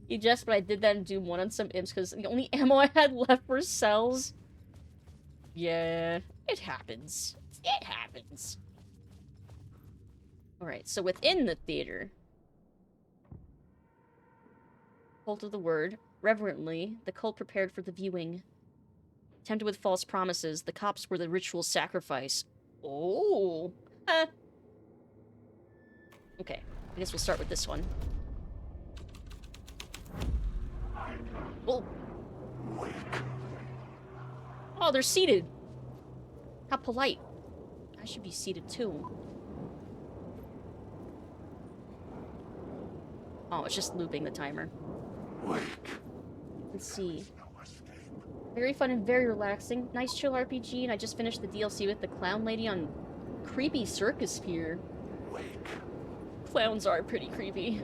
You just, but I did that in Doom 1 on some imps because the only ammo I had left were cells. Yeah, it happens. It happens. Alright, so within the theater. Cult of the Word. Reverently, the cult prepared for the viewing. Tempted with false promises, the cops were the ritual sacrifice. Oh. Okay, I guess we'll start with this one. Oh. Oh, they're seated. How polite. I should be seated too. Oh, it's just looping the timer. Let's see. Very fun and very relaxing. Nice chill RPG, and I just finished the DLC with the clown lady on Creepy Circus Pier. Clowns are pretty creepy.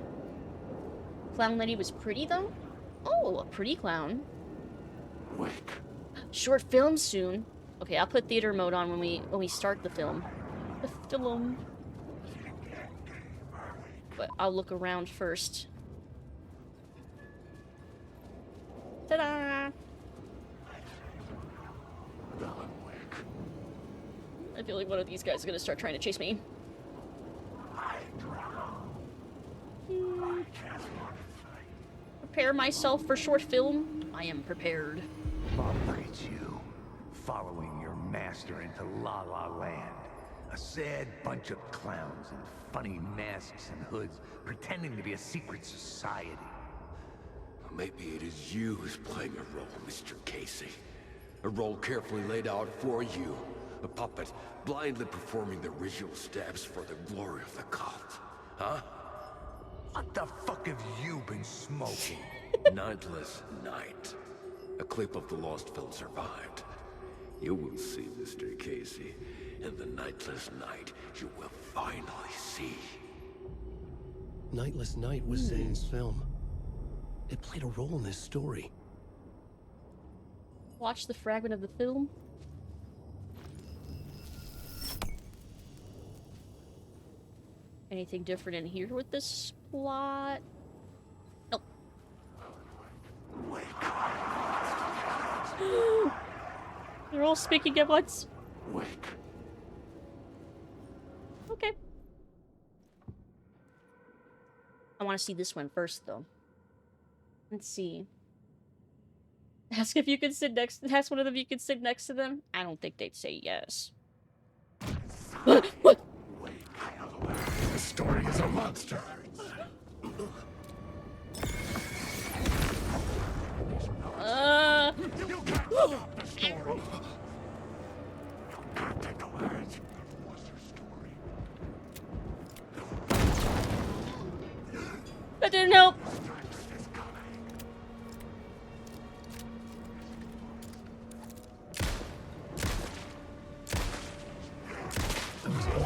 Clown lady was pretty, though? Oh, a pretty clown. Short film soon. Okay, I'll put theater mode on when we start the film. The film. But I'll look around first. Ta-da! I feel like one of these guys is gonna start trying to chase me. Prepare myself for short film. I am prepared. Oh, look at you, following your master into La La Land. A sad bunch of clowns in funny masks and hoods, pretending to be a secret society. Maybe it is you who's playing a role, Mr. Casey. A role carefully laid out for you. A puppet, blindly performing the ritual steps for the glory of the cult. Huh? What the fuck have you been smoking? Nightless Night. A clip of the lost film survived. You will see, Mr. Casey. In the Nightless Night, you will finally see. Nightless Night was Zane's film. It played a role in this story. Watch the fragment of the film. Anything different in here with this plot? Nope. They're all speaking at once. Okay. I want to see this one first, though. Let's see. Ask if you could sit next. Ask one of them if you could sit next to them. I don't think they'd say yes. What? The story is a monster. You can't stop the story. You can't take the words. What's her story? That didn't help.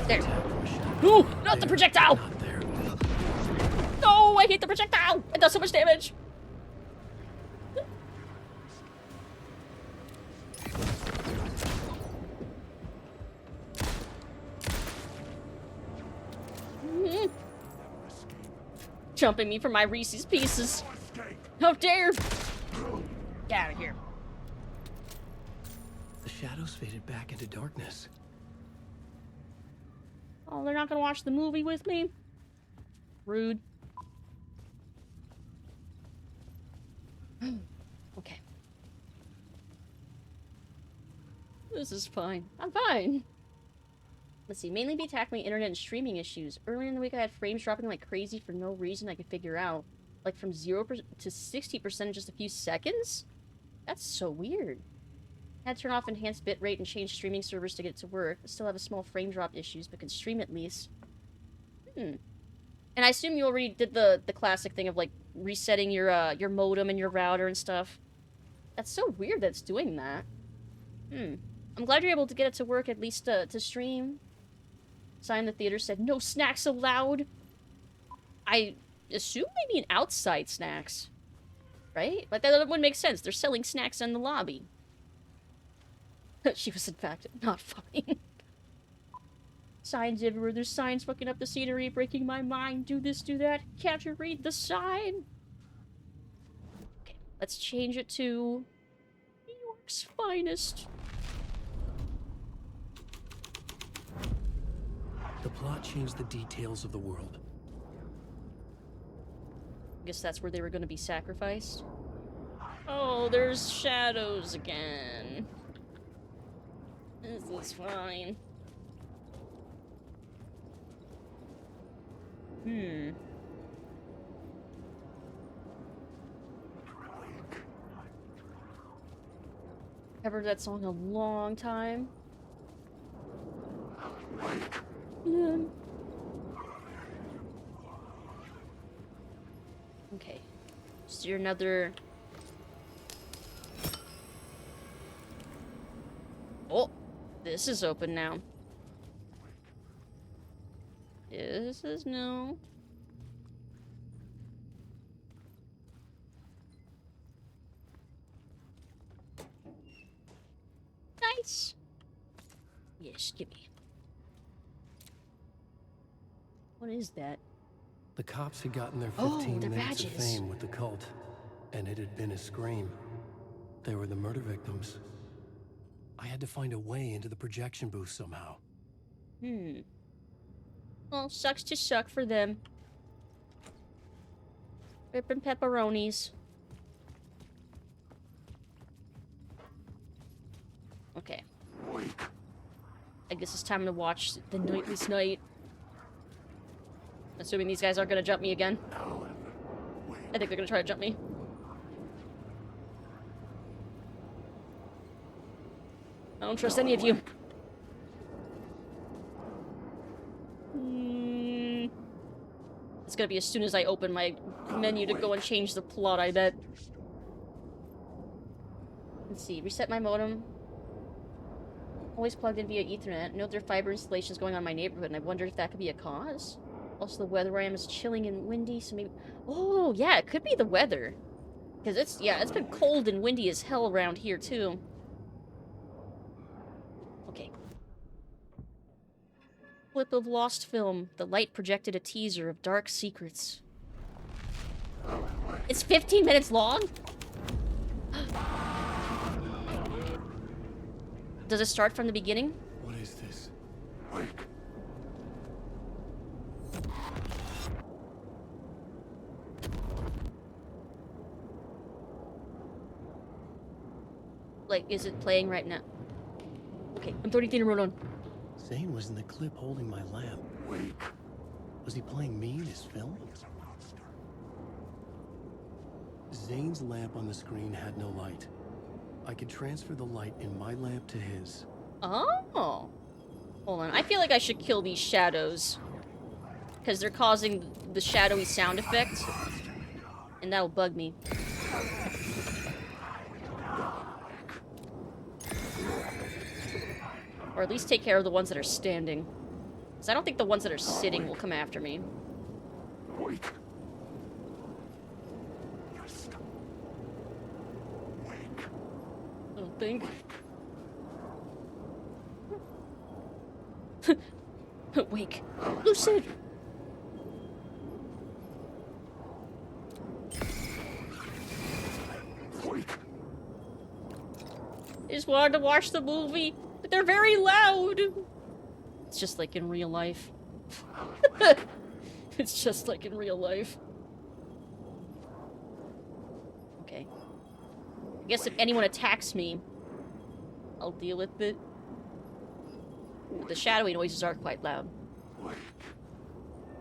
There. No, not the projectile. No, I hate the projectile. It does so much damage. Jumping me for my Reese's Pieces. How dare! Get out of here. The shadows faded back into darkness. Oh, they're not gonna watch the movie with me? Rude. Okay. This is fine. I'm fine. Let's see. Mainly be tackling internet and streaming issues. Earlier in the week, I had frames dropping like crazy for no reason I could figure out. Like from 0% to 60% in just a few seconds? That's so weird. Had to turn off enhanced bitrate and change streaming servers to get it to work. I still have a small frame drop issues, but can stream at least. And I assume you already did the classic thing of like resetting your modem and your router and stuff. That's so weird that it's doing that. I'm glad you're able to get it to work at least to stream. Sign in the theater said, no snacks allowed. I assume they mean outside snacks. Right? Like, that would make sense. They're selling snacks in the lobby. She was, in fact, not fine. Signs everywhere. There's signs fucking up the scenery, breaking my mind. Do this, do that. Can't you read the sign? Okay, let's change it to New York's finest. The plot changed the details of the world. I guess that's where they were going to be sacrificed. Oh, there's shadows again. This is fine. Covered that song a long time. Okay. Is there another... Oh! This is open now. This is new. Nice! Yes, give me. What is that? The cops had gotten their Oh, 15 their minutes of badges. fame with the cult, and it had been a scream. They were the murder victims. I had to find a way into the projection booth somehow. Well, sucks to suck for them. Ripping pepperonis. Okay. I guess it's time to watch The Nightless Night. Assuming these guys aren't gonna jump me again. I think they're gonna try to jump me. I don't trust any of you. It's gonna be as soon as I open my menu to go and change the plot, I bet. Let's see, reset my modem. Always plugged in via Ethernet. Note there are fiber installations going on in my neighborhood, and I wondered if that could be a cause. Also, the weather where I am is chilling and windy, so maybe... Oh, yeah, it could be the weather. Because it's, yeah, it's been cold and windy as hell around here, too. Okay. Clip of lost film. The light projected a teaser of dark secrets. It's 15 minutes long? Does it start from the beginning? What is this? Like, is it playing right now? Okay, I'm 33 in a row on. Zane was in the clip holding my lamp. Was he playing me in his film? Zane's lamp on the screen had no light. I could transfer the light in my lamp to his. Oh. Hold on, I feel like I should kill these shadows. Because they're causing the shadowy sound effect. And that'll bug me. Or at least take care of the ones that are standing. Because I don't think the ones that are sitting will come after me. I don't think. Wake. Lucid! I just wanted to watch the movie, but they're very loud! It's just like in real life. It's just like in real life. Okay. I guess if anyone attacks me, I'll deal with it. Ooh, the shadowy noises are quite loud.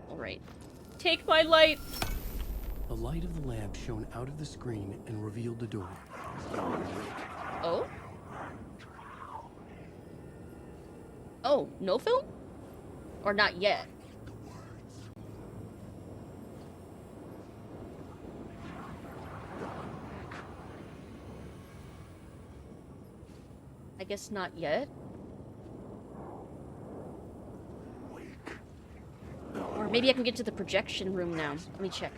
Alright. Take my light! The light of the lamp shone out of the screen and revealed the door. Oh? Oh, no film? Or not yet? I guess not yet. Or maybe I can get to the projection room now. Let me check.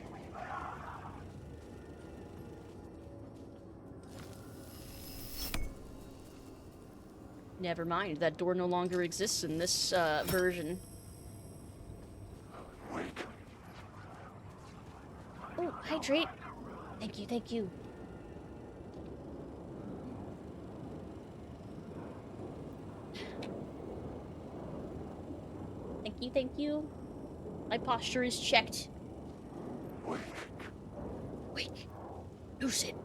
Never mind, that door no longer exists in this version. Oh, hydrate! Thank you, thank you. Thank you, thank you. My posture is checked. Wake. Lucid.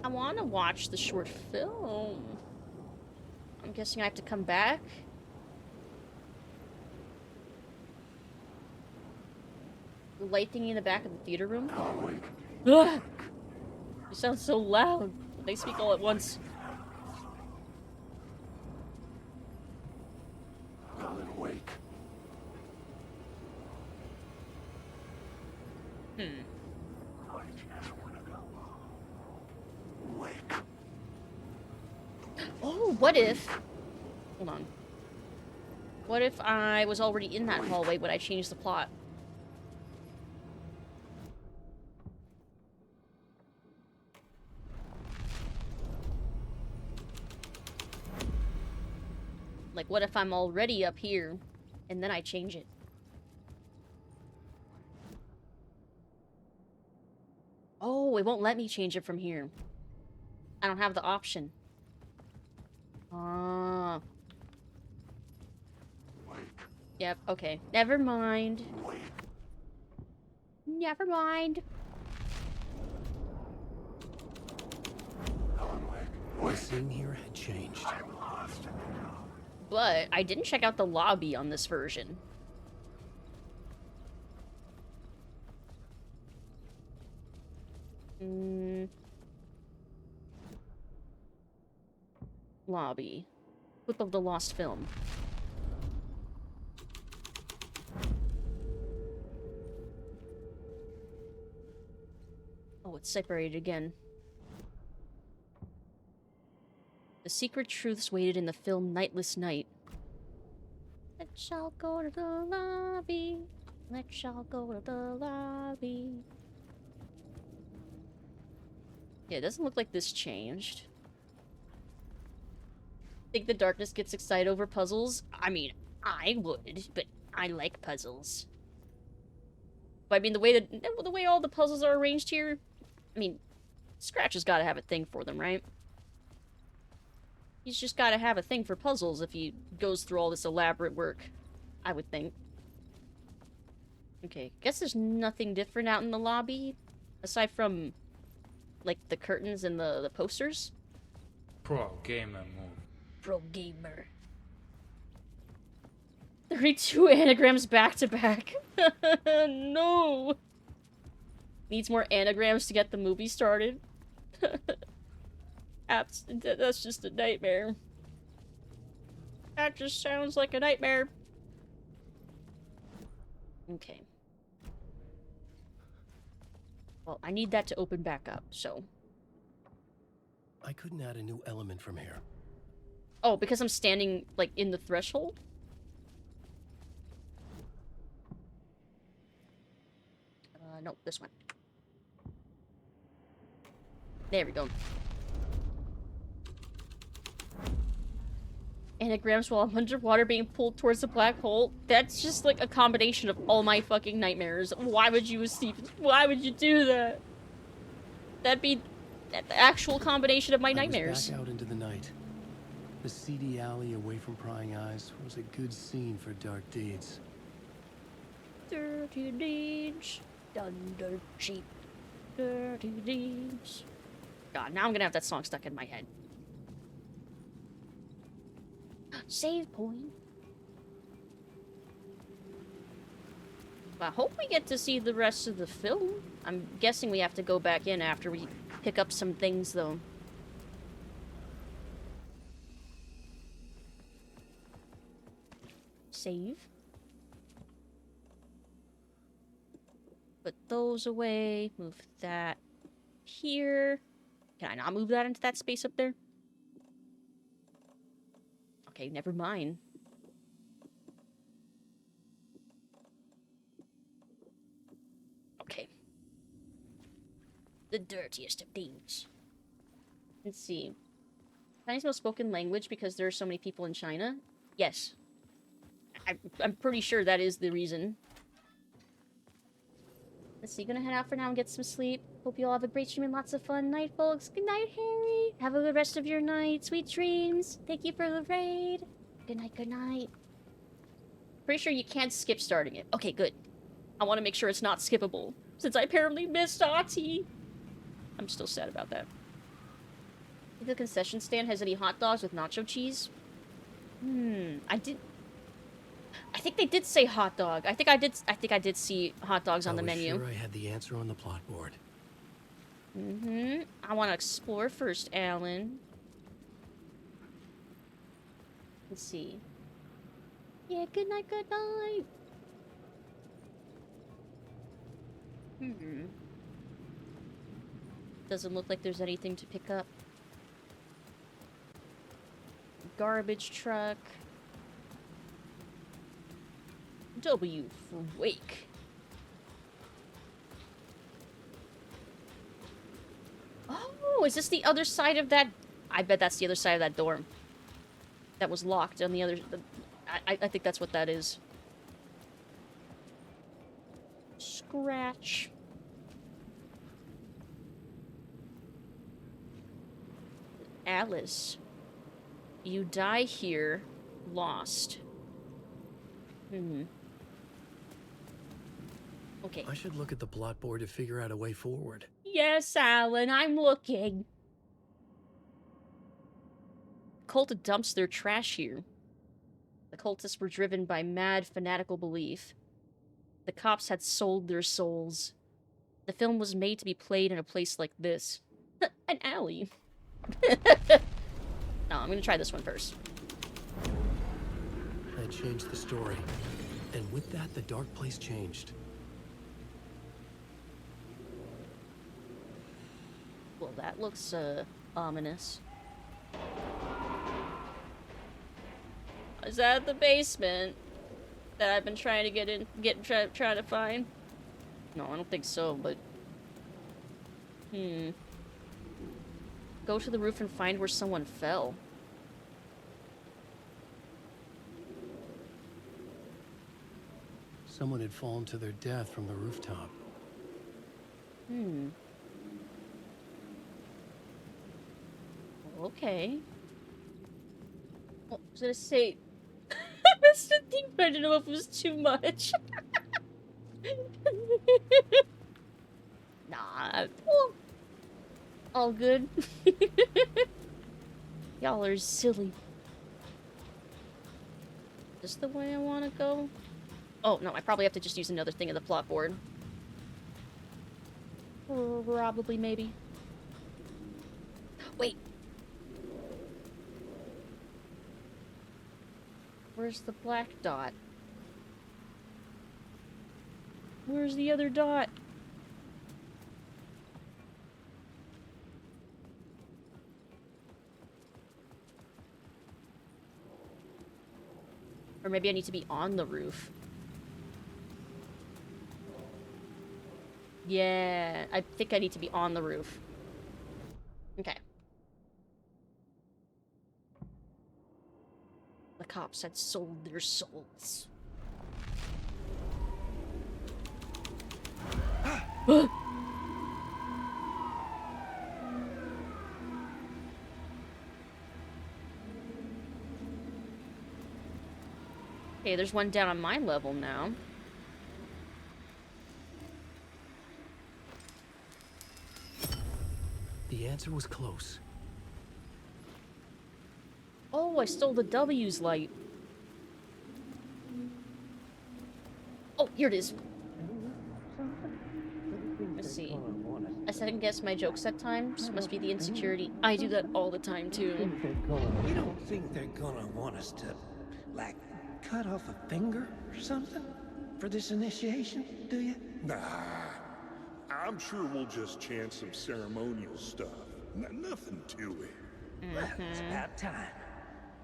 I want to watch the short film. I'm guessing I have to come back. The light thingy in the back of the theater room. Ugh! You sound so loud. They speak all at once. Oh, what if... Hold on. What if I was already in that hallway when I changed the plot? Like, what if I'm already up here, and then I change it? Oh, it won't let me change it from here. I don't have the option. Ah. Yep, okay. Never mind. Never mind. The scene here had changed. But I didn't check out the lobby on this version. Lobby. Clip of the lost film. Oh, it's separated again. The secret truths waited in the film Nightless Night. Let's all go to the lobby. Let's all go to the lobby. Yeah, it doesn't look like this changed. Think the darkness gets excited over puzzles? I mean, I would, but I like puzzles. But I mean, the way all the puzzles are arranged here, I mean, Scratch has got to have a thing for them, right? He's just got to have a thing for puzzles if he goes through all this elaborate work, I would think. Okay, guess there's nothing different out in the lobby, aside from like the curtains and the posters. Pro gamer move. Pro gamer. 32 anagrams back to back. No. Needs more anagrams to get the movie started. That's just a nightmare. That just sounds like a nightmare. Okay. Well, I need that to open back up, so. I couldn't add a new element from here. Oh, because I'm standing, like, in the threshold? No, this one. There we go. Anagrams while I'm underwater being pulled towards the black hole. That's just like a combination of all my fucking nightmares. Why would you, Stephen? Why would you do that? That'd be the actual combination of my nightmares. I was back out into the night. The seedy alley away from prying eyes was a good scene for dark deeds. Dirty deeds. Done dirt cheap. Dirty deeds. God, now I'm gonna have that song stuck in my head. Save point. I hope we get to see the rest of the film. I'm guessing we have to go back in after we pick up some things, though. Save. Put those away. Move that here. Can I not move that into that space up there? Okay, never mind. Okay. The dirtiest of deeds. Let's see. Chinese most spoken language because there are so many people in China? Yes. I'm pretty sure that is the reason. Let's see, gonna head out for now and get some sleep. Hope you all have a great stream and lots of fun night, folks. Good night, Harry. Have a good rest of your night. Sweet dreams. Thank you for the raid. Good night, good night. Pretty sure you can't skip starting it. Okay, good. I want to make sure it's not skippable, since I apparently missed Ahti. I'm still sad about that. If the concession stand has any hot dogs with nacho cheese? I think they did say hot dog. I think I did see hot dogs on the menu. Sure I had the answer on the plot board. I want to explore first, Alan. Let's see. Yeah, good night, good night. Doesn't look like there's anything to pick up. Garbage truck. W for wake. Oh, is this the other side of that? I bet that's the other side of that door. That was locked on the other... I think that's what that is. Scratch. Alice. You die here. Lost. Okay. I should look at the plot board to figure out a way forward. Yes, Alan, I'm looking. Cult dumps their trash here. The cultists were driven by mad, fanatical belief. The cops had sold their souls. The film was made to be played in a place like this. An alley. No, I'm gonna try this one first. I changed the story. And with that, the dark place changed. Well, that looks, ominous. Is that the basement that I've been trying to get in, trying to find? No, I don't think so, but... Go to the roof and find where someone fell. Someone had fallen to their death from the rooftop. Okay. Well, I was gonna say... I missed a thing, but I didn't know if it was too much. Nah, well, All good. Y'all are silly. Is this the way I want to go? Oh, no, I probably have to just use another thing in the plot board. Probably, maybe. Wait. Where's the black dot? Where's the other dot? Or maybe I need to be on the roof. Yeah, I think I need to be on the roof. Okay. The cops had sold their souls. Okay, there's one down on my level now. The answer was close. Oh, I stole the W's light. Oh, here it is. Let's see. I second guess my jokes at times. Must be the insecurity. I do that all the time, too. You don't think they're gonna want us to, like, cut off a finger or something for this initiation, do you? Nah. I'm sure we'll just chant some ceremonial stuff. Nothing to it. Well, it's about time.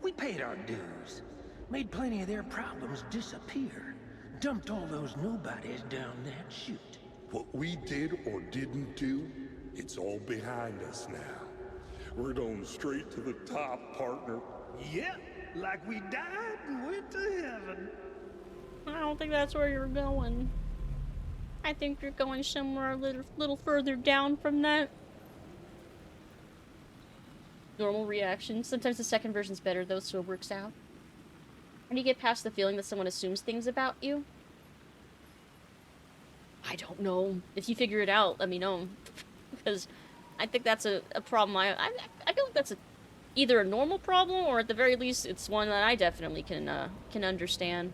We paid our dues. Made plenty of their problems disappear. Dumped all those nobodies down that chute. What we did or didn't do, it's all behind us now. We're going straight to the top, partner. Yep, like we died and went to heaven. I don't think that's where you're going. I think you're going somewhere a little further down from that. Normal reaction. Sometimes the second version's better though, so it works out. How do you get past the feeling that someone assumes things about you? I don't know. If you figure it out, let me know. Because I think that's a problem. I feel like that's either a normal problem, or at the very least, it's one that I definitely can understand.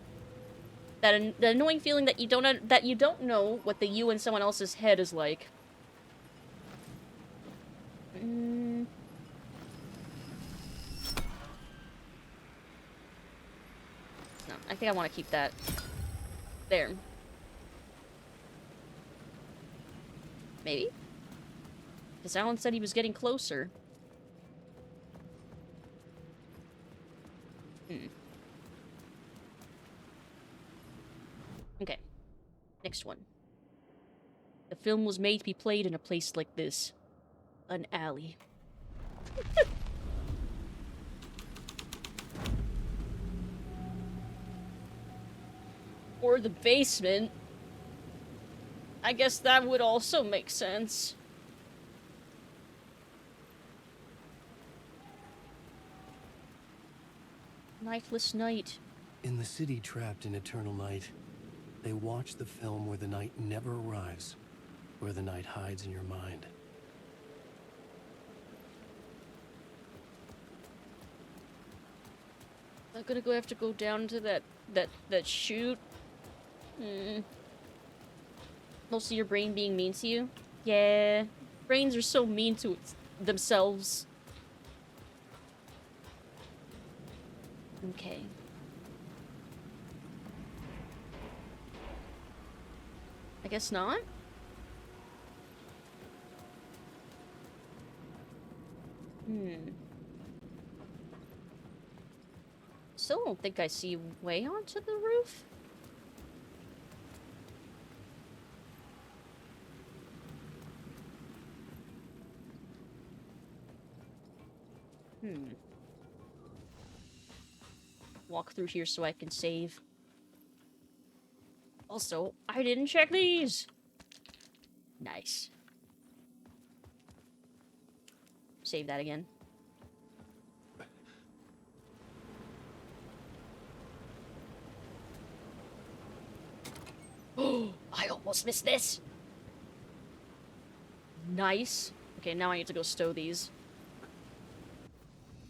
The annoying feeling that you don't know what the you in someone else's head is like. No, I think I want to keep that there. Maybe? Because Alan said he was getting closer. Okay. Next one. The film was made to be played in a place like this. An alley. Or the basement. I guess that would also make sense. Lifeless night. In the city trapped in eternal night, they watch the film where the night never arrives, where the night hides in your mind. I'm gonna have to go down to that chute. Mostly your brain being mean to you? Yeah. Brains are so mean to themselves. Okay. I guess not? Still don't think I see way onto the roof. Walk through here so I can save. Also, I didn't check these! Nice. Save that again. Oh, I almost missed this! Nice. Okay, now I need to go stow these.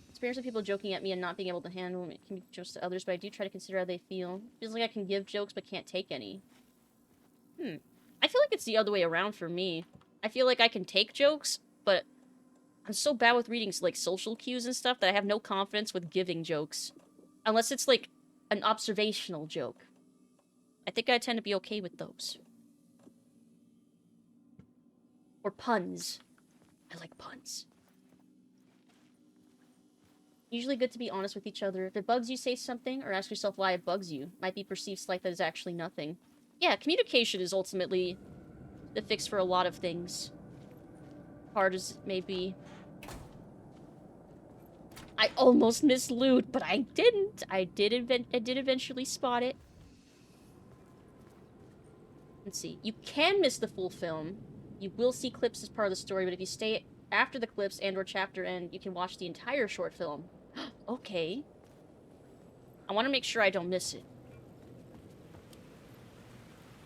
Experience of people joking at me and not being able to handle it can be jokes to others, but I do try to consider how they feel. Feels like I can give jokes but can't take any. I feel like it's the other way around for me. I feel like I can take jokes, but I'm so bad with reading, like, social cues and stuff that I have no confidence with giving jokes. Unless it's, like, an observational joke. I think I tend to be okay with those. Or puns. I like puns. Usually good to be honest with each other. If it bugs you, say something, or ask yourself why it bugs you. Might be perceived slight that is actually nothing. Yeah, communication is ultimately the fix for a lot of things. Hard as it may be. I almost missed loot, but I didn't. I did eventually spot it. Let's see. You can miss the full film. You will see clips as part of the story, but if you stay after the clips and or chapter end, you can watch the entire short film. Okay. I want to make sure I don't miss it.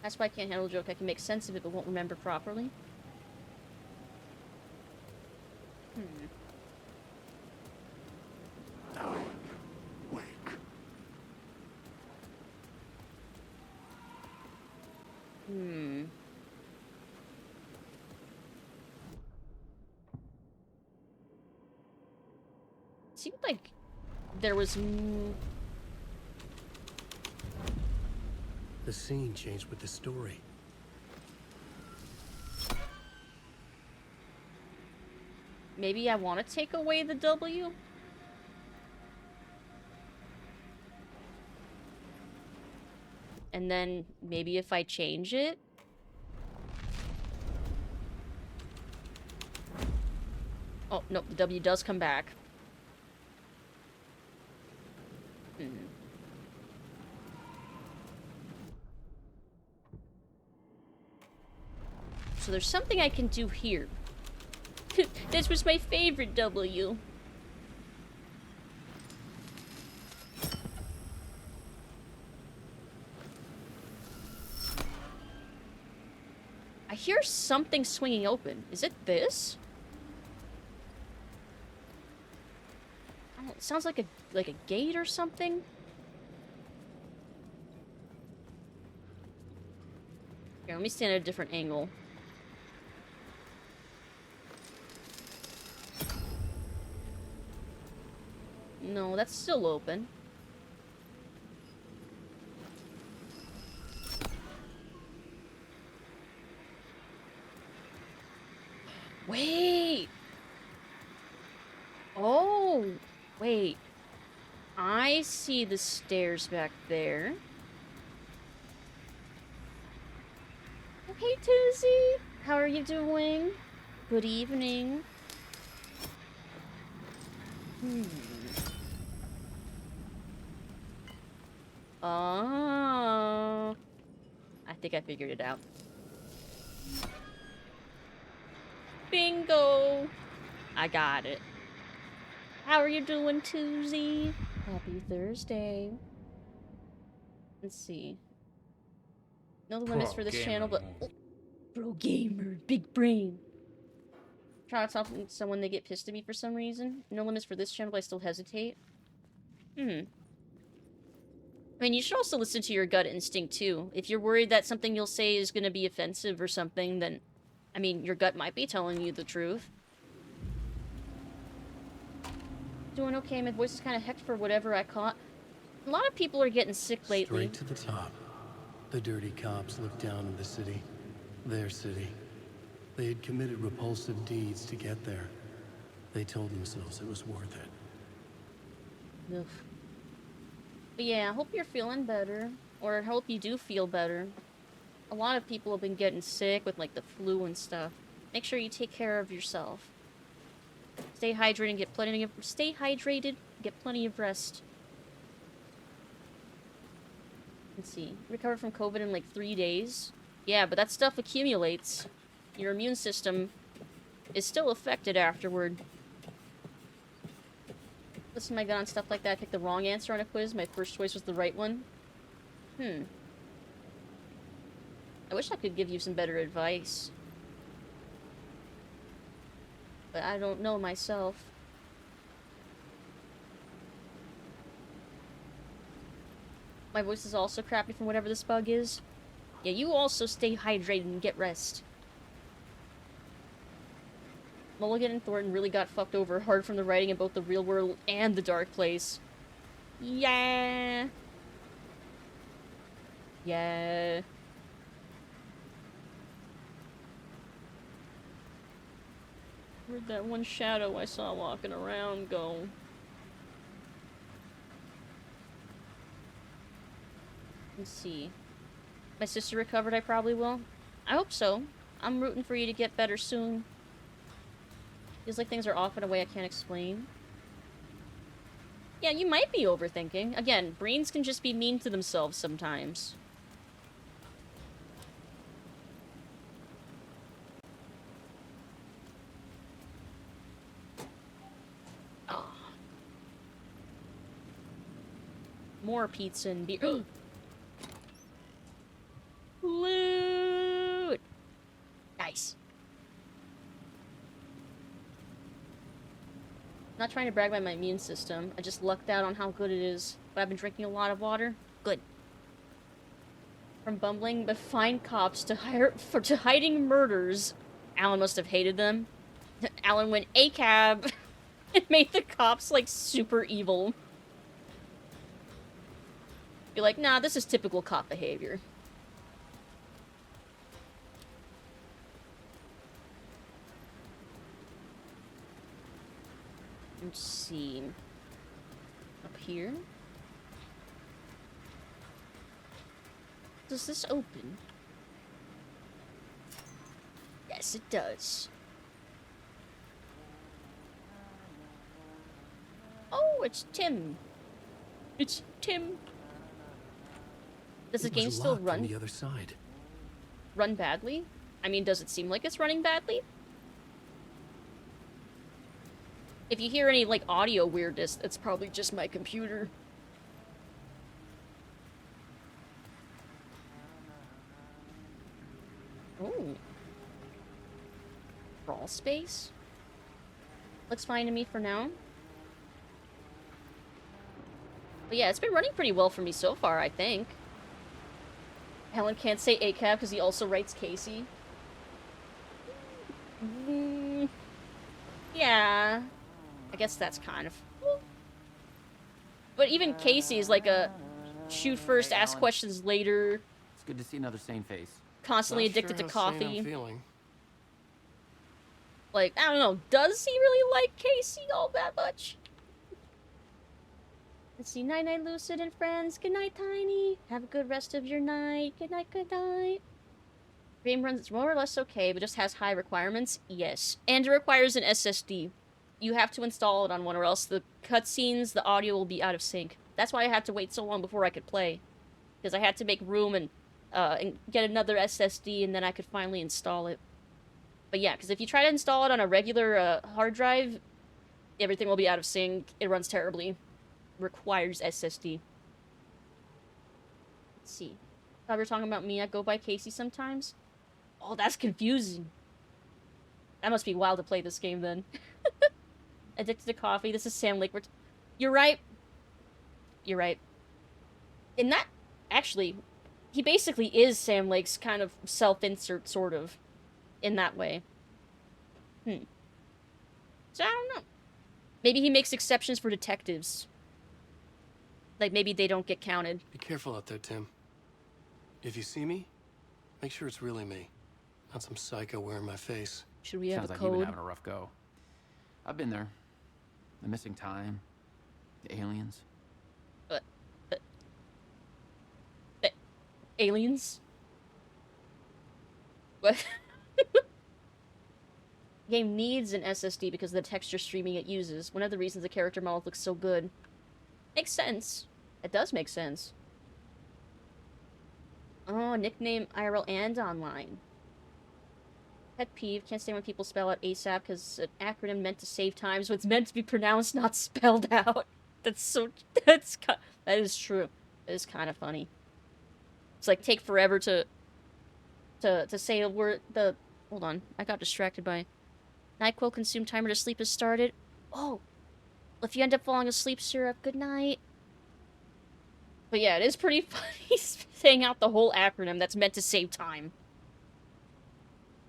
That's why I can't handle a joke. I can make sense of it, but won't remember properly. Now, wake. It seemed like there was... The scene changed with the story. Maybe I want to take away the W? And then maybe if I change it... Oh, no, the W does come back. So there's something I can do here. This was my favorite W. I hear something swinging open. Is it this? Oh, it sounds like a gate or something. Here, let me stand at a different angle. No, that's still open. Wait! Oh! Wait. I see the stairs back there. Oh, hey, Tuesday! How are you doing? Good evening. Oh. I think I figured it out. Bingo! I got it. How are you doing, Tuesday? Happy Thursday. Let's see. No limits for this channel, but... Oh, pro gamer, big brain. Try to talk to someone, they get pissed at me for some reason. No limits for this channel, but I still hesitate. I mean, you should also listen to your gut instinct, too. If you're worried that something you'll say is going to be offensive or something, then... I mean, your gut might be telling you the truth. Doing okay. My voice is kind of hecked for whatever I caught. A lot of people are getting sick lately. Straight to the top. The dirty cops looked down on the city. Their city. They had committed repulsive deeds to get there. They told themselves it was worth it. Ugh. But yeah, I hope you're feeling better. Or I hope you do feel better. A lot of people have been getting sick with, like, the flu and stuff. Make sure you take care of yourself. Stay hydrated, get plenty of rest. Let's see. Recover from COVID in, like, 3 days. Yeah, but that stuff accumulates. Your immune system is still affected afterward. Listen to my gut on stuff like that. I picked the wrong answer on a quiz. My first choice was the right one. I wish I could give you some better advice. But I don't know myself. My voice is also crappy from whatever this bug is. Yeah, you also stay hydrated and get rest. Mulligan and Thornton really got fucked over hard from the writing in both the real world and the dark place. Yeah. Yeah. Where'd that one shadow I saw walking around go? Let's see. My sister recovered, I probably will. I hope so. I'm rooting for you to get better soon. Feels like things are off in a way I can't explain. Yeah, you might be overthinking. Again, brains can just be mean to themselves sometimes. Oh. More pizza and beer. Loot! Nice. Not trying to brag about my immune system. I just lucked out on how good it is. But I've been drinking a lot of water. Good. From bumbling but fine cops to hiding murders. Alan must have hated them. Alan went ACAB and made the cops like super evil. Be like, nah, this is typical cop behavior. Let's see. Up here? Does this open? Yes, it does. Oh, it's Tim. It's Tim. Does the game still run? On the other side. Run badly? I mean, does it seem like it's running badly? If you hear any, like, audio weirdness, it's probably just my computer. Ooh. Crawl space? Looks fine to me for now. But yeah, it's been running pretty well for me so far, I think. Helen can't say ACAB because he also writes Casey. Yeah. I guess that's kind of... But even Casey is like a shoot first, ask questions later. It's good to see another sane face. Constantly addicted to How coffee. sane I'm feeling. Like, I don't know, does he really like Casey all that much? Let's see, night-night, Lucid and friends. Good night, Tiny. Have a good rest of your night. Good night, good night. Game runs more or less okay, but just has high requirements. Yes. And it requires an SSD. You have to install it on one, or else the cutscenes, the audio will be out of sync. That's why I had to wait so long before I could play. Because I had to make room and get another SSD, and then I could finally install it. But yeah, because if you try to install it on a regular hard drive, everything will be out of sync. It runs terribly. Requires SSD. Let's see. Thought we were talking about me. I go by Casey sometimes. Oh, that's confusing. That must be wild to play this game then. Addicted to coffee. This is Sam Lake. You're right. You're right. In that, actually, he basically is Sam Lake's kind of self-insert, sort of, in that way. So I don't know. Maybe he makes exceptions for detectives. Like, maybe they don't get counted. Be careful out there, Tim. If you see me, make sure it's really me, not some psycho wearing my face. Should we have Sounds a like code? you've been having a rough go. I've been there. The missing time. The aliens. Aliens? What? Game needs an SSD because of the texture streaming it uses. One of the reasons the character model looks so good. Makes sense. It does make sense. Oh, nickname IRL and online. Pet peeve. Can't stand when people spell out ASAP because an acronym meant to save time, so it's meant to be pronounced, not spelled out. That is true. It is kind of funny. It's like take forever to say a word. Hold on. I got distracted by NyQuil consume timer to sleep has started. Oh, if you end up falling asleep, syrup, good night. But yeah, it is pretty funny saying out the whole acronym that's meant to save time.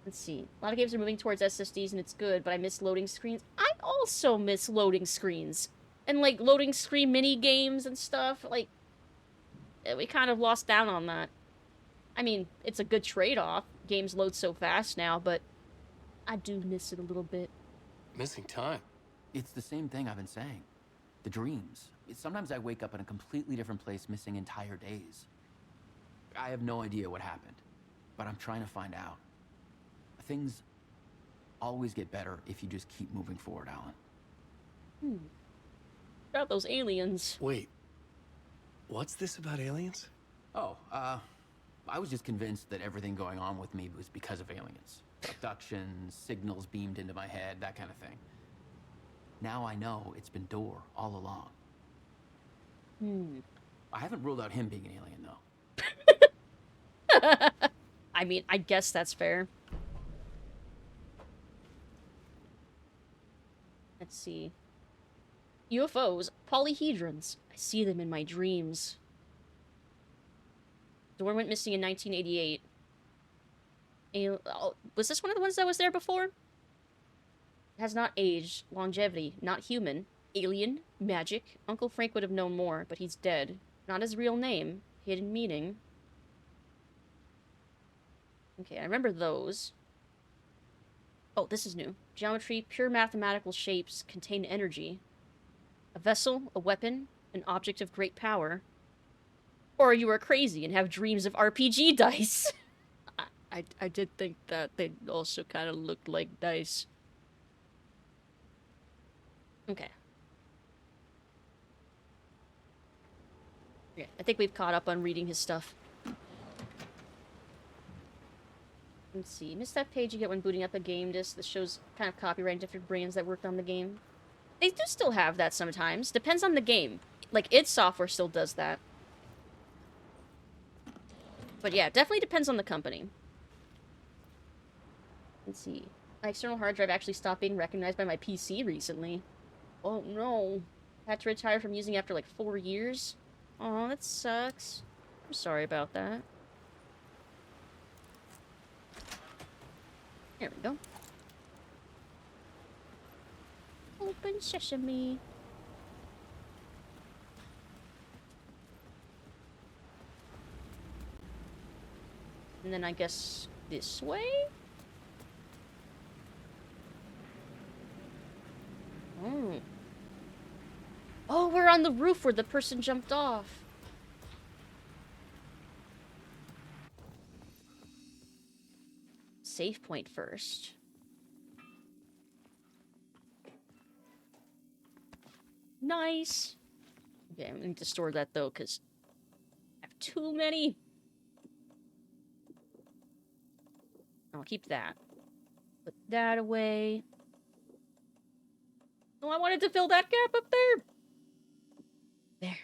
Let's see. A lot of games are moving towards SSDs and it's good, but I miss loading screens. I also miss loading screens. And, like, loading screen mini games and stuff. Like, we kind of lost down on that. I mean, it's a good trade-off. Games load so fast now, but I do miss it a little bit. Missing time. It's the same thing I've been saying. The dreams. Sometimes I wake up in a completely different place, missing entire days. I have no idea what happened, but I'm trying to find out. Things always get better if you just keep moving forward, Alan. About those aliens. Wait. What's this about aliens? Oh, I was just convinced that everything going on with me was because of aliens. Abductions, signals beamed into my head, that kind of thing. Now I know it's been Door all along. I haven't ruled out him being an alien, though. I mean, I guess that's fair. Let's see. UFOs, polyhedrons. I see them in my dreams. Door went missing in 1988. Was this one of the ones that was there before? It has not aged. Longevity. Not human. Alien. Magic. Uncle Frank would have known more, but he's dead. Not his real name. Hidden meaning. Okay, I remember those. Oh, this is new. Geometry. Pure mathematical shapes contain energy. A vessel. A weapon. An object of great power. Or you are crazy and have dreams of RPG dice. I did think that they also kind of looked like dice. Okay. Yeah, I think we've caught up on reading his stuff. Let's see. Miss that page you get when booting up a game disc that shows kind of copyright different brands that worked on the game. They do still have that sometimes. Depends on the game. Like, id Software still does that. But yeah, definitely depends on the company. Let's see. My external hard drive actually stopped being recognized by my PC recently. Oh no. I had to retire from using it after like 4 years. Oh, that sucks. I'm sorry about that. There we go. Open sesame. And then I guess this way? Oh. Oh, we're on the roof where the person jumped off. Save point first. Nice. Okay, I need to store that though, because I have too many. I'll keep that. Put that away. Oh, I wanted to fill that gap up there. There.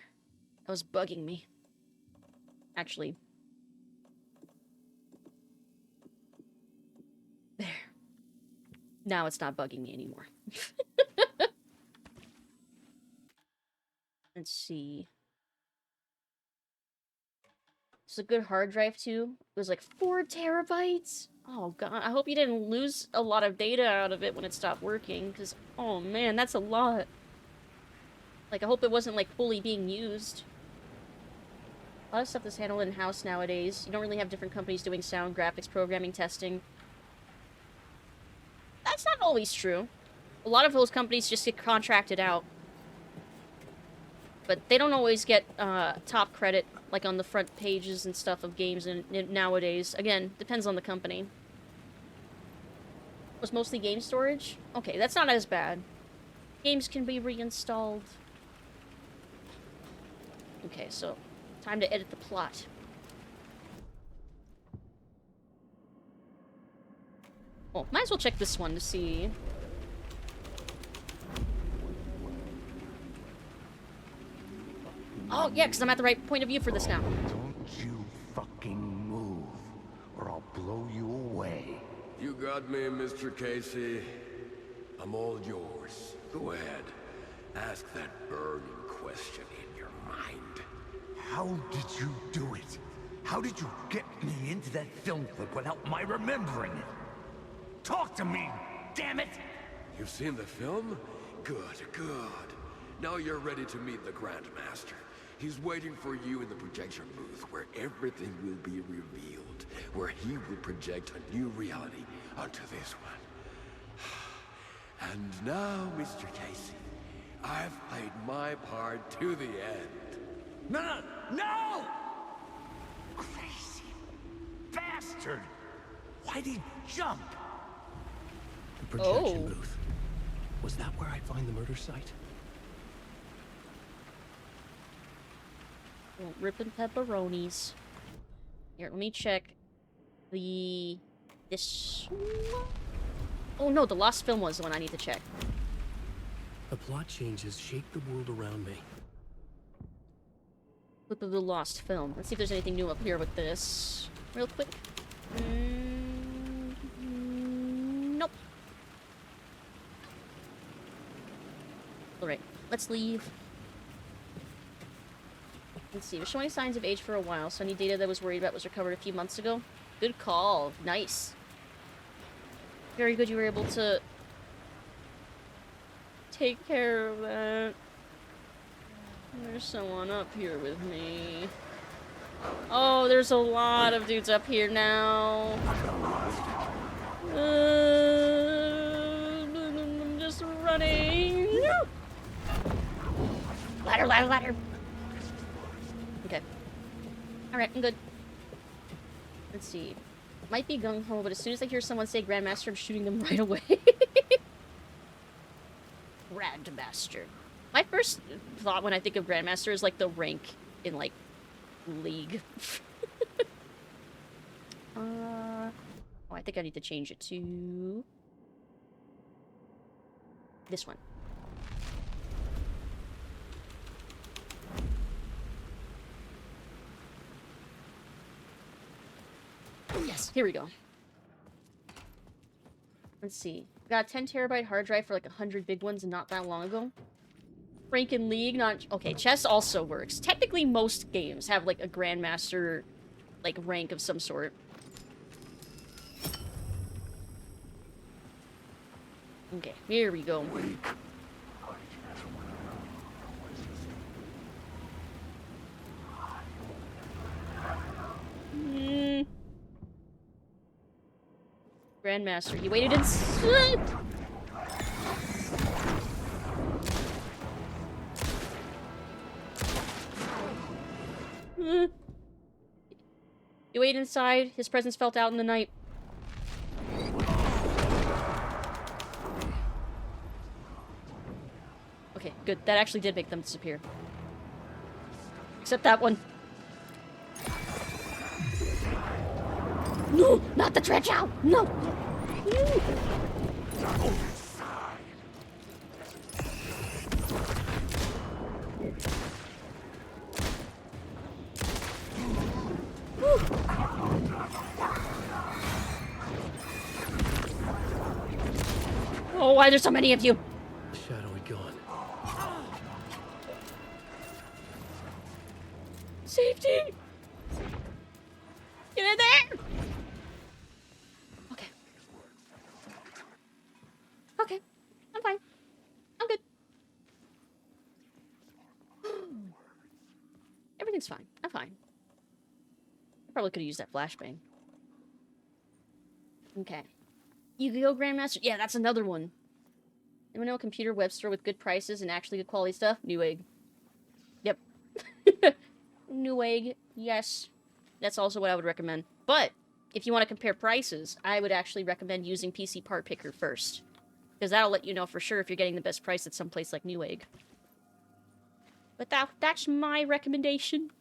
That was bugging me. Actually. There. Now it's not bugging me anymore. Let's see. It's a good hard drive, too. It was like 4 terabytes. Oh, God. I hope you didn't lose a lot of data out of it when it stopped working, because, oh, man, that's a lot. Like, I hope it wasn't, like, fully being used. A lot of stuff is handled in-house nowadays. You don't really have different companies doing sound, graphics, programming, testing. That's not always true. A lot of those companies just get contracted out. But they don't always get top credit, like on the front pages and stuff of games nowadays. Again, depends on the company. It was mostly game storage? Okay, that's not as bad. Games can be reinstalled. Okay, so time to edit the plot. Oh, might as well check this one to see. Oh, yeah, because I'm at the right point of view for this now. Don't you fucking move, or I'll blow you away. You got me, Mr. Casey. I'm all yours. Go ahead. Ask that burning question in your mind. How did you do it? How did you get me into that film clip without my remembering it? Talk to me, damn it! You've seen the film? Good, good. Now you're ready to meet the Grandmaster. He's waiting for you in the projection booth where everything will be revealed, where he will project a new reality onto this one. And now, Mr. Casey, I've played my part to the end. No! Crazy bastard! Why'd he jump? The projection booth. Was that where I'd find the murder site? Ripping pepperonis. Here, let me check this one? Oh no, the Lost Film was the one I need to check. The plot changes shape the world around me. Look at the Lost Film. Let's see if there's anything new up here with this. Real quick. Nope. Alright, let's leave. Let's see, we're showing signs of age for a while, so any data that I was worried about was recovered a few months ago. Good call. Nice. Very good you were able to take care of that. There's someone up here with me. Oh, there's a lot of dudes up here now. I'm just running. Ladder, ladder, ladder. Okay. Alright, I'm good. Let's see. Might be gung-ho, but as soon as I hear someone say Grandmaster, I'm shooting them right away. Grandmaster. My first thought when I think of Grandmaster is like the rank in like League. Oh, I think I need to change it to this one. Yes, here we go. Let's see. Got a 10 terabyte hard drive for like 100 big ones not that long ago. Rank in League, not... Okay, chess also works. Technically, most games have like a Grandmaster, like, rank of some sort. Okay, here we go. Grandmaster, you waited in... You wait inside. His presence felt out in the night. Okay, good. That actually did make them disappear. Except that one. No! Not the trench out! No! Oh, why are there so many of you? Shadowy gone. Safety! Get in there! Okay. Okay. I'm fine. I'm good. Everything's fine. I'm fine. I probably could have used that flashbang. Okay. Yu-Gi-Oh! Grandmaster? Yeah, that's another one. Anyone know a computer web store with good prices and actually good quality stuff? Newegg. Yep. Newegg, yes. That's also what I would recommend. But, if you want to compare prices, I would actually recommend using PC Part Picker first. Because that'll let you know for sure if you're getting the best price at some place like Newegg. But that's my recommendation.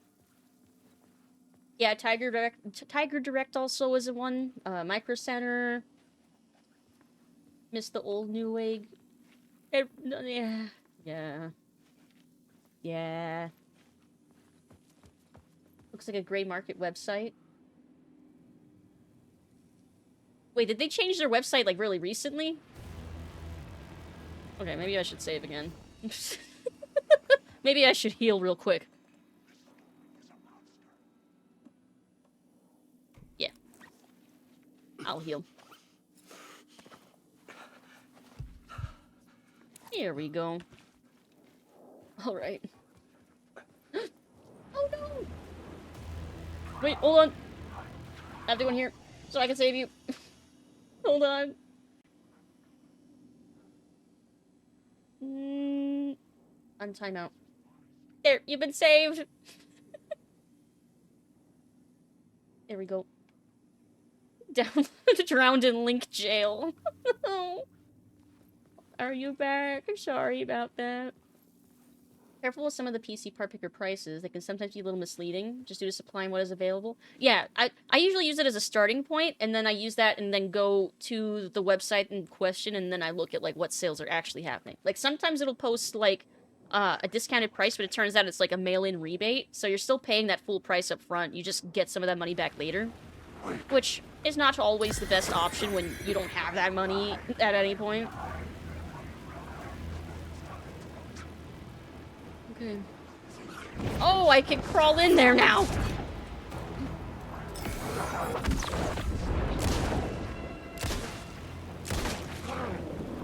Yeah, Tiger Direct also is a one. Micro Center. Miss the old Newegg. Yeah. Yeah. Yeah. Looks like a gray market website. Wait, did they change their website, like, really recently? Okay, maybe I should save again. Maybe I should heal real quick. Yeah. I'll heal. Here we go. Alright. Oh no! Wait, hold on! I have to go in here so I can save you. Hold on. Untimeout. There, you've been saved! There we go. Down drowned in Link jail. Are you back? I'm sorry about that. Careful with some of the PC part picker prices. They can sometimes be a little misleading, just due to supply and what is available. Yeah, I usually use it as a starting point, and then I use that and then go to the website in question, and then I look at, like, what sales are actually happening. Like, sometimes it'll post, like, a discounted price, but it turns out it's, like, a mail-in rebate, so you're still paying that full price up front. You just get some of that money back later, which is not always the best option when you don't have that money at any point. Okay. Oh, I can crawl in there now!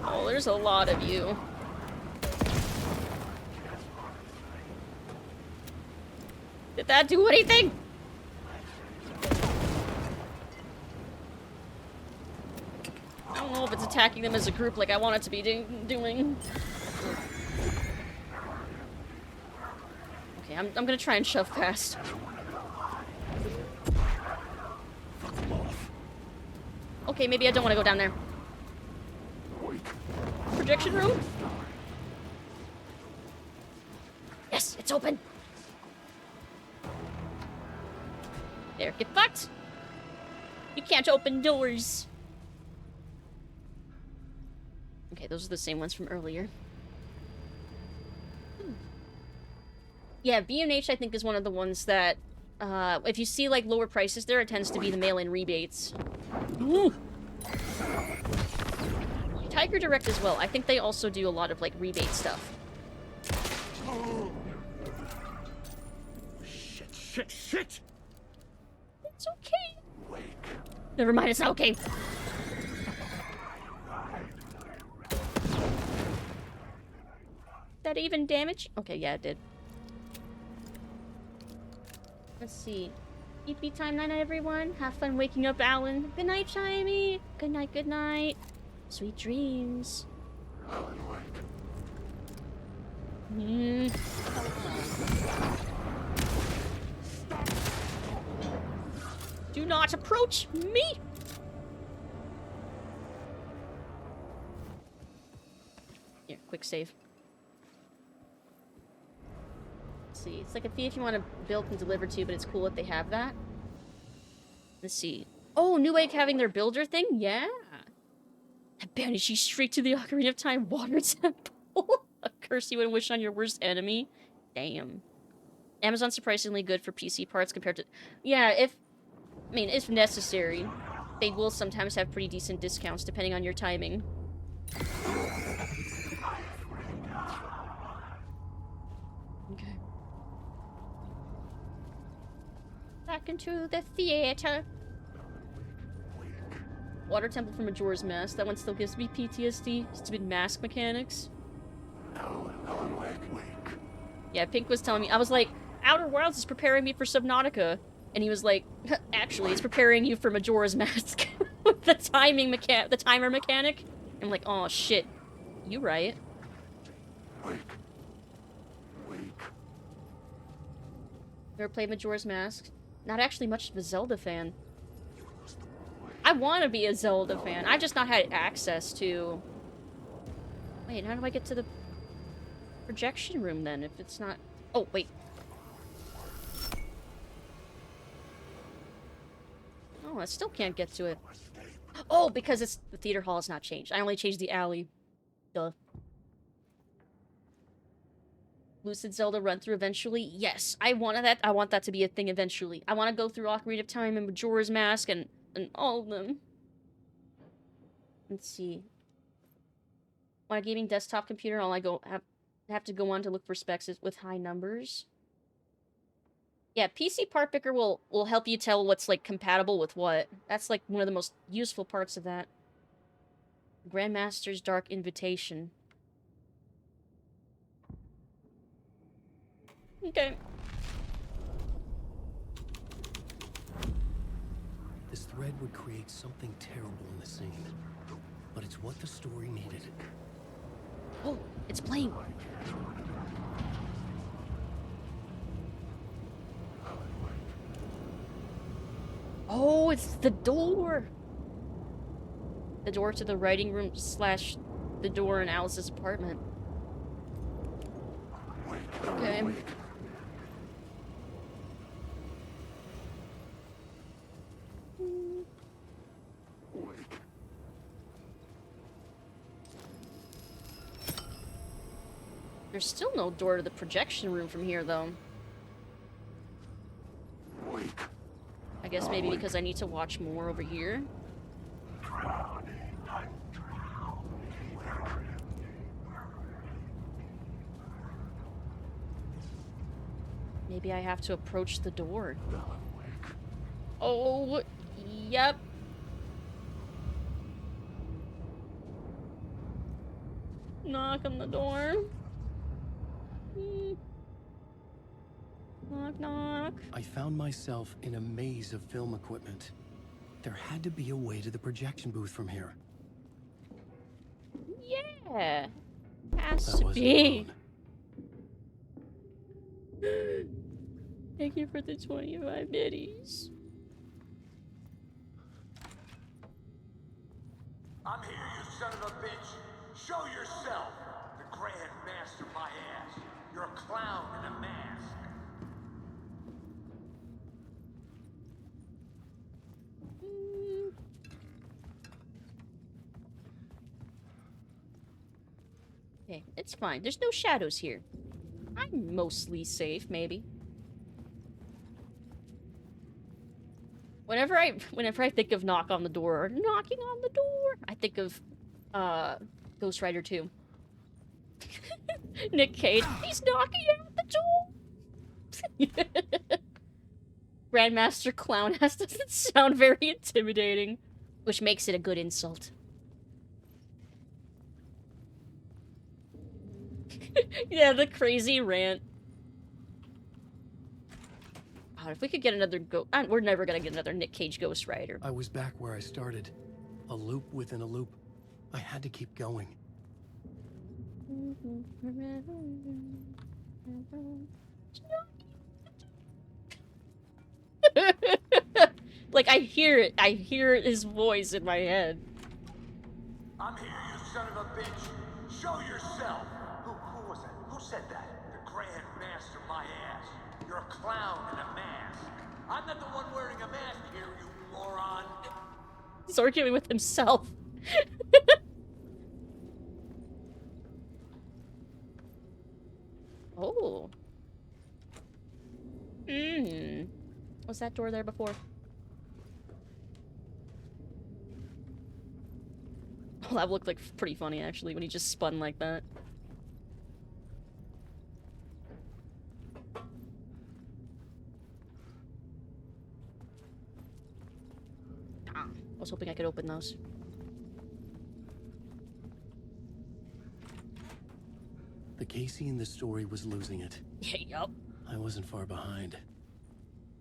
Oh, there's a lot of you. Did that do anything? I don't know if it's attacking them as a group like I want it to be doing. Okay, I'm gonna try and shove past. Okay, maybe I don't want to go down there. Projection room? Yes, it's open! There, get fucked! You can't open doors! Okay, those are the same ones from earlier. Yeah, B&H I think is one of the ones that, if you see, like, lower prices there, it tends to be the mail-in rebates. Ooh. Tiger Direct as well. I think they also do a lot of, like, rebate stuff. Shit! It's okay. Never mind, it's not okay. That even damage? Okay, yeah, it did. Let's see. EP time night, everyone. Have fun waking up, Alan. Good night, Chimey. Good night, good night. Sweet dreams. Do not approach me! Here, quick save. Let's see. It's like a fee if you want to build and deliver to, but it's cool that they have that. Let's see. Oh, New Wave having their builder thing? Yeah. I banished you straight to the Ocarina of Time water temple. A curse you would wish on your worst enemy. Damn. Amazon's surprisingly good for PC parts compared to... Yeah, if necessary. They will sometimes have pretty decent discounts depending on your timing. Okay. Back into the theater. Water Temple from Majora's Mask. That one still gives me PTSD. Stupid mask mechanics. Yeah, Pink was telling me. I was like, Outer Wilds is preparing me for Subnautica. And he was like, actually, it's preparing you for Majora's Mask. With the timer mechanic. I'm like, oh shit. You right. Never played Majora's Mask? Not actually much of a Zelda fan. I want to be a Zelda fan. I've just not had access to... Wait, how do I get to the projection room then if it's not... Oh, wait. Oh, I still can't get to it. Oh, because it's the theater hall has not changed. I only changed the alley. Duh. Lucid Zelda run through eventually? Yes, I want that to be a thing eventually. I want to go through Ocarina of Time and Majora's Mask and all of them. Let's see. My gaming desktop computer, all I have to go on to look for specs is with high numbers. Yeah, PC part picker will help you tell what's like compatible with what. That's like one of the most useful parts of that. Grandmaster's Dark Invitation. Okay. This thread would create something terrible in the scene, but it's what the story needed. Oh, it's playing. Oh, it's the door. The door to the writing room / the door in Alice's apartment. Okay. There's still no door to the projection room from here, though. I guess maybe because I need to watch more over here. Maybe I have to approach the door. Oh, yep. Knock on the door. Knock, knock. I found myself in a maze of film equipment. There had to be a way to the projection booth from here. Yeah. Has to be. Thank you for the 25 biddies. I'm here, you son of a bitch. Show yourself. The Grand Master my ass. You're a clown in a mask. Okay, it's fine. There's no shadows here. I'm mostly safe, maybe. Whenever I think of knock on the door or knocking on the door, I think of Ghost Rider 2. Nick Cage, he's knocking at the door. Grandmaster Clown ass doesn't sound very intimidating, which makes it a good insult. Yeah, the crazy rant. God, if we could get another we're never gonna get another Nick Cage Ghost Rider. I was back where I started. A loop within a loop. I had to keep going. Like, I hear it. I hear his voice in my head. I'm here, you son of a bitch. Show yourself. Who was that? Who said that? The Grand Master my ass. You're a clown in a mask. I'm not the one wearing a mask here, you moron. He's arguing with himself. Oh. Was that door there before? Oh, that looked like pretty funny, actually, when he just spun like that. I was hoping I could open those. The Casey in the story was losing it. Yeah, yup. I wasn't far behind.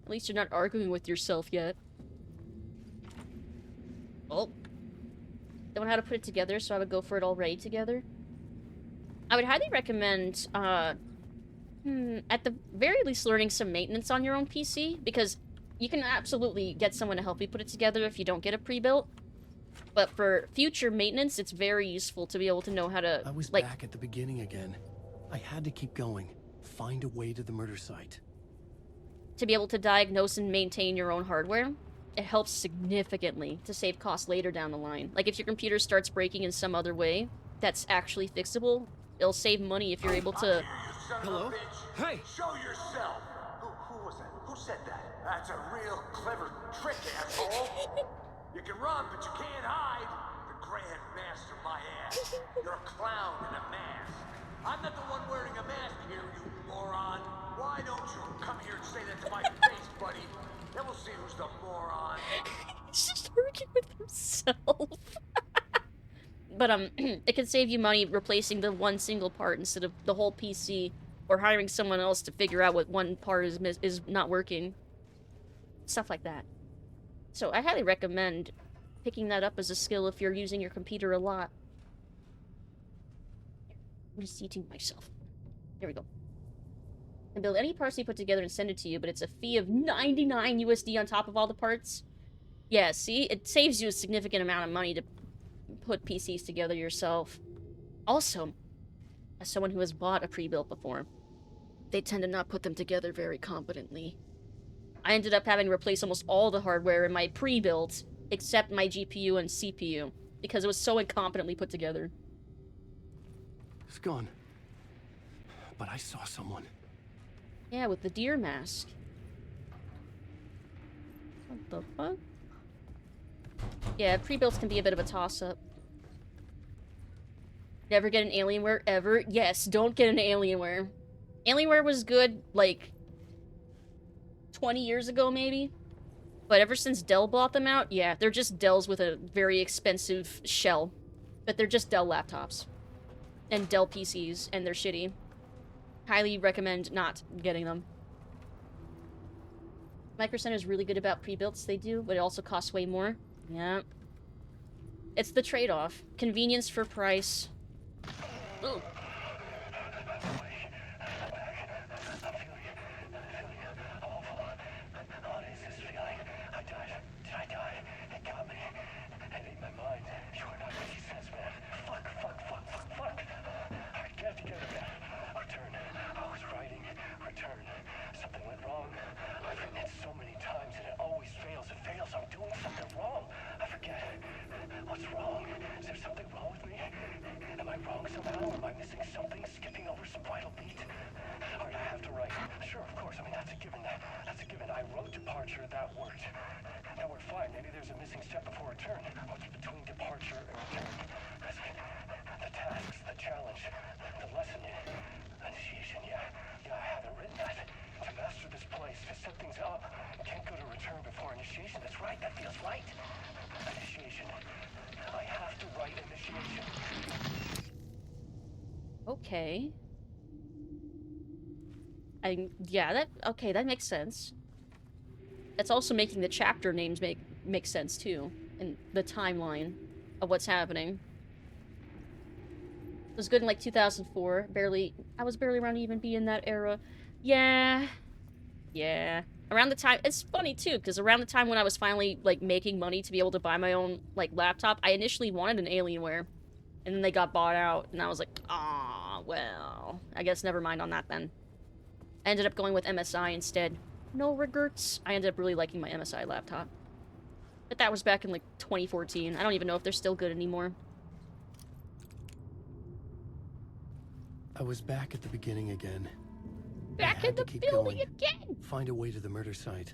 At least you're not arguing with yourself yet. Oh. Don't know how to put it together, so I would go for it already together. I would highly recommend, at the very least, learning some maintenance on your own PC, because you can absolutely get someone to help you put it together if you don't get it pre-built. But for future maintenance, it's very useful to be able to know how to, I was back at the beginning again. I had to keep going. Find a way to the murder site. To be able to diagnose and maintain your own hardware. It helps significantly to save costs later down the line. Like, if your computer starts breaking in some other way that's actually fixable, it'll save money if you're able to... Hello? Hey! Show yourself! Who was that? Who said that? That's a real clever trick, asshole! You can run, but you can't hide! The Grand Master my ass. You're a clown in a mask. I'm not the one wearing a mask here, you moron. Why don't you come here and say that to my face, buddy? Then we'll see who's the moron. He's just working with himself. But it can save you money replacing the one single part instead of the whole PC, or hiring someone else to figure out what one part is not working. Stuff like that. So I highly recommend picking that up as a skill if you're using your computer a lot. I'm just eating myself. There we go. And build any parts you put together and send it to you, but it's a fee of 99 USD on top of all the parts. Yeah, see? It saves you a significant amount of money to put PCs together yourself. Also, as someone who has bought a pre-built before, they tend to not put them together very competently. I ended up having to replace almost all the hardware in my pre-built, except my GPU and CPU, because it was so incompetently put together. It's gone. But I saw someone. Yeah, with the deer mask. What the fuck? Yeah, pre-builts can be a bit of a toss-up. Never get an Alienware ever? Yes, don't get an Alienware. Alienware was good, like, 20 years ago, maybe? But ever since Dell bought them out, yeah, they're just Dells with a very expensive shell. But they're just Dell laptops. And Dell PCs, and they're shitty. Highly recommend not getting them. Micro Center is really good about pre-builts, they do, but it also costs way more. Yeah. It's the trade-off. Convenience for price. Ooh. Okay. Yeah, okay, that makes sense. That's also making the chapter names make sense too, and the timeline of what's happening. It was good in like 2004. I was barely around to even be in that era. Yeah. Yeah. Around the time, it's funny too, because around the time when I was finally like making money to be able to buy my own like laptop, I initially wanted an Alienware. And then they got bought out, and I was like, ah, well, I guess never mind on that then. I ended up going with MSI instead. No regrets. I ended up really liking my MSI laptop. But that was back in like 2014. I don't even know if they're still good anymore. I was back at the beginning again. Back in the building again! Find a way to the murder site.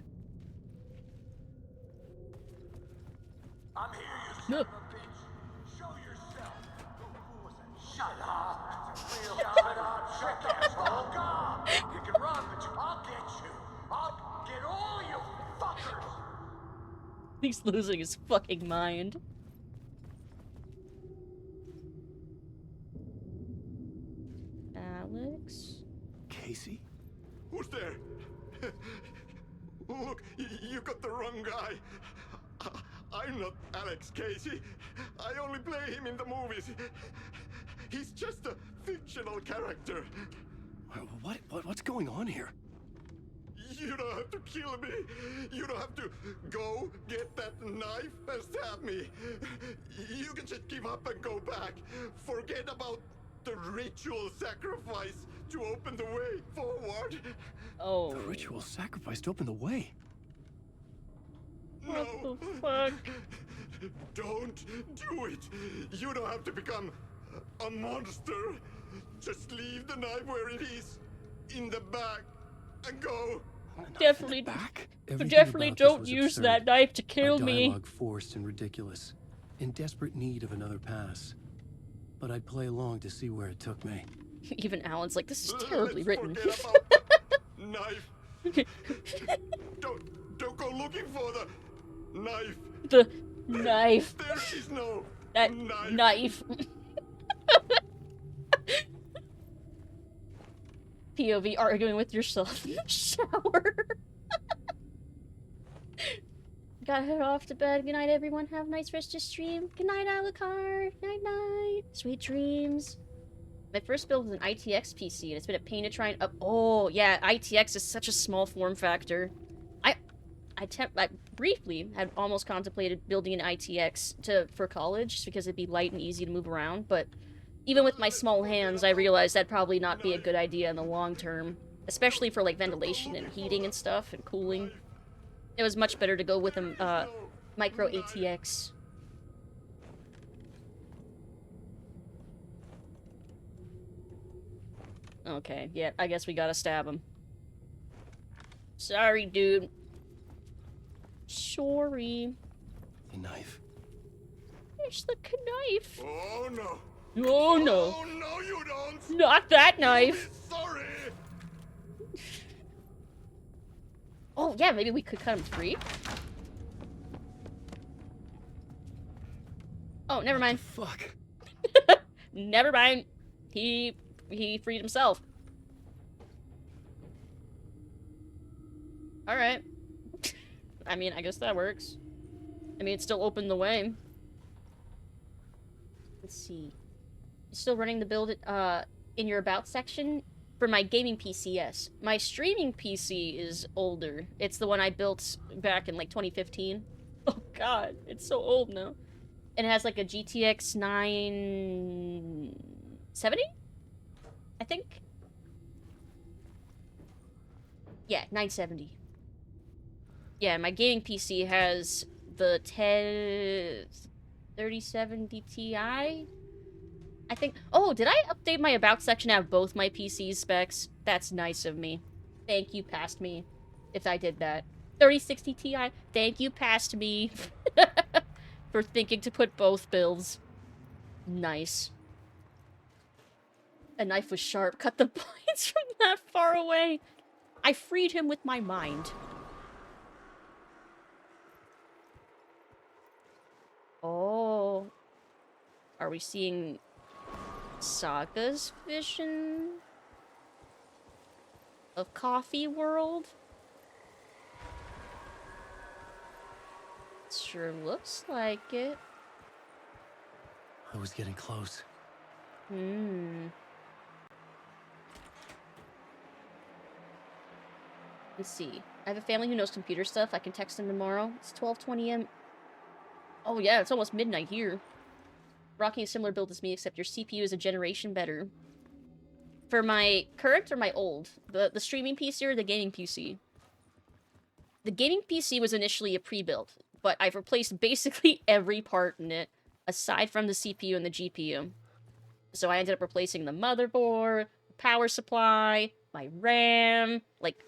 I'm here, you son of a bitch. Show yourself. Who was that? Shut up. That's a real shut up, trick asshole. God, you can run, but I'll get you. I'll get all you fuckers. He's losing his fucking mind. Alex? Casey? Who's there? Look, you got the wrong guy. I'm not Alex Casey. I only play him in the movies. He's just a fictional character. What's going on here? You don't have to kill me. You don't have to go get that knife and stab me. You can just give up and go back. Forget about the ritual sacrifice to open the way forward. Oh. The ritual sacrifice to open the way? No. What the fuck? Don't do it. You don't have to become a monster. Just leave the knife where it is, in the bag, and go. Definitely don't use that knife to kill me. Dialogue forced and ridiculous. in desperate need of another pass. But I'd play along to see where it took me. Even Alan's like, this is terribly written. Knife. Don't go looking for the knife. The knife. There is no that knife. POV arguing with yourself in the shower. Gotta head off to bed. Good night, everyone. Have a nice rest of stream. Good night, Alucard. Night, night. Sweet dreams. My first build was an ITX PC, and it's been a pain to try and up. Oh, yeah, ITX is such a small form factor. I briefly had almost contemplated building an ITX for college, just because it'd be light and easy to move around, but even with my small hands, I realized that'd probably not be a good idea in the long term, especially for, like, ventilation and heating and stuff, and cooling. It was much better to go with a micro ATX. Okay, yeah, I guess we gotta stab him. Sorry, dude. Sorry. The knife. There's the knife. Oh no. Oh no. Oh no, you don't. Not that knife. Sorry. Oh yeah, maybe we could cut him free. Oh, never mind. Fuck. Never mind. He freed himself. Alright. I mean, I guess that works. I mean, it still opened the way. Let's see. Still running the build in your about section? For my gaming PC, yes. My streaming PC is older. It's the one I built back in, like, 2015. Oh god, it's so old now. And it has, like, a GTX 970? I think? Yeah, 970. Yeah, my gaming PC has the 3070 Ti? I think... Oh, did I update my About section to have both my PC specs? That's nice of me. Thank you, past me, if I did that. 3060 Ti, thank you, past me, for thinking to put both builds. Nice. A knife was sharp. Cut the points from that far away. I freed him with my mind. Oh. Are we seeing Saga's vision of Coffee World? Sure looks like it. I was getting close. Let's see. I have a family who knows computer stuff. I can text them tomorrow. It's 12:20 m. Oh yeah, it's almost midnight here. Rocking a similar build as me, except your CPU is a generation better. For my current or my old? The streaming PC or the gaming PC? The gaming PC was initially a pre-built, but I've replaced basically every part in it, aside from the CPU and the GPU. So I ended up replacing the motherboard, the power supply, my RAM, like,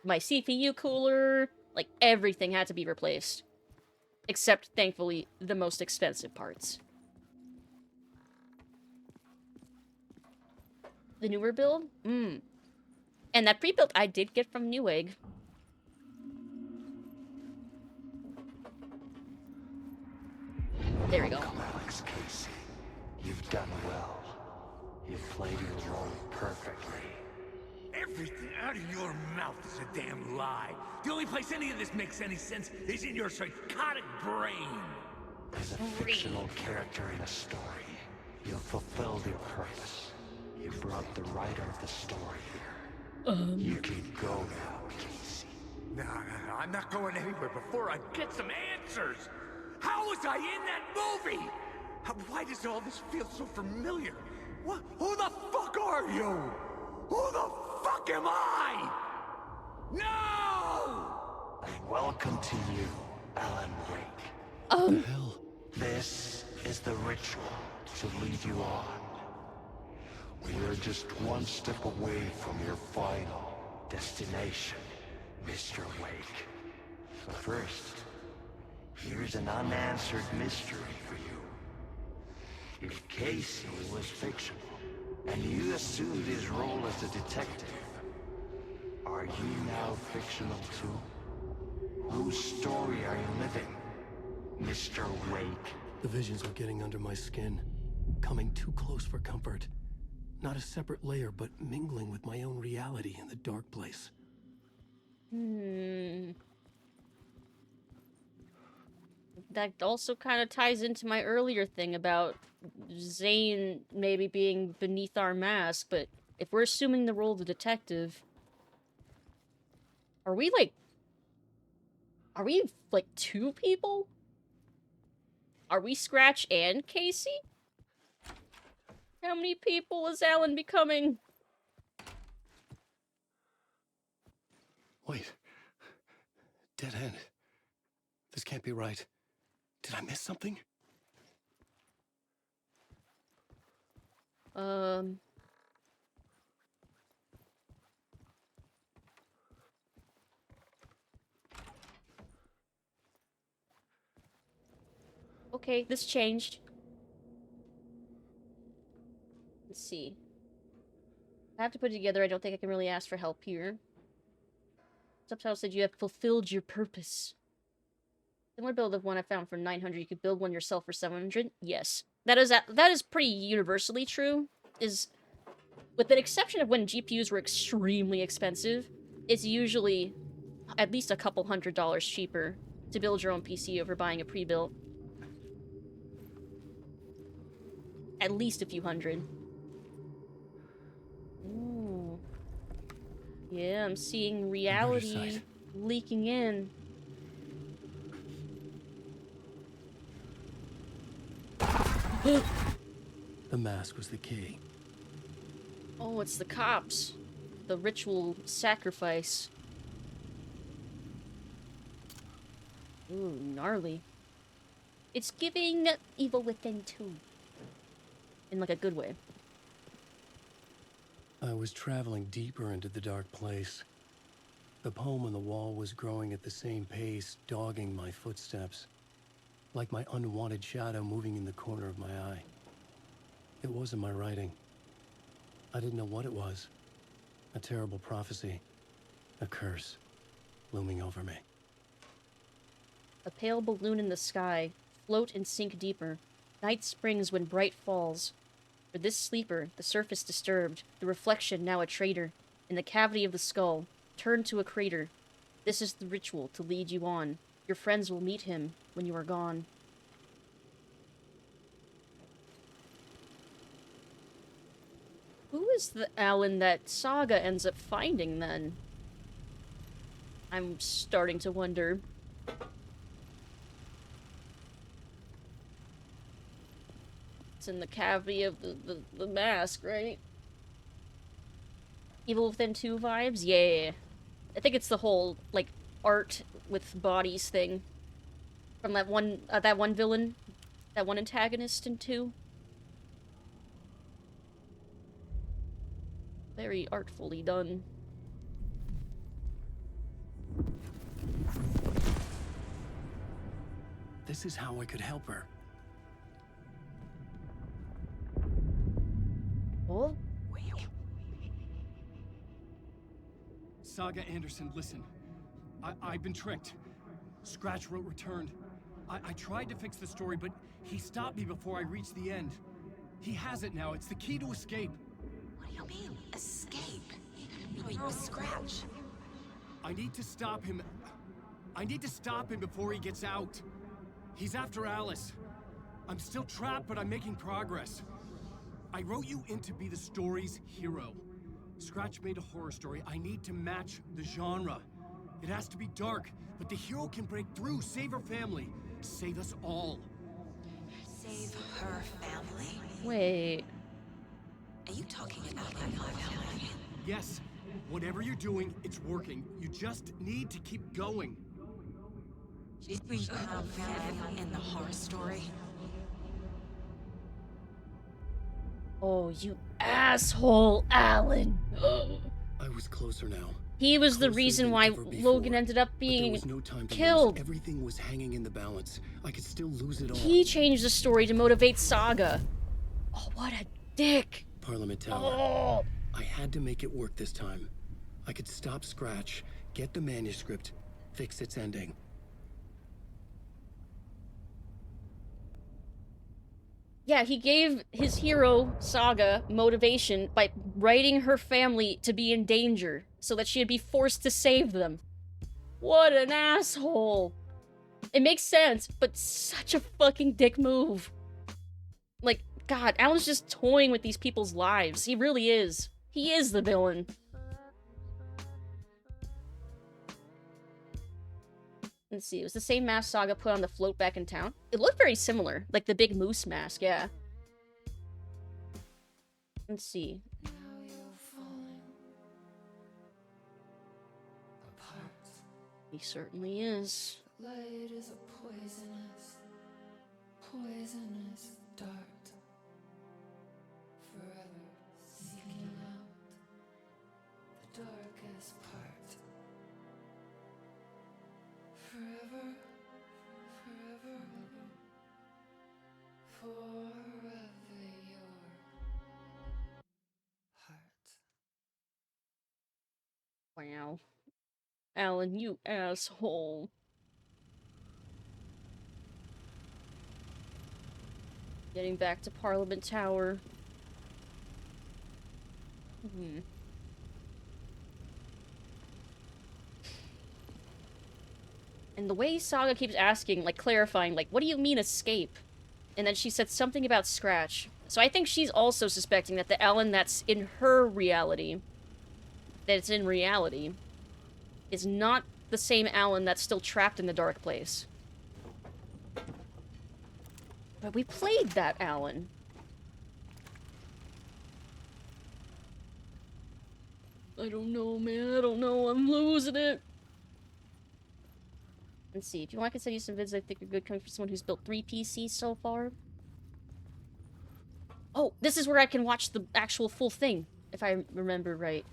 my CPU cooler, like, everything had to be replaced. Except, thankfully, the most expensive parts. The newer build? And that pre-built I did get from Newegg. There we go. Welcome, Alex Casey. You've done well. You've played your role perfectly. Everything out of your mouth is a damn lie. The only place any of this makes any sense is in your psychotic brain. As a fictional character in a story, you've fulfilled your purpose. You brought the writer of the story here. You can go now, Casey. No, I'm not going anywhere before I get some answers. How was I in that movie? Why does all this feel so familiar? What? Who the fuck are you? Who the fuck am I? No! And welcome to you, Alan Wake. Oh. Hell. This is the ritual to lead you on. We're just one step away from your final destination, Mr. Wake. But first, here's an unanswered mystery for you. If Casey was fictional, and you assumed his role as a detective, are you now fictional too? Whose story are you living, Mr. Wake? The visions are getting under my skin, coming too close for comfort. Not a separate layer, but mingling with my own reality in the dark place. That also kind of ties into my earlier thing about Zane maybe being beneath our mask, but if we're assuming the role of the detective, are we like two people? Are we Scratch and Casey? How many people is Alan becoming? Wait. Dead end. This can't be right. Did I miss something? Okay, this changed. Let's see. I have to put it together. I don't think I can really ask for help here. Subtitle said you have fulfilled your purpose. Similar build of one I found for 900. You could build one yourself for 700. Yes. That is pretty universally true. With the exception of when GPUs were extremely expensive, it's usually at least a couple $100s cheaper to build your own PC over buying a pre-built. At least a few hundred. Ooh. Yeah, I'm seeing reality leaking in. The mask was the key. Oh, it's the cops. The ritual sacrifice. Ooh, gnarly. It's giving Evil Within 2. In like a good way. I was traveling deeper into the dark place. The poem on the wall was growing at the same pace, dogging my footsteps. Like my unwanted shadow moving in the corner of my eye. It wasn't my writing. I didn't know what it was. A terrible prophecy. A curse. Looming over me. A pale balloon in the sky. Float and sink deeper. Night springs when bright falls. For this sleeper, the surface disturbed. The reflection now a traitor. In the cavity of the skull. Turned to a crater. This is the ritual to lead you on. Your friends will meet him when you are gone. Who is the Alan that Saga ends up finding, then? I'm starting to wonder. It's in the cavity of the mask, right? Evil Within 2 vibes? Yeah. I think it's the whole, like, art with bodies thing. From that one villain. That one antagonist in 2. Very artfully done. This is how I could help her. Oh? Saga Anderson, listen. I've been tricked. Scratch wrote returned. I tried to fix the story, but he stopped me before I reached the end. He has it now. It's the key to escape. What do you mean, escape? You're a Scratch. I need to stop him. I need to stop him before he gets out. He's after Alice. I'm still trapped, but I'm making progress. I wrote you in to be the story's hero. Scratch made a horror story. I need to match the genre. It has to be dark, but the hero can break through, save her family, save us all. Save her family? Wait. Are you talking about my family? Yes. Whatever you're doing, it's working. You just need to keep going. We have family in the horror story. Oh, you asshole, Alan! I was closer now. He was the reason why Logan ended up being killed. Everything was hanging in the balance. I could still lose it all. He changed the story to motivate Saga. Oh, what a dick! Parliament Tower. Oh! I had to make it work this time. I could stop Scratch, get the manuscript, fix its ending. Yeah, he gave his hero, Saga, motivation by writing her family to be in danger so that she'd be forced to save them. What an asshole! It makes sense, but such a fucking dick move. Like, God, Alan's just toying with these people's lives. He really is. He is the villain. Let's see, it was the same mask Saga put on the float back in town. It looked very similar, like the big moose mask, yeah. Let's see. He certainly is. Light is a poisonous dart, forever seeking out the darkest part. Forever, your heart. Wow. Alan, you asshole. Getting back to Parliament Tower. And the way Saga keeps asking, like, clarifying, like, what do you mean escape? And then she said something about Scratch. So I think she's also suspecting that the Alan that's in her reality, that it's in reality, is not the same Alan that's still trapped in the dark place. But we played that Alan. I don't know, man. I don't know. I'm losing it. Let's see. If you want, I can send you some vids I think are good coming from someone who's built 3 PCs so far. Oh, this is where I can watch the actual full thing, if I remember right.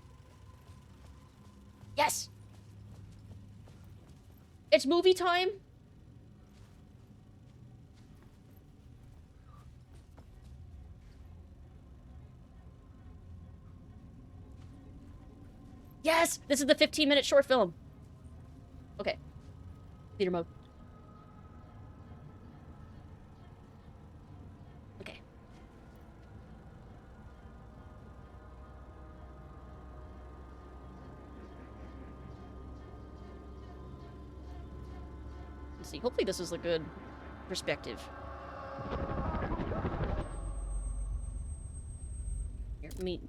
Yes! It's movie time? Yes! This is the 15-minute short film. Okay. Theater mode. Okay. Let's see. Hopefully this is a good perspective. Here, let me...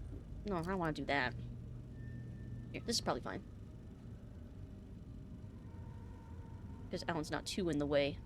No, I don't want to do that. Here, this is probably fine. Because Alan's not too in the way.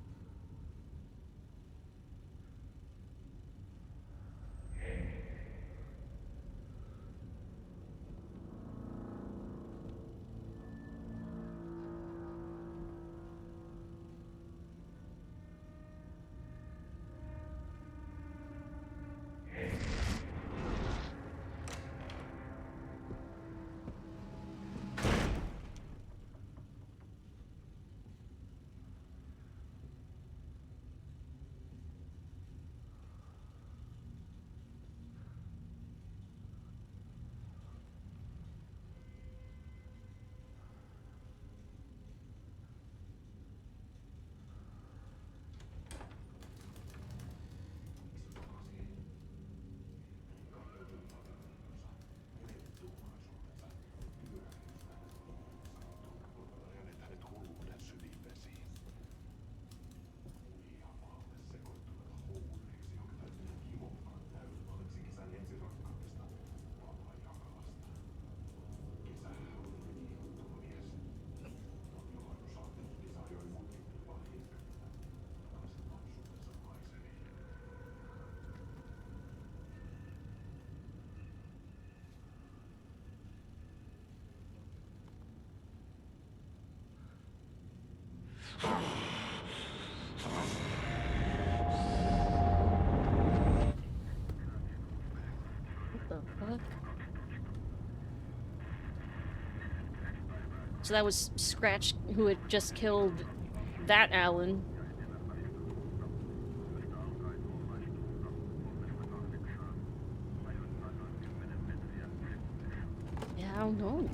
So that was Scratch who had just killed that Alan. I don't know.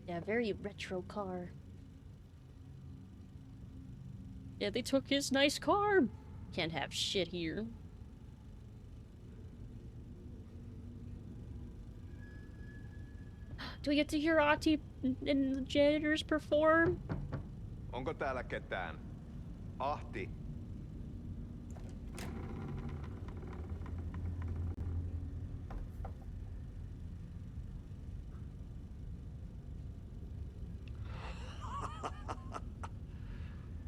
Yeah, very retro car. Yeah, they took his nice car. Can't have shit here. Do we get to hear Ahti and the janitors perform? Onko täällä ketään? Ahti.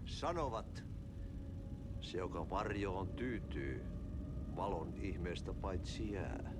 Sanovat, se joka varjoon tyytyy, valon ihmeestä paitsi jää.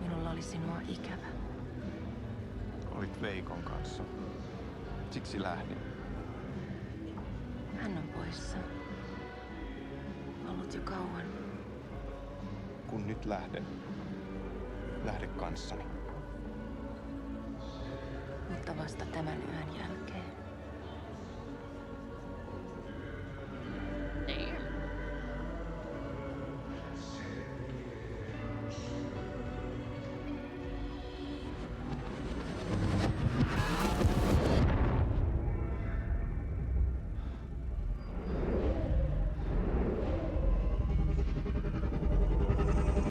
Minulla oli sinua ikävä. Olit Veikon kanssa. Siksi lähdin. Hän on poissa. Ollut jo kauan. Kun nyt lähden, lähde kanssani. Mutta vasta tämän yön jälkeen.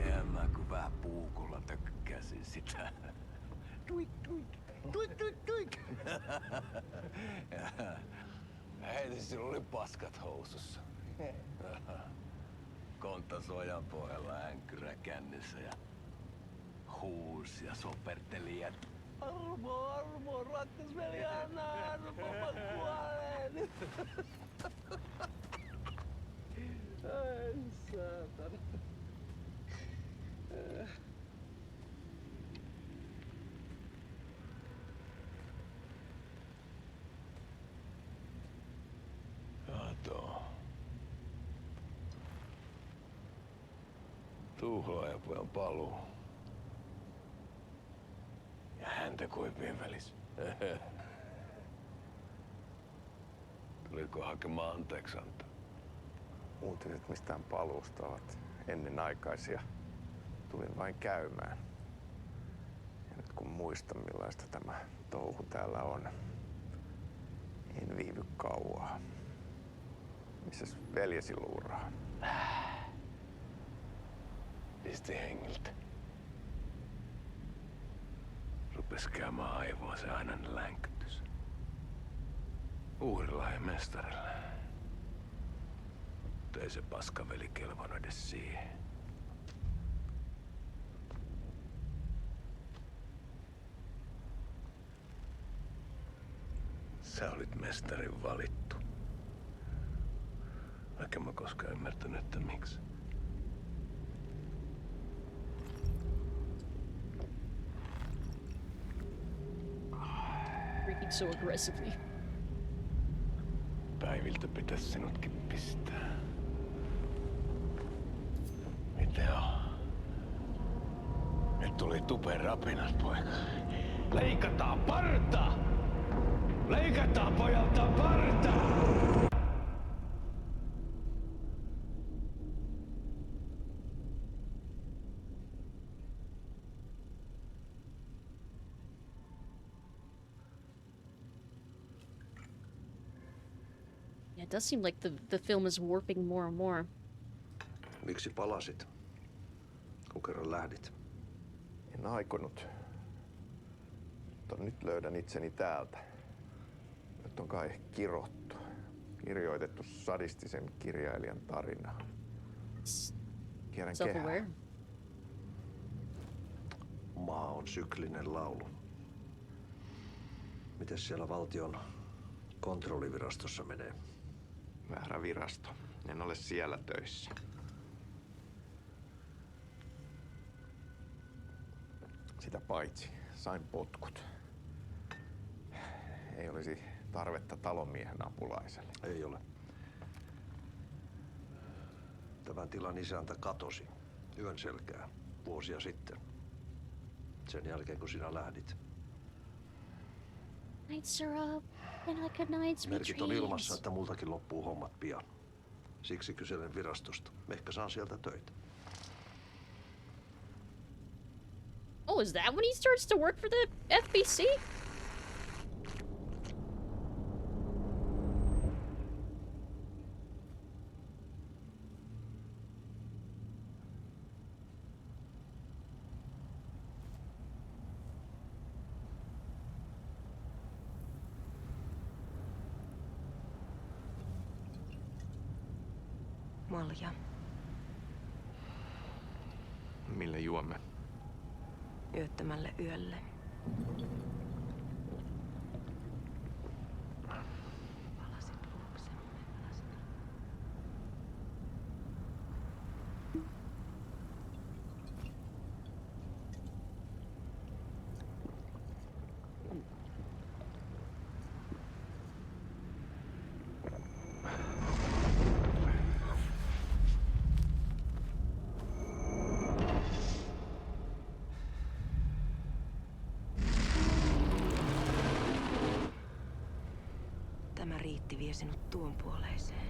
En mä kun vähän puukolla tökkäsin sitä. Tuik, tuik, tuik, tuik, tuik. Hei, sillä oli paskat housussa. Kontta sojan pohjalla änkyrä kännissä ja huusi ja soperteli ja Armo, rakkasveli, anna armo, mä kuolen. Ai saatana. Kato. Tuhlaajapojan paluu. Ja häntä koipien välis. Tuliko hakemaan anteeksiantoa? Uutiset mistään paluusta ovat ennenaikaisia. Tulin vain käymään. Ja nyt kun muistan millaista tämä touhu täällä on, en viivy kauaa. Missäs veljesi luuraa? Pisti hengiltä. Rupes käymään aivoa se ainainen länkytys. Uhrilla ja mestarilla. Mutta ei se paskaveli kelvannut edes siihen. Sä olit mestarin valittu. Vaikka mä koskaan ymmärtänyt, että miksi. Freaking so aggressively. Päiviltä pitäis sinutkin pistää. Mitä on? Nyt tuli tupen rapinat, poika. Leikataan parta! Leikataan pojalta parta! Yeah, it does seem like the film is warping more and more. Miksi palasit, kun kerran lähdit? En aikonut. Mutta nyt löydän itseni täältä. Nyt on kai kirottu. Kirjoitettu sadistisen kirjailijan tarina. Kierrän kehää. Maa on syklinen laulu. Mites siellä valtion kontrollivirastossa menee? Väärä virasto. En ole siellä töissä. Sitä paitsi sain potkut. Ei olisi tarvetta talonmiehen apulaiselle. Ei ole. Tämän tilan isäntä katosi yön selkään vuosia sitten. Sen jälkeen kun sinä lähdit. Nights are up and I could nights be Merkit on ilmassa, että multakin loppuu hommat pian. Siksi kyselen virastosta. Ehkä saan sieltä töitä. Oh, is that when he starts to work for the FBC? Malja. Mille juomme? Yöttömälle yölle. Palasit luoksemme, palasit. Tämä riitti vie sinut tuon puoleiseen.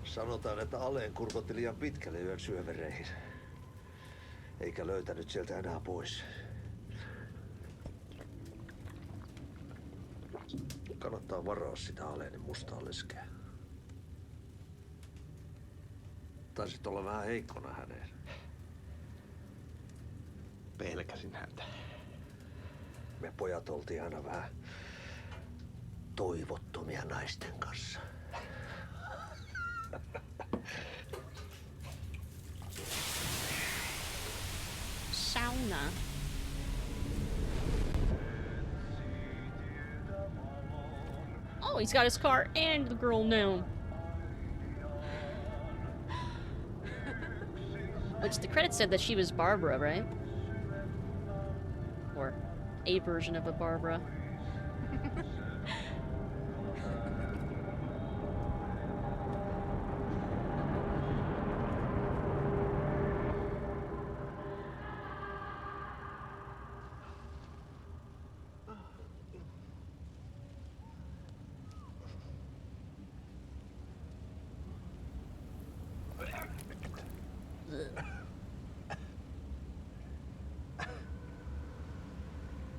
Sanotaan, että Aleen kurkotti liian pitkälle yön syövereihin. Eikä löytänyt sieltä enää pois. Kannattaa varaa sitä Aleenin mustaa leskeä. Taisit olla vähän heikkona häneen. Pelkäsin häntä. Me pojat oltiin aina vähän toivottomia naisten kanssa. Sauna. Oh, he's got his car and the girl now. Which the credits said that she was Barbara, right? Or a version of a Barbara.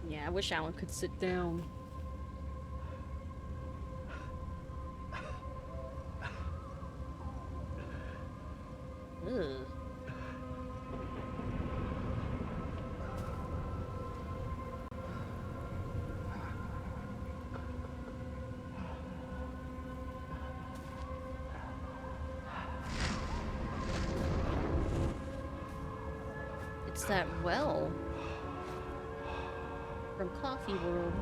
Yeah, I wish Alan could sit down. Ugh. It's that well from Coffee World.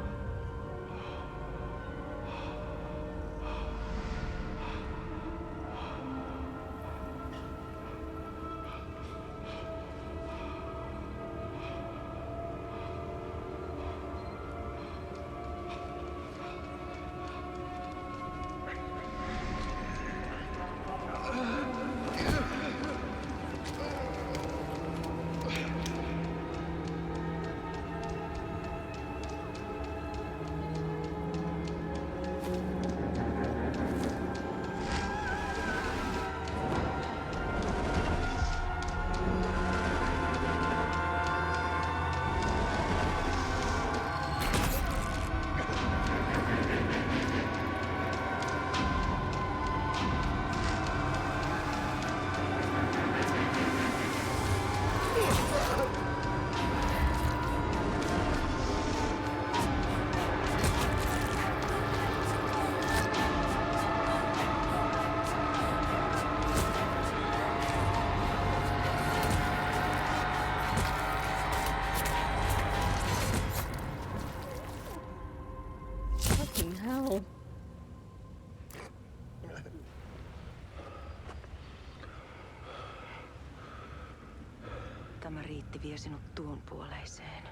Tämä riitti vie sinut tuon puoleiseen.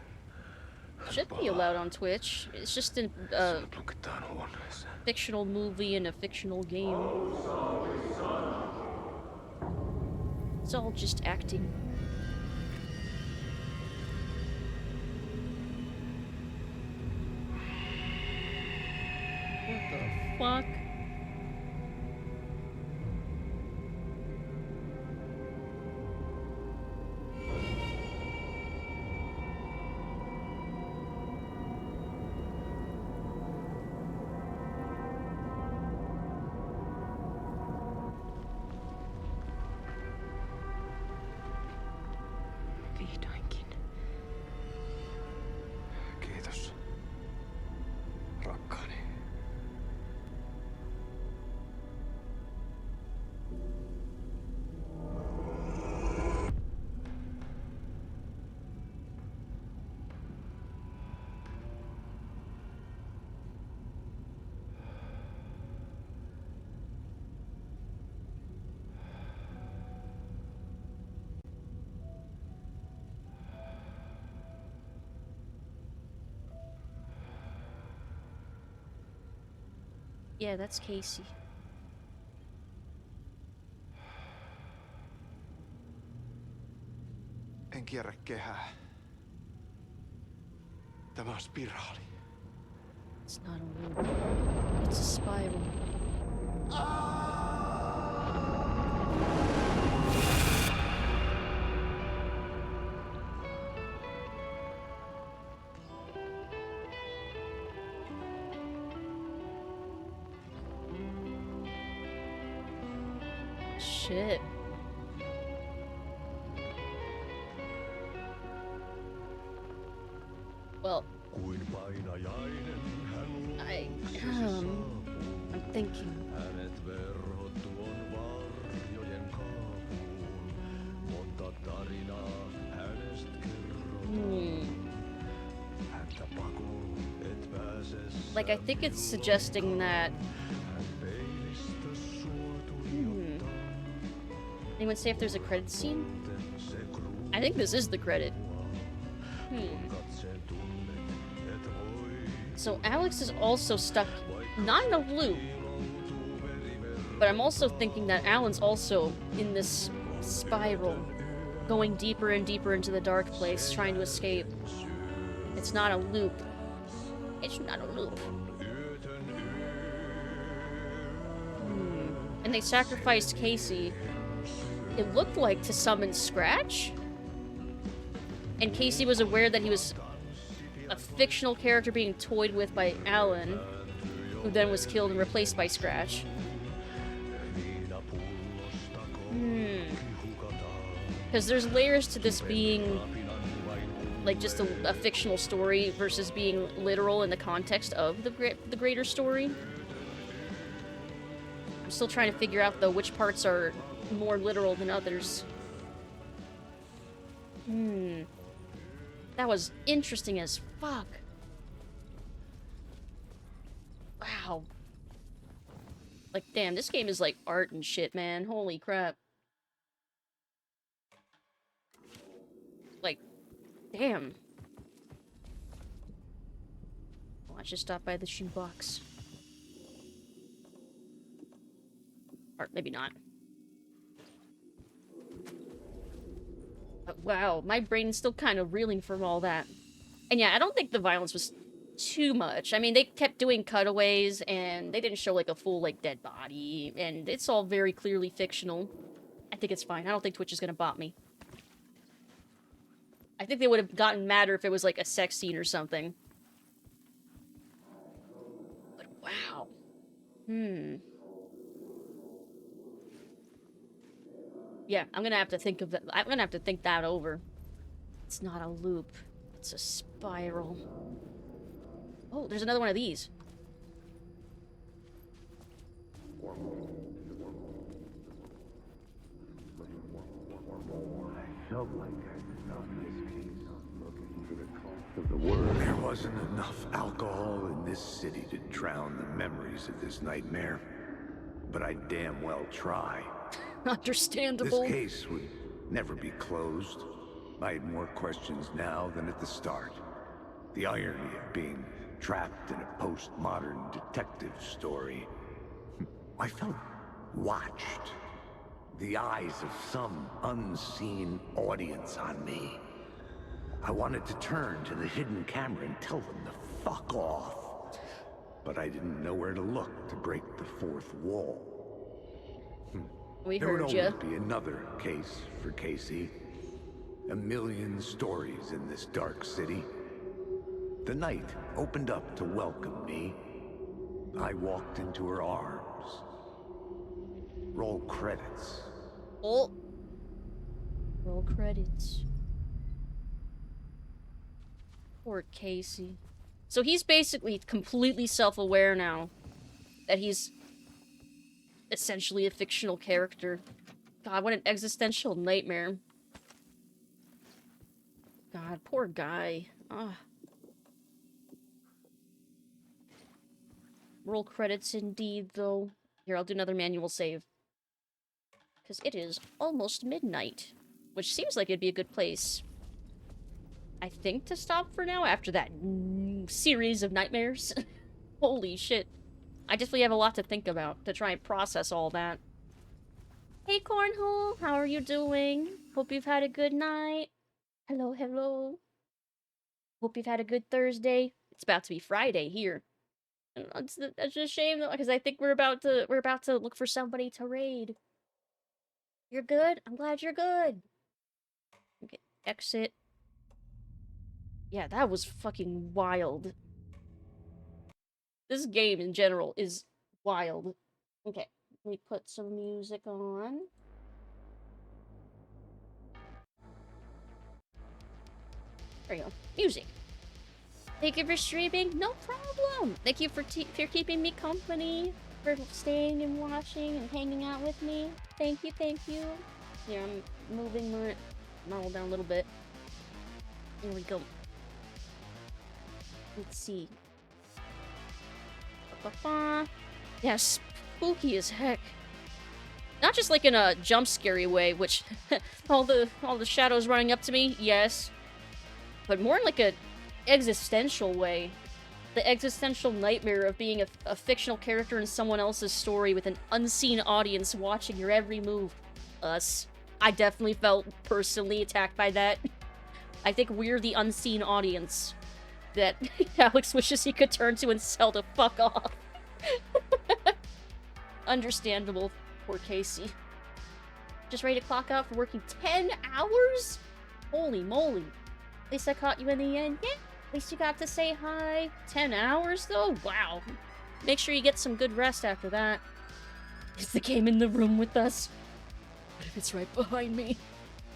Should be allowed on Twitch. It's just a fictional movie and a fictional game. It's all just acting. What the fuck? Vihdoinkin. Kiitos, rakkaani. Yeah, that's Casey. En kierrä kehää. Tämä on spiraali. It's not a loop. It's a spiral. Shit. Well, I'm thinking. Like, I think it's suggesting that. Anyone say if there's a credit scene? I think this is the credit. So Alex is also stuck, not in a loop, but I'm also thinking that Alan's also in this spiral, going deeper and deeper into the dark place, trying to escape. It's not a loop. It's not a loop. And they sacrificed Casey, it looked like, to summon Scratch? And Casey was aware that he was a fictional character being toyed with by Alan, who then was killed and replaced by Scratch. Because there's layers to this being, like, just a fictional story versus being literal in the context of the greater story. I'm still trying to figure out, though, which parts are more literal than others. That was interesting as fuck. Wow. Like, damn, this game is like art and shit, man. Holy crap. Like, damn. Well, I should stop by the shoebox. Or maybe not. Wow, my brain's still kind of reeling from all that. And yeah, I don't think the violence was too much. I mean, they kept doing cutaways, and they didn't show, like, a full, like, dead body, and it's all very clearly fictional. I think it's fine. I don't think Twitch is gonna bot me. I think they would have gotten madder if it was, like, a sex scene or something. But wow. Yeah, I'm gonna have to think of that. I'm gonna have to think that over. It's not a loop. It's a spiral. Oh, there's another one of these. I felt like I'd been on this case, looking for the cult of the word. There wasn't enough alcohol in this city to drown the memories of this nightmare. But I damn well try. Understandable. This case would never be closed. I had more questions now than at the start. The irony of being trapped in a postmodern detective story. I felt watched. The eyes of some unseen audience on me. I wanted to turn to the hidden camera and tell them to fuck off. But I didn't know where to look to break the fourth wall. We There would heard always ya. be another case for Casey. A million stories in this dark city. The night opened up to welcome me. I walked into her arms. Roll credits. Oh. Roll credits. Poor Casey. So he's basically completely self-aware now that he's essentially a fictional character. God, what an existential nightmare. God, poor guy. Ah. Roll credits indeed, though. Here, I'll do another manual save. Because it is almost midnight. Which seems like it'd be a good place, I think, to stop for now after that series of nightmares. Holy shit. I definitely have a lot to think about to try and process all that. Hey, Cornhole! How are you doing? Hope you've had a good night. Hello, hello. Hope you've had a good Thursday. It's about to be Friday here. It's just a shame though, because I think we're about to look for somebody to raid. You're good? I'm glad you're good. Okay, exit. Yeah, that was fucking wild. This game in general is wild. Okay, let me put some music on. There you go. Music. Thank you for streaming. No problem. Thank you for keeping me company, for staying and watching and hanging out with me. Thank you, thank you. Here, I'm moving my model down a little bit. There we go. Let's see. Ba-ba-ba. Yeah, spooky as heck. Not just like in a jump scary way, which all the shadows running up to me, yes. But more in like a existential way. The existential nightmare of being a fictional character in someone else's story with an unseen audience watching your every move. Us. I definitely felt personally attacked by that. I think we're the unseen audience that Alex wishes he could turn to and tell to fuck off. Understandable, poor Casey. Just ready to clock out for working 10 hours? Holy moly. At least I caught you in the end. Yeah, at least you got to say hi. 10 hours, though? Wow. Make sure you get some good rest after that. Is the game in the room with us? What if it's right behind me?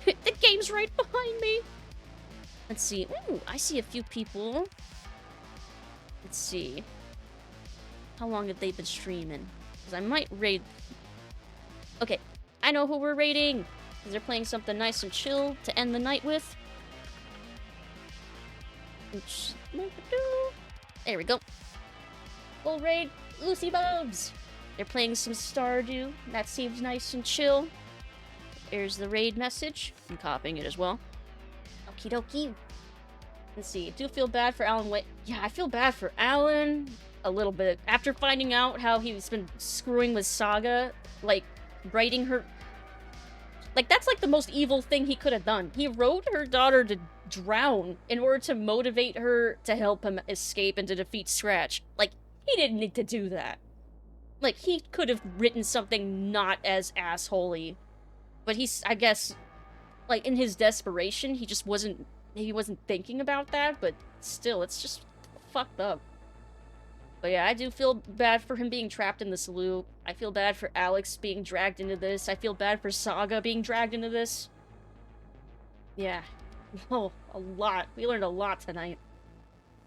The game's right behind me! Let's see. Ooh, I see a few people. Let's see. How long have they been streaming? Because I might raid... Okay, I know who we're raiding! Because they're playing something nice and chill to end the night with. There we go. We'll raid Lucy Bobs. They're playing some Stardew. That seems nice and chill. There's the raid message. I'm copying it as well. Okie dokie. Let's see. I do feel bad for Alan. Yeah, I feel bad for Alan a little bit. After finding out how he's been screwing with Saga, like, writing her... Like, that's like the most evil thing he could have done. He wrote her daughter to drown in order to motivate her to help him escape and to defeat Scratch. Like, he didn't need to do that. Like, he could have written something not as assholey. But he's, I guess, like, in his desperation, he just wasn't, he wasn't thinking about that, but still, it's just fucked up. But yeah, I do feel bad for him being trapped in this loop. I feel bad for Alex being dragged into this. I feel bad for Saga being dragged into this. Yeah. Oh, a lot. We learned a lot tonight.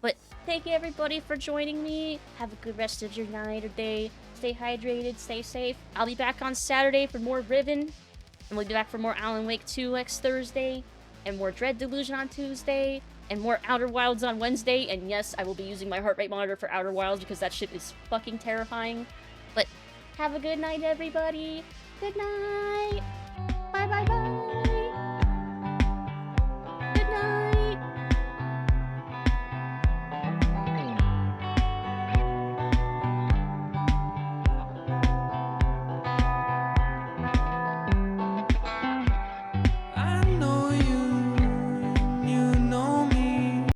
But thank you everybody for joining me. Have a good rest of your night or day. Stay hydrated, stay safe. I'll be back on Saturday for more Riven. And we'll be back for more Alan Wake 2 next Thursday. And more Dread Delusion on Tuesday. And more Outer Wilds on Wednesday. And yes, I will be using my heart rate monitor for Outer Wilds because that shit is fucking terrifying. But have a good night, everybody. Good night. Bye, bye, bye.